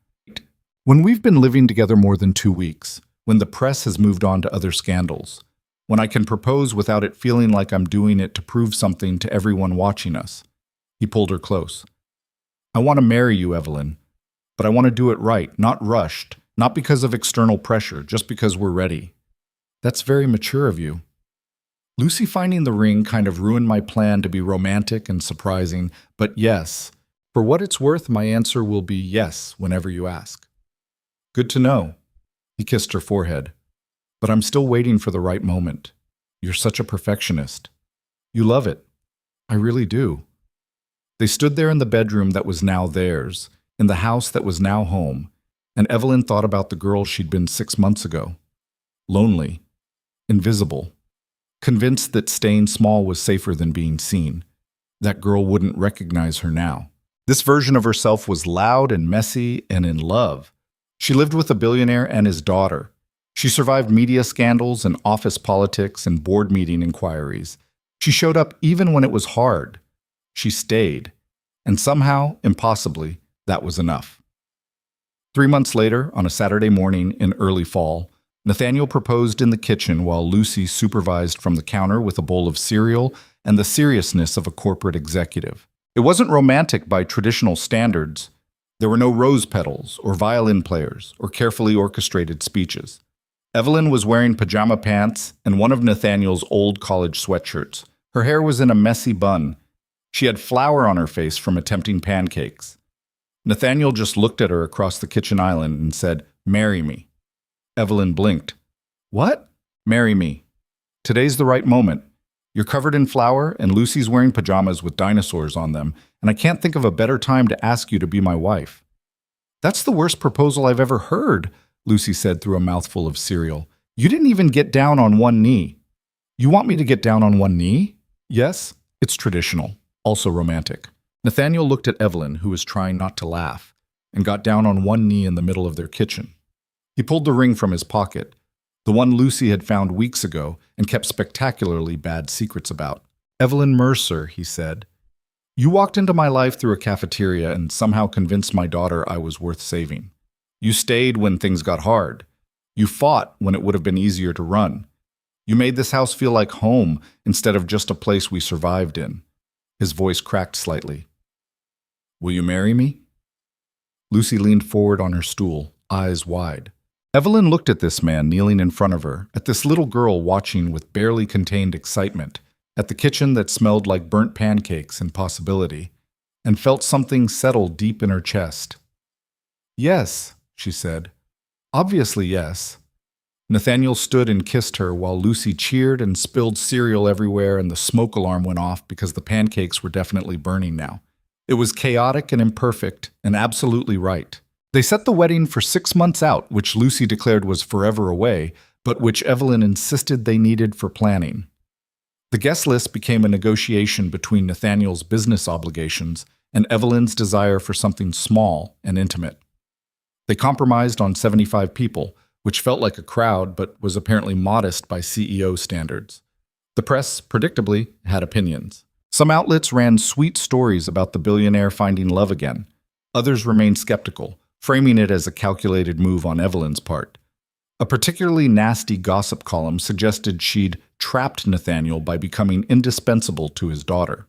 When we've been living together more than 2 weeks, when the press has moved on to other scandals, when I can propose without it feeling like I'm doing it to prove something to everyone watching us. He pulled her close. I want to marry you, Evelyn, but I want to do it right, not rushed, not because of external pressure, just because we're ready. That's very mature of you. Lucy finding the ring kind of ruined my plan to be romantic and surprising, but yes, for what it's worth, my answer will be yes whenever you ask. Good to know. He kissed her forehead. But I'm still waiting for the right moment. You're such a perfectionist. You love it. I really do. They stood there in the bedroom that was now theirs, in the house that was now home, and Evelyn thought about the girl she'd been 6 months ago. Lonely. Invisible. Convinced that staying small was safer than being seen. That girl wouldn't recognize her now. This version of herself was loud and messy and in love. She lived with a billionaire and his daughter. She survived media scandals and office politics and board meeting inquiries. She showed up even when it was hard. She stayed. And somehow, impossibly, that was enough. 3 months later, on a Saturday morning in early fall, Nathaniel proposed in the kitchen while Lucy supervised from the counter with a bowl of cereal and the seriousness of a corporate executive. It wasn't romantic by traditional standards. There were no rose petals or violin players or carefully orchestrated speeches. Evelyn was wearing pajama pants and one of Nathaniel's old college sweatshirts. Her hair was in a messy bun. She had flour on her face from attempting pancakes. Nathaniel just looked at her across the kitchen island and said, "Marry me." Evelyn blinked. "What?" "Marry me. Today's the right moment. You're covered in flour and Lucy's wearing pajamas with dinosaurs on them, and I can't think of a better time to ask you to be my wife." "That's the worst proposal I've ever heard," Lucy said through a mouthful of cereal. "You didn't even get down on one knee." "You want me to get down on one knee?" "Yes, it's traditional, also romantic." Nathaniel looked at Evelyn, who was trying not to laugh, and got down on one knee in the middle of their kitchen. He pulled the ring from his pocket, the one Lucy had found weeks ago and kept spectacularly bad secrets about. "Evelyn Mercer," he said, "you walked into my life through a cafeteria and somehow convinced my daughter I was worth saving. You stayed when things got hard. You fought when it would have been easier to run. You made this house feel like home instead of just a place we survived in." His voice cracked slightly. "Will you marry me?" Lucy leaned forward on her stool, eyes wide. Evelyn looked at this man kneeling in front of her, at this little girl watching with barely contained excitement, at the kitchen that smelled like burnt pancakes and possibility, and felt something settle deep in her chest. "Yes," she said. "Obviously, yes." Nathaniel stood and kissed her while Lucy cheered and spilled cereal everywhere and the smoke alarm went off because the pancakes were definitely burning now. It was chaotic and imperfect and absolutely right. They set the wedding for 6 months out, which Lucy declared was forever away, but which Evelyn insisted they needed for planning. The guest list became a negotiation between Nathaniel's business obligations and Evelyn's desire for something small and intimate. They compromised on 75 people, which felt like a crowd but was apparently modest by CEO standards. The press, predictably, had opinions. Some outlets ran sweet stories about the billionaire finding love again. Others remained skeptical, framing it as a calculated move on Evelyn's part. A particularly nasty gossip column suggested she'd trapped Nathaniel by becoming indispensable to his daughter.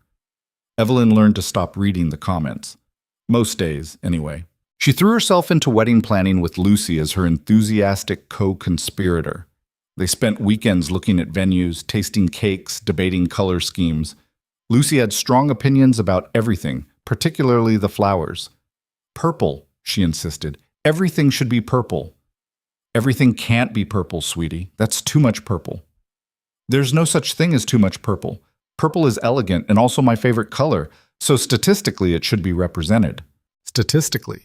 Evelyn learned to stop reading the comments. Most days, anyway. She threw herself into wedding planning with Lucy as her enthusiastic co-conspirator. They spent weekends looking at venues, tasting cakes, debating color schemes. Lucy had strong opinions about everything, particularly the flowers. "Purple," she insisted. "Everything should be purple." "Everything can't be purple, sweetie. That's too much purple." "There's no such thing as too much purple. Purple is elegant and also my favorite color, so statistically it should be represented." Statistically.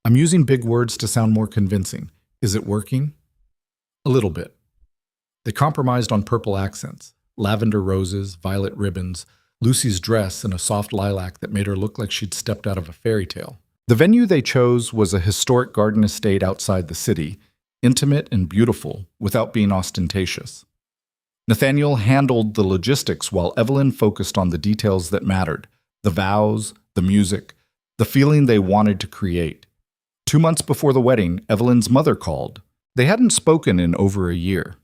I'm using big words to sound more convincing. Is it working? A little bit. They compromised on purple accents, lavender roses, violet ribbons, Lucy's dress and a soft lilac that made her look like she'd stepped out of a fairy tale. The venue they chose was a historic garden estate outside the city, intimate and beautiful, without being ostentatious. Nathaniel handled the logistics while Evelyn focused on the details that mattered, the vows, the music, the feeling they wanted to create. 2 months before the wedding, Evelyn's mother called. They hadn't spoken in over a year.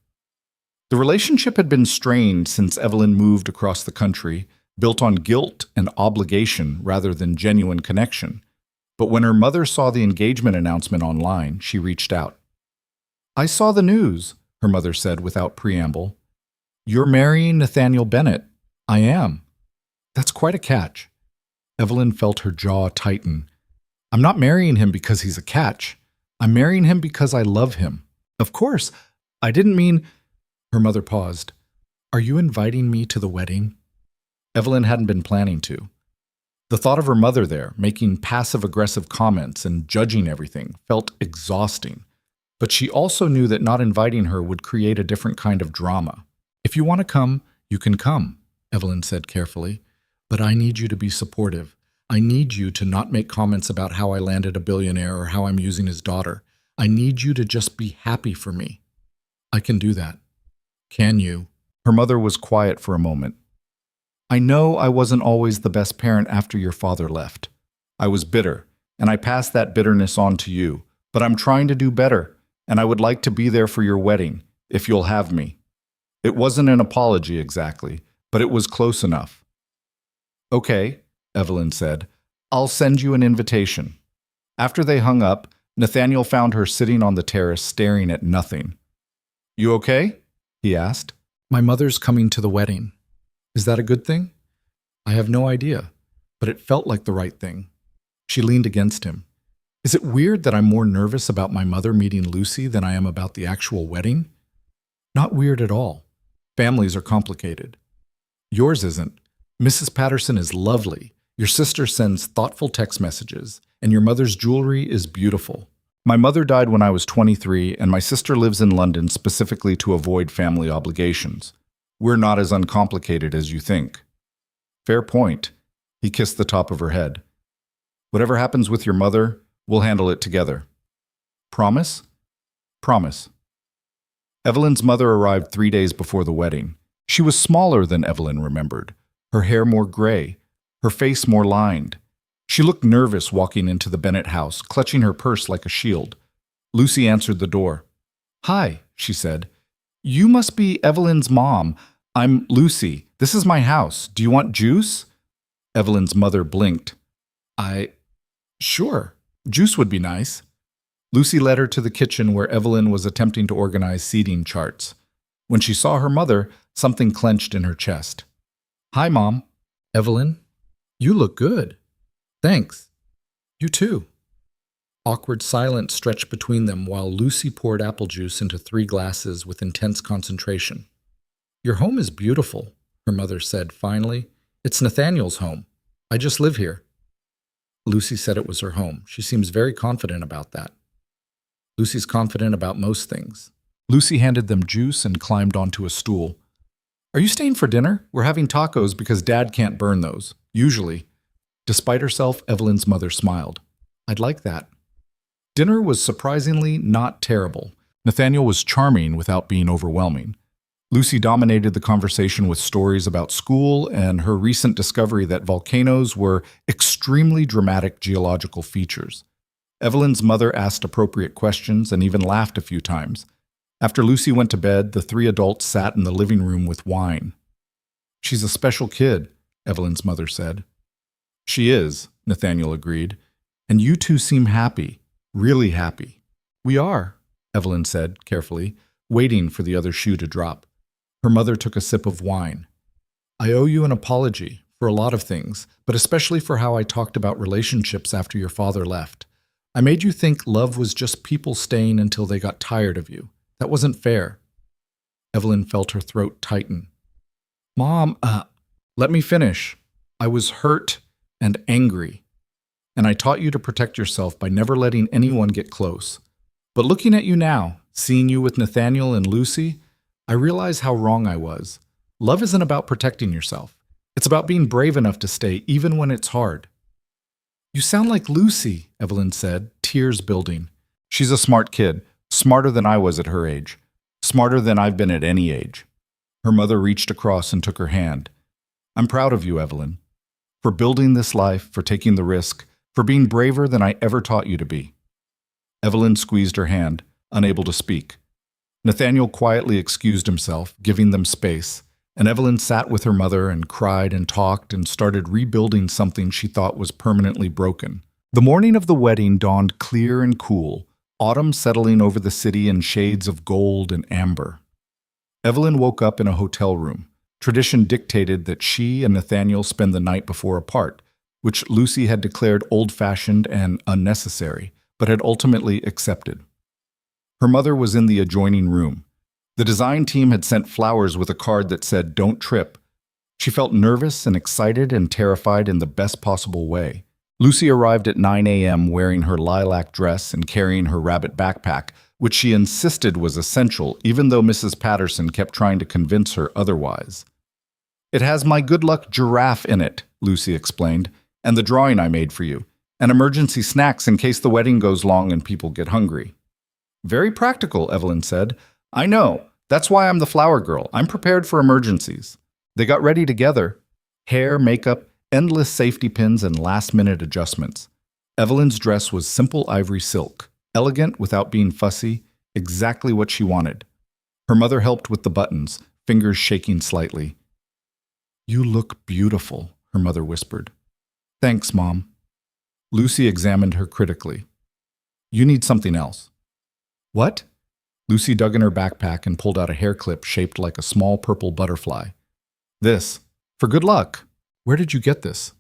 The relationship had been strained since Evelyn moved across the country, built on guilt and obligation rather than genuine connection. But when her mother saw the engagement announcement online, she reached out. "I saw the news," her mother said without preamble. "You're marrying Nathaniel Bennett." "I am." "That's quite a catch." Evelyn felt her jaw tighten. "I'm not marrying him because he's a catch. I'm marrying him because I love him." "Of course. I didn't mean—" Her mother paused. "Are you inviting me to the wedding?" Evelyn hadn't been planning to. The thought of her mother there, making passive-aggressive comments and judging everything, felt exhausting. But she also knew that not inviting her would create a different kind of drama. "If you want to come, you can come," Evelyn said carefully. "But I need you to be supportive. I need you to not make comments about how I landed a billionaire or how I'm using his daughter. I need you to just be happy for me." "I can do that." "Can you?" Her mother was quiet for a moment. "I know I wasn't always the best parent after your father left. I was bitter, and I passed that bitterness on to you. But I'm trying to do better, and I would like to be there for your wedding, if you'll have me." It wasn't an apology exactly, but it was close enough. "Okay," Evelyn said. "I'll send you an invitation." After they hung up, Nathaniel found her sitting on the terrace staring at nothing. "You okay?" he asked. "My mother's coming to the wedding." "Is that a good thing?" "I have no idea, but it felt like the right thing." She leaned against him. "Is it weird that I'm more nervous about my mother meeting Lucy than I am about the actual wedding?" "Not weird at all. Families are complicated. Yours isn't. Mrs. Patterson is lovely. Your sister sends thoughtful text messages, and your mother's jewelry is beautiful. My mother died when I was 23, and my sister lives in London specifically to avoid family obligations. We're not as uncomplicated as you think." "Fair point." He kissed the top of her head. "Whatever happens with your mother, We'll handle it together. Promise? Promise. Evelyn's mother arrived 3 days before the wedding. She was smaller than Evelyn remembered, her hair more gray, her face more lined. She looked nervous walking into the Bennett house, clutching her purse like a shield. Lucy answered the door. "Hi," she said. "You must be Evelyn's mom. I'm Lucy. This is my house. Do you want juice?" Evelyn's mother blinked. Sure. Juice would be nice." Lucy led her to the kitchen where Evelyn was attempting to organize seating charts. When she saw her mother, something clenched in her chest. "Hi, Mom." "Evelyn, you look good." "Thanks. You too." Awkward silence stretched between them while Lucy poured apple juice into 3 glasses with intense concentration. "Your home is beautiful," her mother said finally. "It's Nathaniel's home. I just live here." Lucy said it was her home. She seems very confident about that. Lucy's confident about most things. Lucy handed them juice and climbed onto a stool. "Are you staying for dinner? We're having tacos because Dad can't burn those, usually." Despite herself, Evelyn's mother smiled. "I'd like that." Dinner was surprisingly not terrible. Nathaniel was charming without being overwhelming. Lucy dominated the conversation with stories about school and her recent discovery that volcanoes were extremely dramatic geological features. Evelyn's mother asked appropriate questions and even laughed a few times. After Lucy went to bed, the 3 adults sat in the living room with wine. "She's a special kid," Evelyn's mother said. "She is," Nathaniel agreed. "And you two seem happy, really happy." "We are," Evelyn said carefully, waiting for the other shoe to drop. Her mother took a sip of wine. "I owe you an apology for a lot of things, but especially for how I talked about relationships after your father left. I made you think love was just people staying until they got tired of you. That wasn't fair." Evelyn felt her throat tighten. "Mom, let me finish. I was hurt and angry, and I taught you to protect yourself by never letting anyone get close. But looking at you now, seeing you with Nathaniel and Lucy, I realize how wrong I was. Love isn't about protecting yourself. It's about being brave enough to stay even when it's hard." "You sound like Lucy," Evelyn said, tears building. "She's a smart kid, smarter than I was at her age, smarter than I've been at any age." Her mother reached across and took her hand. "I'm proud of you, Evelyn, for building this life, for taking the risk, for being braver than I ever taught you to be." Evelyn squeezed her hand, unable to speak. Nathaniel quietly excused himself, giving them space, and Evelyn sat with her mother and cried and talked and started rebuilding something she thought was permanently broken. The morning of the wedding dawned clear and cool, autumn settling over the city in shades of gold and amber. Evelyn woke up in a hotel room. Tradition dictated that she and Nathaniel spend the night before apart, which Lucy had declared old-fashioned and unnecessary, but had ultimately accepted. Her mother was in the adjoining room. The design team had sent flowers with a card that said, "Don't trip." She felt nervous and excited and terrified in the best possible way. Lucy arrived at 9 a.m. wearing her lilac dress and carrying her rabbit backpack, which she insisted was essential, even though Mrs. Patterson kept trying to convince her otherwise. "It has my good luck giraffe in it," Lucy explained, "and the drawing I made for you, and emergency snacks in case the wedding goes long and people get hungry." "Very practical," Evelyn said. "I know. That's why I'm the flower girl. I'm prepared for emergencies." They got ready together. Hair, makeup, endless safety pins, and last-minute adjustments. Evelyn's dress was simple ivory silk, elegant without being fussy, exactly what she wanted. Her mother helped with the buttons, fingers shaking slightly. "You look beautiful," her mother whispered. "Thanks, Mom." Lucy examined her critically. "You need something else." "What?" Lucy dug in her backpack and pulled out a hair clip shaped like a small purple butterfly. "This. For good luck." "Where did you get this?"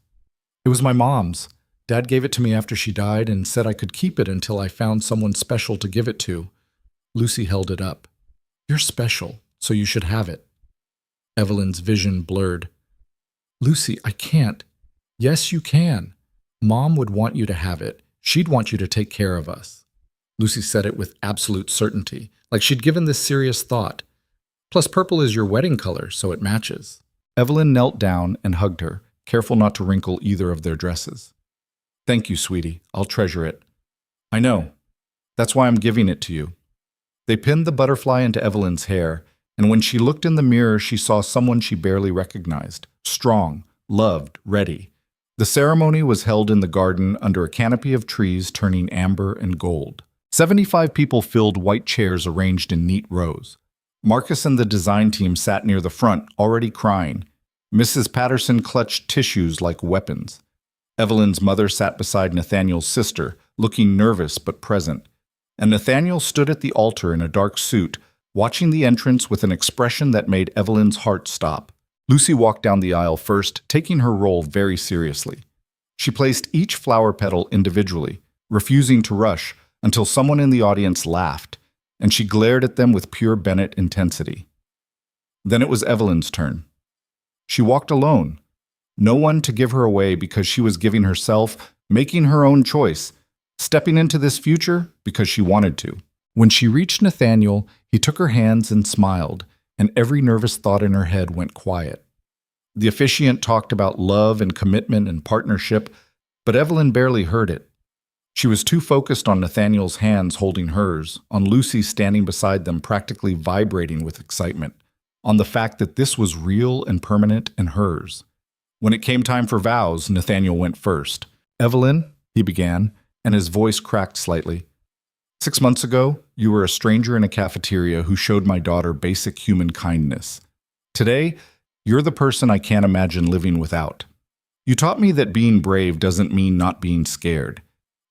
"It was my mom's. Dad gave it to me after she died and said I could keep it until I found someone special to give it to." Lucy held it up. "You're special, so you should have it." Evelyn's vision blurred. "Lucy, I can't." "Yes, you can. Mom would want you to have it. She'd want you to take care of us." Lucy said it with absolute certainty, like she'd given this serious thought. "Plus, purple is your wedding color, so it matches." Evelyn knelt down and hugged her, careful not to wrinkle either of their dresses. "Thank you, sweetie. I'll treasure it." I know. That's why I'm giving it to you. They pinned the butterfly into Evelyn's hair, and when she looked in the mirror, she saw someone she barely recognized. Strong, loved, ready. The ceremony was held in the garden under a canopy of trees turning amber and gold. 75 people filled white chairs arranged in neat rows. Marcus and the design team sat near the front, already crying. Mrs. Patterson clutched tissues like weapons. Evelyn's mother sat beside Nathaniel's sister, looking nervous but present. And Nathaniel stood at the altar in a dark suit, watching the entrance with an expression that made Evelyn's heart stop. Lucy walked down the aisle first, taking her role very seriously. She placed each flower petal individually, refusing to rush until someone in the audience laughed, and she glared at them with pure Bennett intensity. Then it was Evelyn's turn. She walked alone. No one to give her away because she was giving herself, making her own choice, stepping into this future because she wanted to. When she reached Nathaniel, he took her hands and smiled, and every nervous thought in her head went quiet. The officiant talked about love and commitment and partnership, but Evelyn barely heard it. She was too focused on Nathaniel's hands holding hers, on Lucy standing beside them practically vibrating with excitement, on the fact that this was real and permanent and hers. When it came time for vows, Nathaniel went first. "Evelyn," he began, and his voice cracked slightly. "6 months ago, you were a stranger in a cafeteria who showed my daughter basic human kindness. Today, you're the person I can't imagine living without. You taught me that being brave doesn't mean not being scared.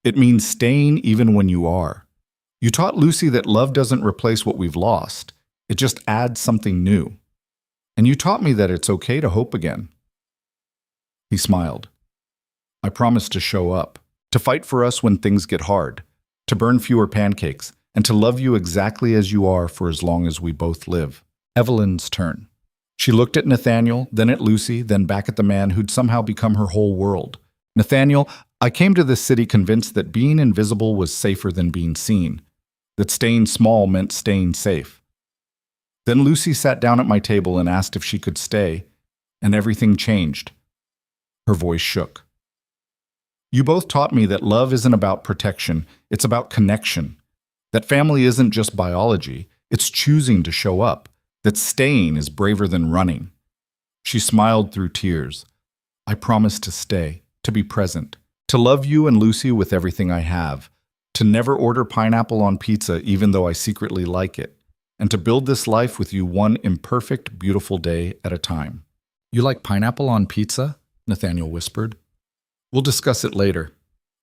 It means staying even when you are. You taught Lucy that love doesn't replace what we've lost. It just adds something new. And you taught me that it's okay to hope again." He smiled. "I promise to show up, to fight for us when things get hard, to burn fewer pancakes, and to love you exactly as you are for as long as we both live." Evelyn's turn. She looked at Nathaniel, then at Lucy, then back at the man who'd somehow become her whole world. "Nathaniel, I came to this city convinced that being invisible was safer than being seen, that staying small meant staying safe. Then Lucy sat down at my table and asked if she could stay, and everything changed." Her voice shook. "You both taught me that love isn't about protection, it's about connection. That family isn't just biology, it's choosing to show up. That staying is braver than running." She smiled through tears. "I promise to stay, to be present, to love you and Lucy with everything I have, to never order pineapple on pizza even though I secretly like it, and to build this life with you one imperfect, beautiful day at a time." "You like pineapple on pizza?" Nathaniel whispered. "We'll discuss it later."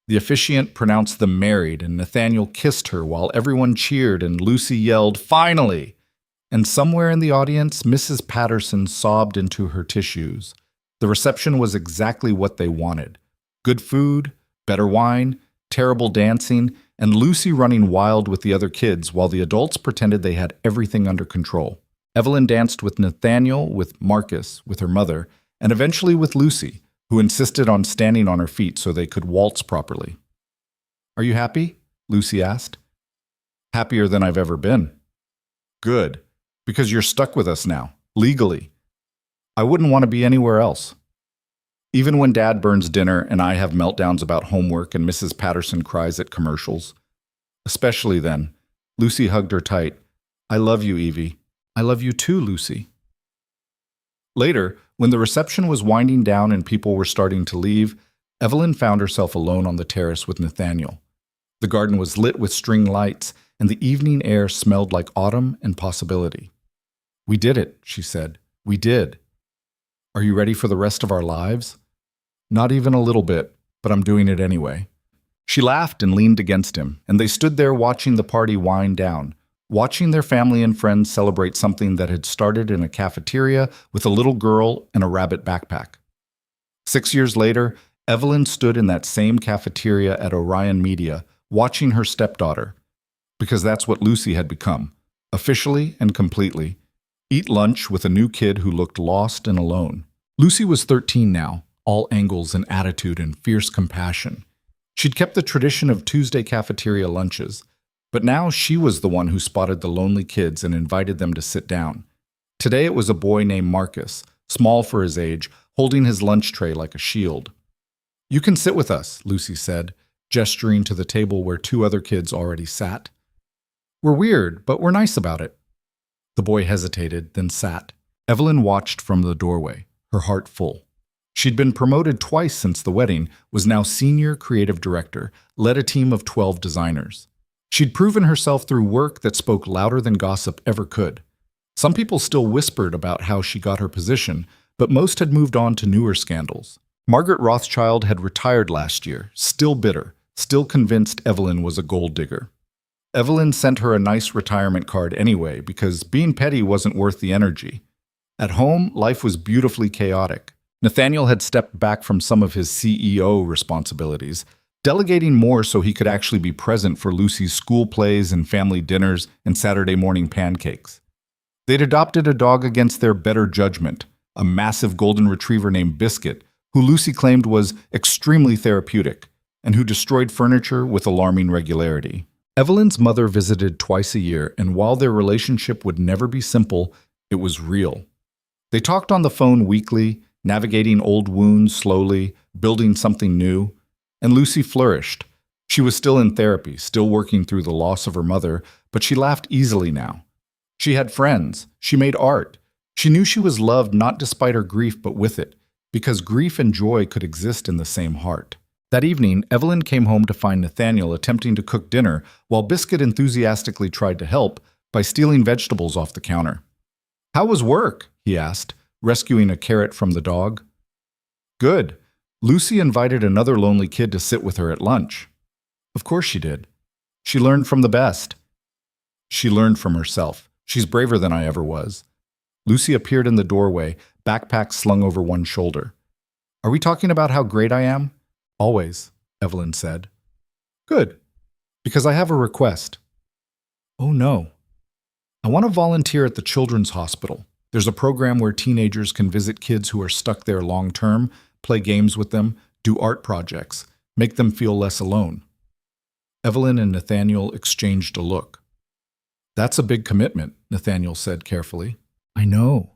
The officiant pronounced them married, and Nathaniel kissed her while everyone cheered and Lucy yelled, "Finally!" And somewhere in the audience, Mrs. Patterson sobbed into her tissues. The reception was exactly what they wanted. Good food, better wine, terrible dancing, and Lucy running wild with the other kids while the adults pretended they had everything under control. Evelyn danced with Nathaniel, with Marcus, with her mother, and eventually with Lucy, who insisted on standing on her feet so they could waltz properly. "Are you happy?" Lucy asked. "Happier than I've ever been." "Good, because you're stuck with us now, legally. I wouldn't want to be anywhere else." Even when Dad burns dinner and I have meltdowns about homework and Mrs. Patterson cries at commercials. Especially then, Lucy hugged her tight. "I love you, Evie. I love you too, Lucy." Later, when the reception was winding down and people were starting to leave, Evelyn found herself alone on the terrace with Nathaniel. The garden was lit with string lights, and the evening air smelled like autumn and possibility. "We did it," she said. "We did. Are you ready for the rest of our lives?" "Not even a little bit, but I'm doing it anyway." She laughed and leaned against him, and they stood there watching the party wind down, watching their family and friends celebrate something that had started in a cafeteria with a little girl and a rabbit backpack. 6 years later, Evelyn stood in that same cafeteria at Orion Media, watching her stepdaughter, because that's what Lucy had become, officially and completely, eat lunch with a new kid who looked lost and alone. Lucy was 13 now, all angles and attitude and fierce compassion. She'd kept the tradition of Tuesday cafeteria lunches, but now she was the one who spotted the lonely kids and invited them to sit down. Today it was a boy named Marcus, small for his age, holding his lunch tray like a shield. "You can sit with us," Lucy said, gesturing to the table where two other kids already sat. "We're weird, but we're nice about it." The boy hesitated, then sat. Evelyn watched from the doorway, her heart full. She'd been promoted twice since the wedding, was now senior creative director, led a team of 12 designers. She'd proven herself through work that spoke louder than gossip ever could. Some people still whispered about how she got her position, but most had moved on to newer scandals. Margaret Rothschild had retired last year, still bitter, still convinced Evelyn was a gold digger. Evelyn sent her a nice retirement card anyway, because being petty wasn't worth the energy. At home, life was beautifully chaotic. Nathaniel had stepped back from some of his CEO responsibilities, delegating more so he could actually be present for Lucy's school plays and family dinners and Saturday morning pancakes. They'd adopted a dog against their better judgment, a massive golden retriever named Biscuit, who Lucy claimed was extremely therapeutic and who destroyed furniture with alarming regularity. Evelyn's mother visited twice a year, and while their relationship would never be simple, it was real. They talked on the phone weekly, navigating old wounds slowly, building something new, and Lucy flourished. She was still in therapy, still working through the loss of her mother, but she laughed easily now. She had friends. She made art. She knew she was loved not despite her grief but with it, because grief and joy could exist in the same heart. That evening, Evelyn came home to find Nathaniel attempting to cook dinner while Biscuit enthusiastically tried to help by stealing vegetables off the counter. "How was work?" he asked, rescuing a carrot from the dog. "Good. Lucy invited another lonely kid to sit with her at lunch." "Of course she did. She learned from the best." "She learned from herself. She's braver than I ever was." Lucy appeared in the doorway, backpack slung over one shoulder. "Are we talking about how great I am?" "Always," Evelyn said. "Good, because I have a request." "Oh no." "I want to volunteer at the Children's Hospital. There's a program where teenagers can visit kids who are stuck there long-term, play games with them, do art projects, make them feel less alone." Evelyn and Nathaniel exchanged a look. "That's a big commitment," Nathaniel said carefully. "I know.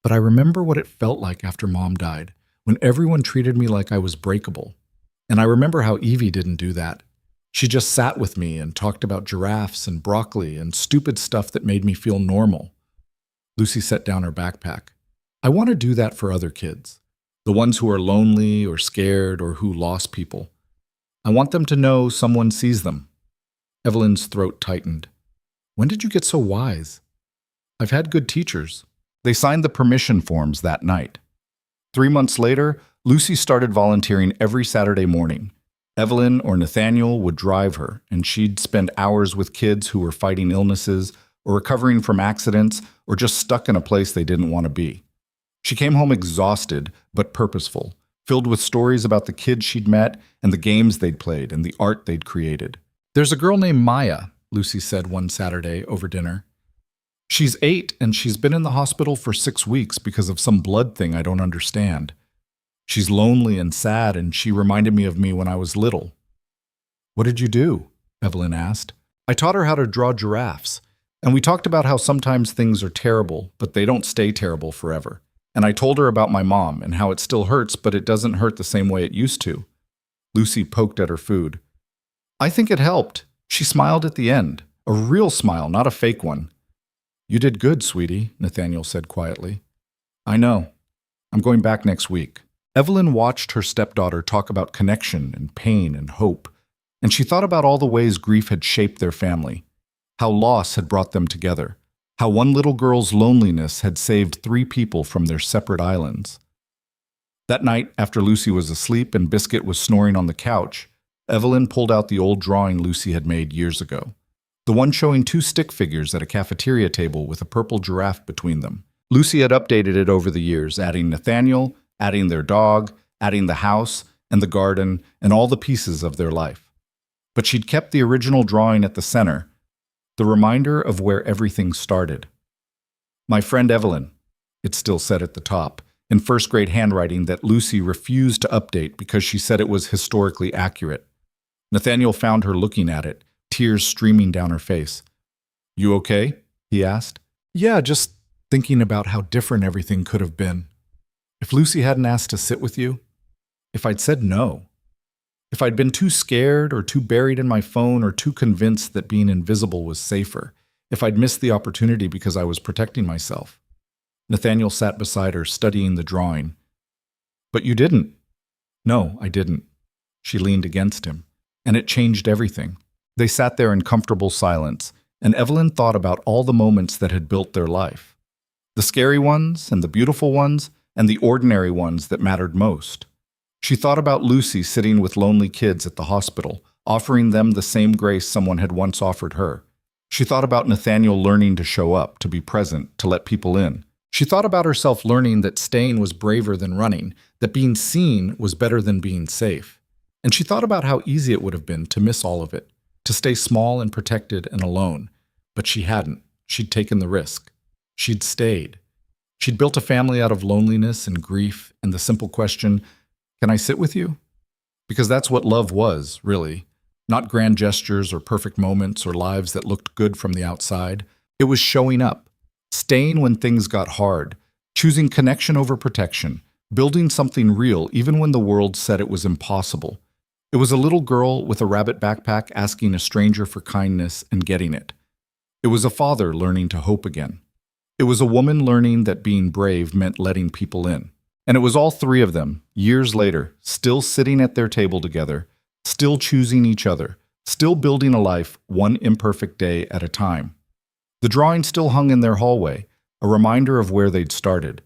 But I remember what it felt like after Mom died, when everyone treated me like I was breakable. And I remember how Evie didn't do that. She just sat with me and talked about giraffes and broccoli and stupid stuff that made me feel normal." Lucy set down her backpack. "I want to do that for other kids, the ones who are lonely or scared or who lost people. I want them to know someone sees them." Evelyn's throat tightened. "When did you get so wise?" "I've had good teachers." They signed the permission forms that night. 3 months later, Lucy started volunteering every Saturday morning. Evelyn or Nathaniel would drive her, and she'd spend hours with kids who were fighting illnesses or recovering from accidents or just stuck in a place they didn't want to be. She came home exhausted but purposeful, filled with stories about the kids she'd met and the games they'd played and the art they'd created. "There's a girl named Maya," Lucy said one Saturday over dinner. "She's 8 and she's been in the hospital for 6 weeks because of some blood thing I don't understand. She's lonely and sad, and she reminded me of me when I was little." "What did you do?" Evelyn asked. "I taught her how to draw giraffes, and we talked about how sometimes things are terrible, but they don't stay terrible forever. And I told her about my mom and how it still hurts, but it doesn't hurt the same way it used to." Lucy poked at her food. "I think it helped." She smiled at the end, a real smile, not a fake one. "You did good, sweetie," Nathaniel said quietly. "I know. I'm going back next week." Evelyn watched her stepdaughter talk about connection and pain and hope, and she thought about all the ways grief had shaped their family, how loss had brought them together, how one little girl's loneliness had saved 3 people from their separate islands. That night, after Lucy was asleep and Biscuit was snoring on the couch, Evelyn pulled out the old drawing Lucy had made years ago, the one showing 2 stick figures at a cafeteria table with a purple giraffe between them. Lucy had updated it over the years, adding Nathaniel, adding their dog, adding the house and the garden and all the pieces of their life. But she'd kept the original drawing at the center, the reminder of where everything started. "My friend Evelyn," it still said at the top, in first-grade handwriting that Lucy refused to update because she said it was historically accurate. Nathaniel found her looking at it, tears streaming down her face. "You okay?" he asked. "Yeah, just thinking about how different everything could have been. If Lucy hadn't asked to sit with you, if I'd said no, If I'd been too scared or too buried in my phone or too convinced that being invisible was safer, if I'd missed the opportunity because I was protecting myself. Nathaniel sat beside her, studying the drawing. But you didn't. No, I didn't. She leaned against him, and it changed everything. They sat there in comfortable silence, and Evelyn thought about all the moments that had built their life. The scary ones, and the beautiful ones, and the ordinary ones that mattered most. She thought about Lucy sitting with lonely kids at the hospital, offering them the same grace someone had once offered her. She thought about Nathaniel learning to show up, to be present, to let people in. She thought about herself learning that staying was braver than running, that being seen was better than being safe. And she thought about how easy it would have been to miss all of it, to stay small and protected and alone. But she hadn't. She'd taken the risk. She'd stayed. She'd built a family out of loneliness and grief and the simple question, "Can I sit with you?" Because that's what love was, really. Not grand gestures or perfect moments or lives that looked good from the outside. It was showing up, staying when things got hard, choosing connection over protection, building something real even when the world said it was impossible. It was a little girl with a rabbit backpack asking a stranger for kindness and getting it. It was a father learning to hope again. It was a woman learning that being brave meant letting people in. And it was all three of them, years later, still sitting at their table together, still choosing each other, still building a life one imperfect day at a time. The drawing still hung in their hallway, a reminder of where they'd started.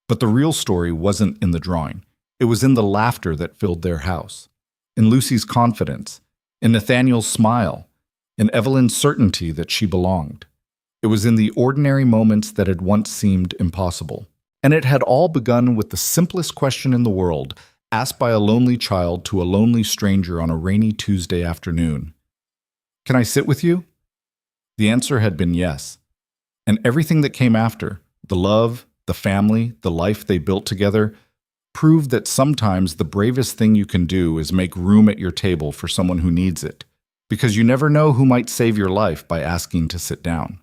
But the real story wasn't in the drawing. It was in the laughter that filled their house, in Lucy's confidence, in Nathaniel's smile, in Evelyn's certainty that she belonged. It was in the ordinary moments that had once seemed impossible. And it had all begun with the simplest question in the world, asked by a lonely child to a lonely stranger on a rainy Tuesday afternoon. "Can I sit with you?" The answer had been yes. And everything that came after, the love, the family, the life they built together, proved that sometimes the bravest thing you can do is make room at your table for someone who needs it, because you never know who might save your life by asking to sit down.